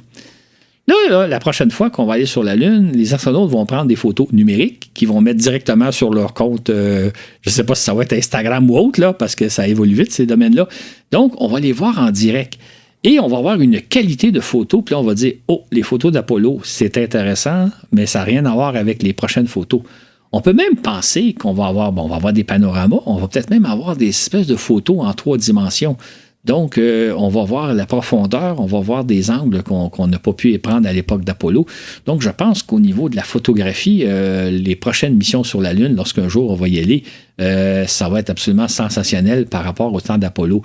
Là, la prochaine fois qu'on va aller sur la Lune, les astronautes vont prendre des photos numériques qu'ils vont mettre directement sur leur compte, je ne sais pas si ça va être Instagram ou autre, là, parce que ça évolue vite, ces domaines-là. Donc, on va les voir en direct. Et on va avoir une qualité de photos, puis là, on va dire, oh, les photos d'Apollo, c'est intéressant, mais ça n'a rien à voir avec les prochaines photos. On peut même penser qu'on va avoir, on va avoir des panoramas, on va peut-être même avoir des espèces de photos en 3 dimensions. Donc, on va voir la profondeur, on va voir des angles qu'on n'a pas pu prendre à l'époque d'Apollo. Donc, je pense qu'au niveau de la photographie, les prochaines missions sur la Lune, lorsqu'un jour on va y aller, ça va être absolument sensationnel par rapport au temps d'Apollo.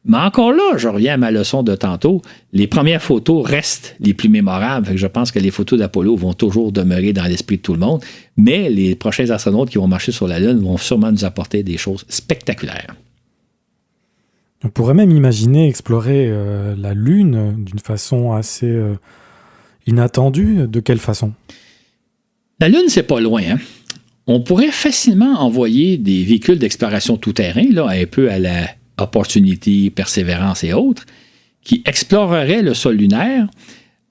Mais encore là, je reviens à ma leçon de tantôt, les premières photos restent les plus mémorables. Fait que je pense que les photos d'Apollo vont toujours demeurer dans l'esprit de tout le monde, mais les prochains astronautes qui vont marcher sur la Lune vont sûrement nous apporter des choses spectaculaires. On pourrait même imaginer explorer la Lune d'une façon assez inattendue. De quelle façon? La Lune, c'est pas loin, hein? On pourrait facilement envoyer des véhicules d'exploration tout-terrain, là, un peu à la Opportunity, Persévérance et autres, qui exploreraient le sol lunaire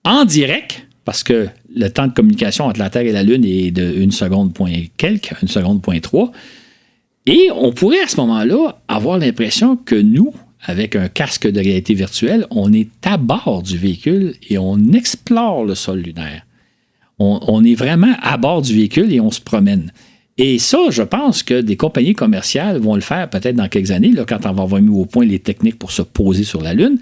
en direct, parce que le temps de communication entre la Terre et la Lune est de 1 seconde point quelque, 1 seconde point 3. Et on pourrait à ce moment-là avoir l'impression que nous, avec un casque de réalité virtuelle, on est à bord du véhicule et on explore le sol lunaire. On est vraiment à bord du véhicule et on se promène. Et ça, je pense que des compagnies commerciales vont le faire peut-être dans quelques années, là, quand on va avoir mis au point les techniques pour se poser sur la Lune,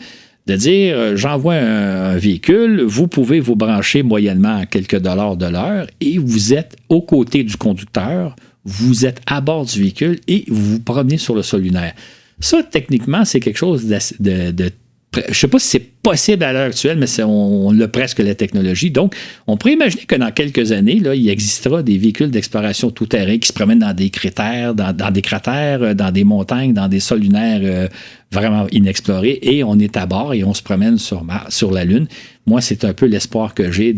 de dire, j'envoie un véhicule, vous pouvez vous brancher moyennement à quelques dollars de l'heure et vous êtes aux côtés du conducteur, vous êtes à bord du véhicule et vous vous promenez sur le sol lunaire. Ça, techniquement, c'est quelque chose de je ne sais pas si c'est possible à l'heure actuelle, mais on a presque la technologie. Donc, on pourrait imaginer que dans quelques années, là, il existera des véhicules d'exploration tout-terrain qui se promènent dans des cratères, dans des cratères, dans des montagnes, dans des sols lunaires vraiment inexplorés, et on est à bord et on se promène sur la Lune. Moi, c'est un peu l'espoir que j'ai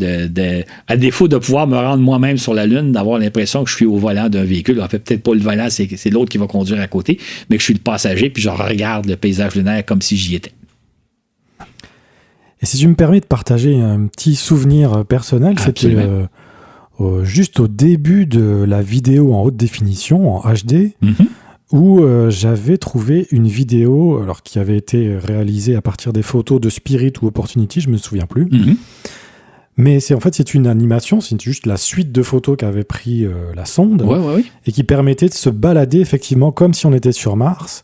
à défaut de pouvoir me rendre moi-même sur la Lune, d'avoir l'impression que je suis au volant d'un véhicule. En fait, peut-être pas le volant, c'est l'autre qui va conduire à côté, mais que je suis le passager, puis je regarde le paysage lunaire comme si j'y étais. Et si tu me permets de partager un petit souvenir personnel, c'était juste au début de la vidéo en haute définition, en HD, où j'avais trouvé une vidéo alors, qui avait été réalisée à partir des photos de Spirit ou Opportunity, je ne me souviens plus. Mais c'est une animation, c'est juste la suite de photos qu'avait pris la sonde, et qui permettait de se balader effectivement comme si on était sur Mars,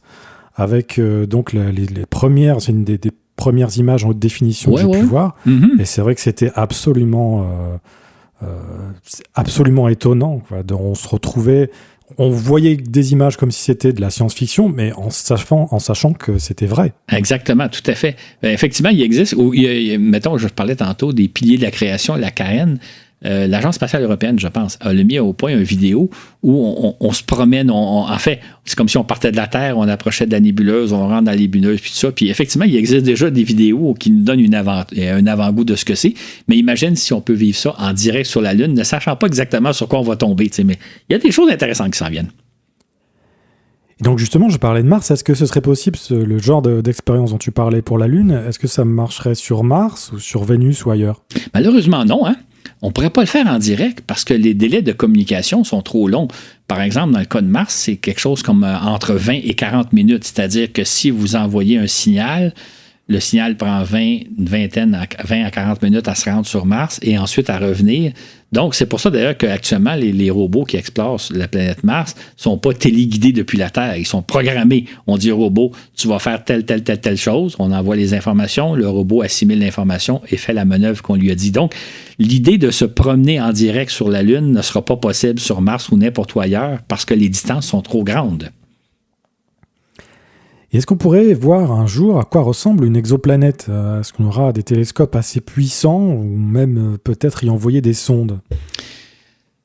avec donc les premières, c'est une des premières images en haute définition que j'ai pu voir. Et c'est vrai que c'était absolument étonnant, quoi. On se retrouvait, on voyait des images comme si c'était de la science-fiction, mais en sachant que c'était vrai. Exactement, tout à fait. Effectivement, il existe, mettons, je parlais tantôt des piliers de la création, la CAN. L'Agence spatiale européenne, je pense, a mis au point une vidéo où on se promène. En fait, c'est comme si on partait de la Terre, on approchait de la nébuleuse, on rentre dans la nébuleuse, puis tout ça. Puis effectivement, il existe déjà des vidéos qui nous donnent un avant-goût de ce que c'est. Mais imagine si on peut vivre ça en direct sur la Lune, ne sachant pas exactement sur quoi on va tomber. Mais il y a des choses intéressantes qui s'en viennent. Et donc justement, je parlais de Mars. Est-ce que ce serait possible, le genre d'expérience dont tu parlais pour la Lune, est-ce que ça marcherait sur Mars ou sur Vénus ou ailleurs? Malheureusement, non, hein? On ne pourrait pas le faire en direct parce que les délais de communication sont trop longs. Par exemple, dans le cas de Mars, c'est quelque chose comme entre 20 et 40 minutes. C'est-à-dire que si vous envoyez un signal, le signal prend 20 à 40 minutes à se rendre sur Mars et ensuite à revenir. Donc, c'est pour ça d'ailleurs qu'actuellement, les robots qui explorent la planète Mars ne sont pas téléguidés depuis la Terre. Ils sont programmés. On dit au robot, tu vas faire telle chose. On envoie les informations. Le robot assimile l'information et fait la manœuvre qu'on lui a dit. Donc, l'idée de se promener en direct sur la Lune ne sera pas possible sur Mars ou n'importe où ailleurs parce que les distances sont trop grandes. Est-ce qu'on pourrait voir un jour à quoi ressemble une exoplanète ? Est-ce qu'on aura des télescopes assez puissants ou même peut-être y envoyer des sondes ?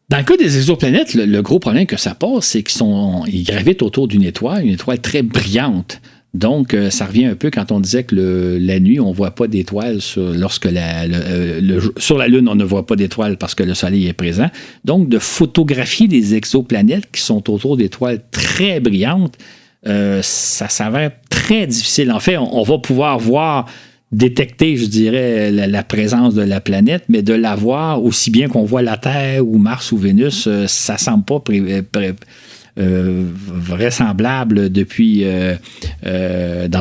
Dans le cas des exoplanètes, le gros problème que ça pose, c'est qu'ils gravitent autour d'une étoile très brillante. Donc, ça revient un peu quand on disait que la nuit, on ne voit pas d'étoiles sur la Lune, on ne voit pas d'étoiles parce que le Soleil est présent. Donc, de photographier des exoplanètes qui sont autour d'étoiles très brillantes, ça s'avère très difficile. En fait, on va pouvoir détecter, je dirais, la présence de la planète, mais de la voir aussi bien qu'on voit la Terre ou Mars ou Vénus, ça ne semble pas vraisemblable dans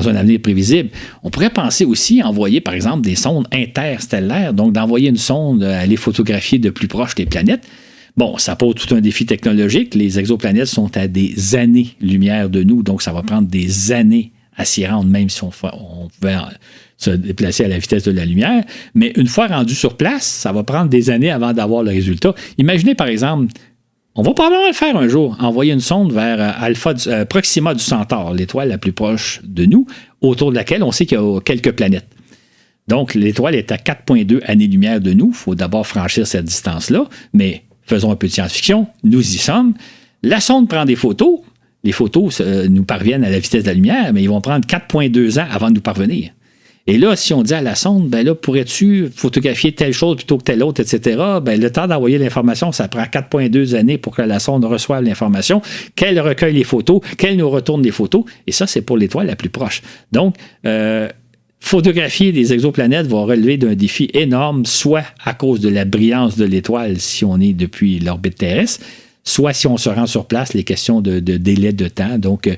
un avenir prévisible. On pourrait penser aussi à envoyer, par exemple, des sondes interstellaires, donc d'envoyer une sonde aller photographier de plus proche les planètes. Bon, ça pose tout un défi technologique. Les exoplanètes sont à des années-lumière de nous, donc ça va prendre des années à s'y rendre, même si on pouvait se déplacer à la vitesse de la lumière. Mais une fois rendu sur place, ça va prendre des années avant d'avoir le résultat. Imaginez, par exemple, on va probablement le faire un jour, envoyer une sonde vers Proxima du Centaure, l'étoile la plus proche de nous, autour de laquelle on sait qu'il y a quelques planètes. Donc, l'étoile est à 4,2 années-lumière de nous. Il faut d'abord franchir cette distance-là, mais faisons un peu de science-fiction, nous y sommes. La sonde prend des photos. Les photos nous parviennent à la vitesse de la lumière, mais ils vont prendre 4,2 ans avant de nous parvenir. Et là, si on dit à la sonde, ben là, pourrais-tu photographier telle chose plutôt que telle autre, etc., ben le temps d'envoyer l'information, ça prend 4,2 années pour que la sonde reçoive l'information, qu'elle recueille les photos, qu'elle nous retourne les photos, et ça, c'est pour l'étoile la plus proche. Donc, photographier des exoplanètes va relever d'un défi énorme, soit à cause de la brillance de l'étoile si on est depuis l'orbite terrestre, soit si on se rend sur place, les questions de délai de temps. Donc,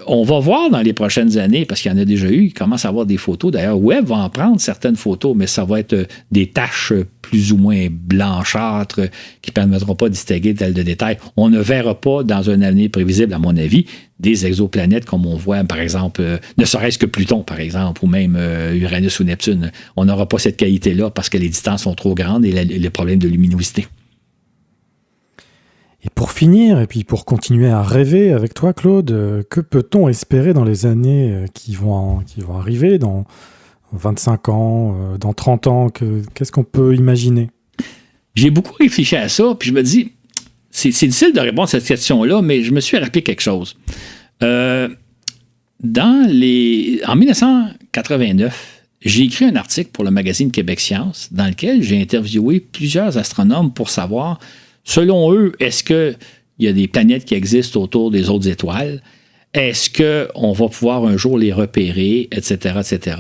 on va voir dans les prochaines années, parce qu'il y en a déjà eu, il commence à avoir des photos. D'ailleurs, Webb va en prendre certaines photos, mais ça va être des taches plus ou moins blanchâtres qui ne permettront pas de distinguer tel de détails. On ne verra pas dans un avenir prévisible, à mon avis, des exoplanètes comme on voit, par exemple, ne serait-ce que Pluton, par exemple, ou même Uranus ou Neptune. On n'aura pas cette qualité-là parce que les distances sont trop grandes et les problèmes de luminosité. Et pour finir, et puis pour continuer à rêver avec toi, Claude, que peut-on espérer dans les années qui vont arriver, dans 25 ans, dans 30 ans, qu'est-ce qu'on peut imaginer? J'ai beaucoup réfléchi à ça, puis je me dis, c'est difficile de répondre à cette question-là, mais je me suis rappelé quelque chose. En 1989, j'ai écrit un article pour le magazine Québec Science dans lequel j'ai interviewé plusieurs astronomes pour savoir, selon eux, est-ce qu'il y a des planètes qui existent autour des autres étoiles? Est-ce qu'on va pouvoir un jour les repérer, etc., etc.?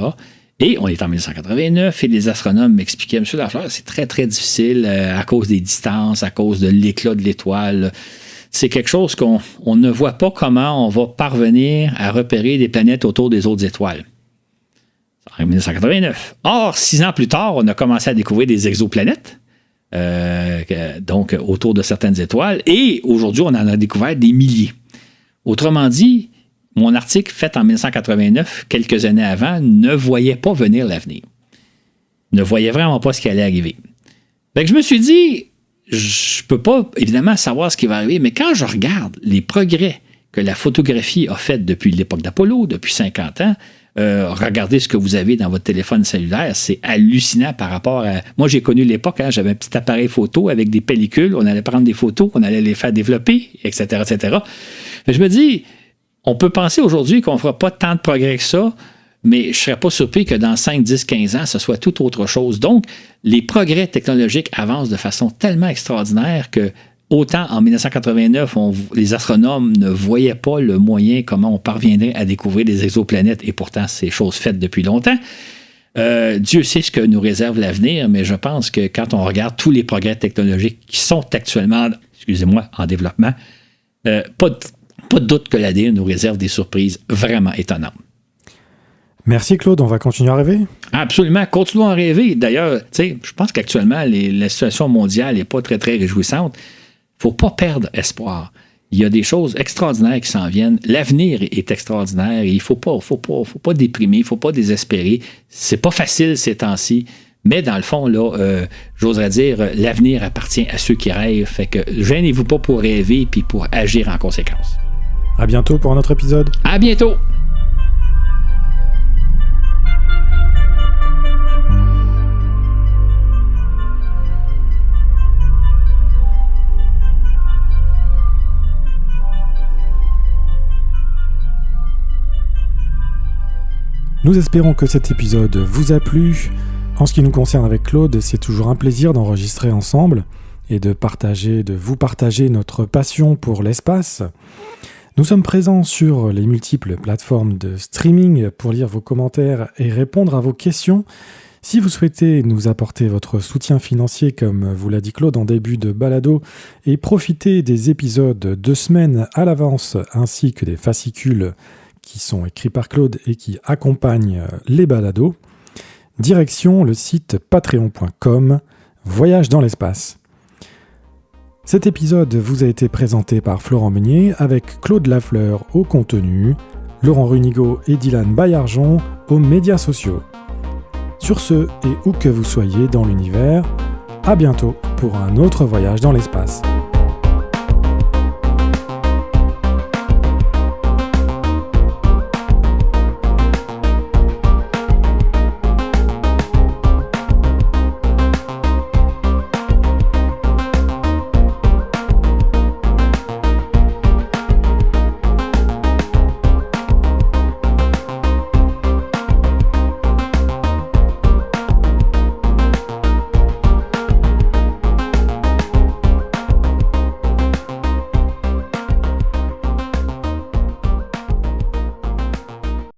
Et on est en 1989 et les astronomes m'expliquaient, M. Lafleur, c'est très, très difficile à cause des distances, à cause de l'éclat de l'étoile. C'est quelque chose qu'on ne voit pas comment on va parvenir à repérer des planètes autour des autres étoiles. En 1989. Or, 6 ans plus tard, on a commencé à découvrir des exoplanètes. Donc autour de certaines étoiles, et aujourd'hui, on en a découvert des milliers. Autrement dit, mon article fait en 1989, quelques années avant, ne voyait pas venir l'avenir. Ne voyait vraiment pas ce qui allait arriver. Donc, je me suis dit, je ne peux pas, évidemment, savoir ce qui va arriver, mais quand je regarde les progrès que la photographie a fait depuis l'époque d'Apollo, depuis 50 ans, regardez ce que vous avez dans votre téléphone cellulaire, c'est hallucinant par rapport à... Moi, j'ai connu l'époque, j'avais un petit appareil photo avec des pellicules, on allait prendre des photos, on allait les faire développer, etc., etc. Mais je me dis, on peut penser aujourd'hui qu'on ne fera pas tant de progrès que ça, mais je ne serais pas surpris que dans 5, 10, 15 ans, ce soit tout autre chose. Donc, les progrès technologiques avancent de façon tellement extraordinaire que autant en 1989, les astronomes ne voyaient pas le moyen comment on parviendrait à découvrir des exoplanètes, et pourtant, c'est chose faite depuis longtemps. Dieu sait ce que nous réserve l'avenir, mais je pense que quand on regarde tous les progrès technologiques qui sont actuellement, en développement, pas de doute que l'avenir nous réserve des surprises vraiment étonnantes. Merci Claude, on va continuer à rêver. Absolument, continuons à rêver. D'ailleurs, je pense qu'actuellement, la situation mondiale n'est pas très, très réjouissante. Il ne faut pas perdre espoir. Il y a des choses extraordinaires qui s'en viennent. L'avenir est extraordinaire et il ne faut pas déprimer, il ne faut pas désespérer. C'est pas facile ces temps-ci, mais dans le fond, là, j'oserais dire, l'avenir appartient à ceux qui rêvent. Fait que gênez-vous pas pour rêver puis pour agir en conséquence. À bientôt pour un autre épisode. À bientôt! Nous espérons que cet épisode vous a plu. En ce qui nous concerne avec Claude, c'est toujours un plaisir d'enregistrer ensemble et de vous partager notre passion pour l'espace. Nous sommes présents sur les multiples plateformes de streaming pour lire vos commentaires et répondre à vos questions. Si vous souhaitez nous apporter votre soutien financier, comme vous l'a dit Claude en début de balado, et profiter des épisodes 2 semaines à l'avance ainsi que des fascicules qui sont écrits par Claude et qui accompagnent les balados, direction le site patreon.com, Voyage dans l'espace. Cet épisode vous a été présenté par Florent Meunier avec Claude Lafleur au contenu, Laurent Runigo et Dylan Baillargeon aux médias sociaux. Sur ce, et où que vous soyez dans l'univers, à bientôt pour un autre voyage dans l'espace.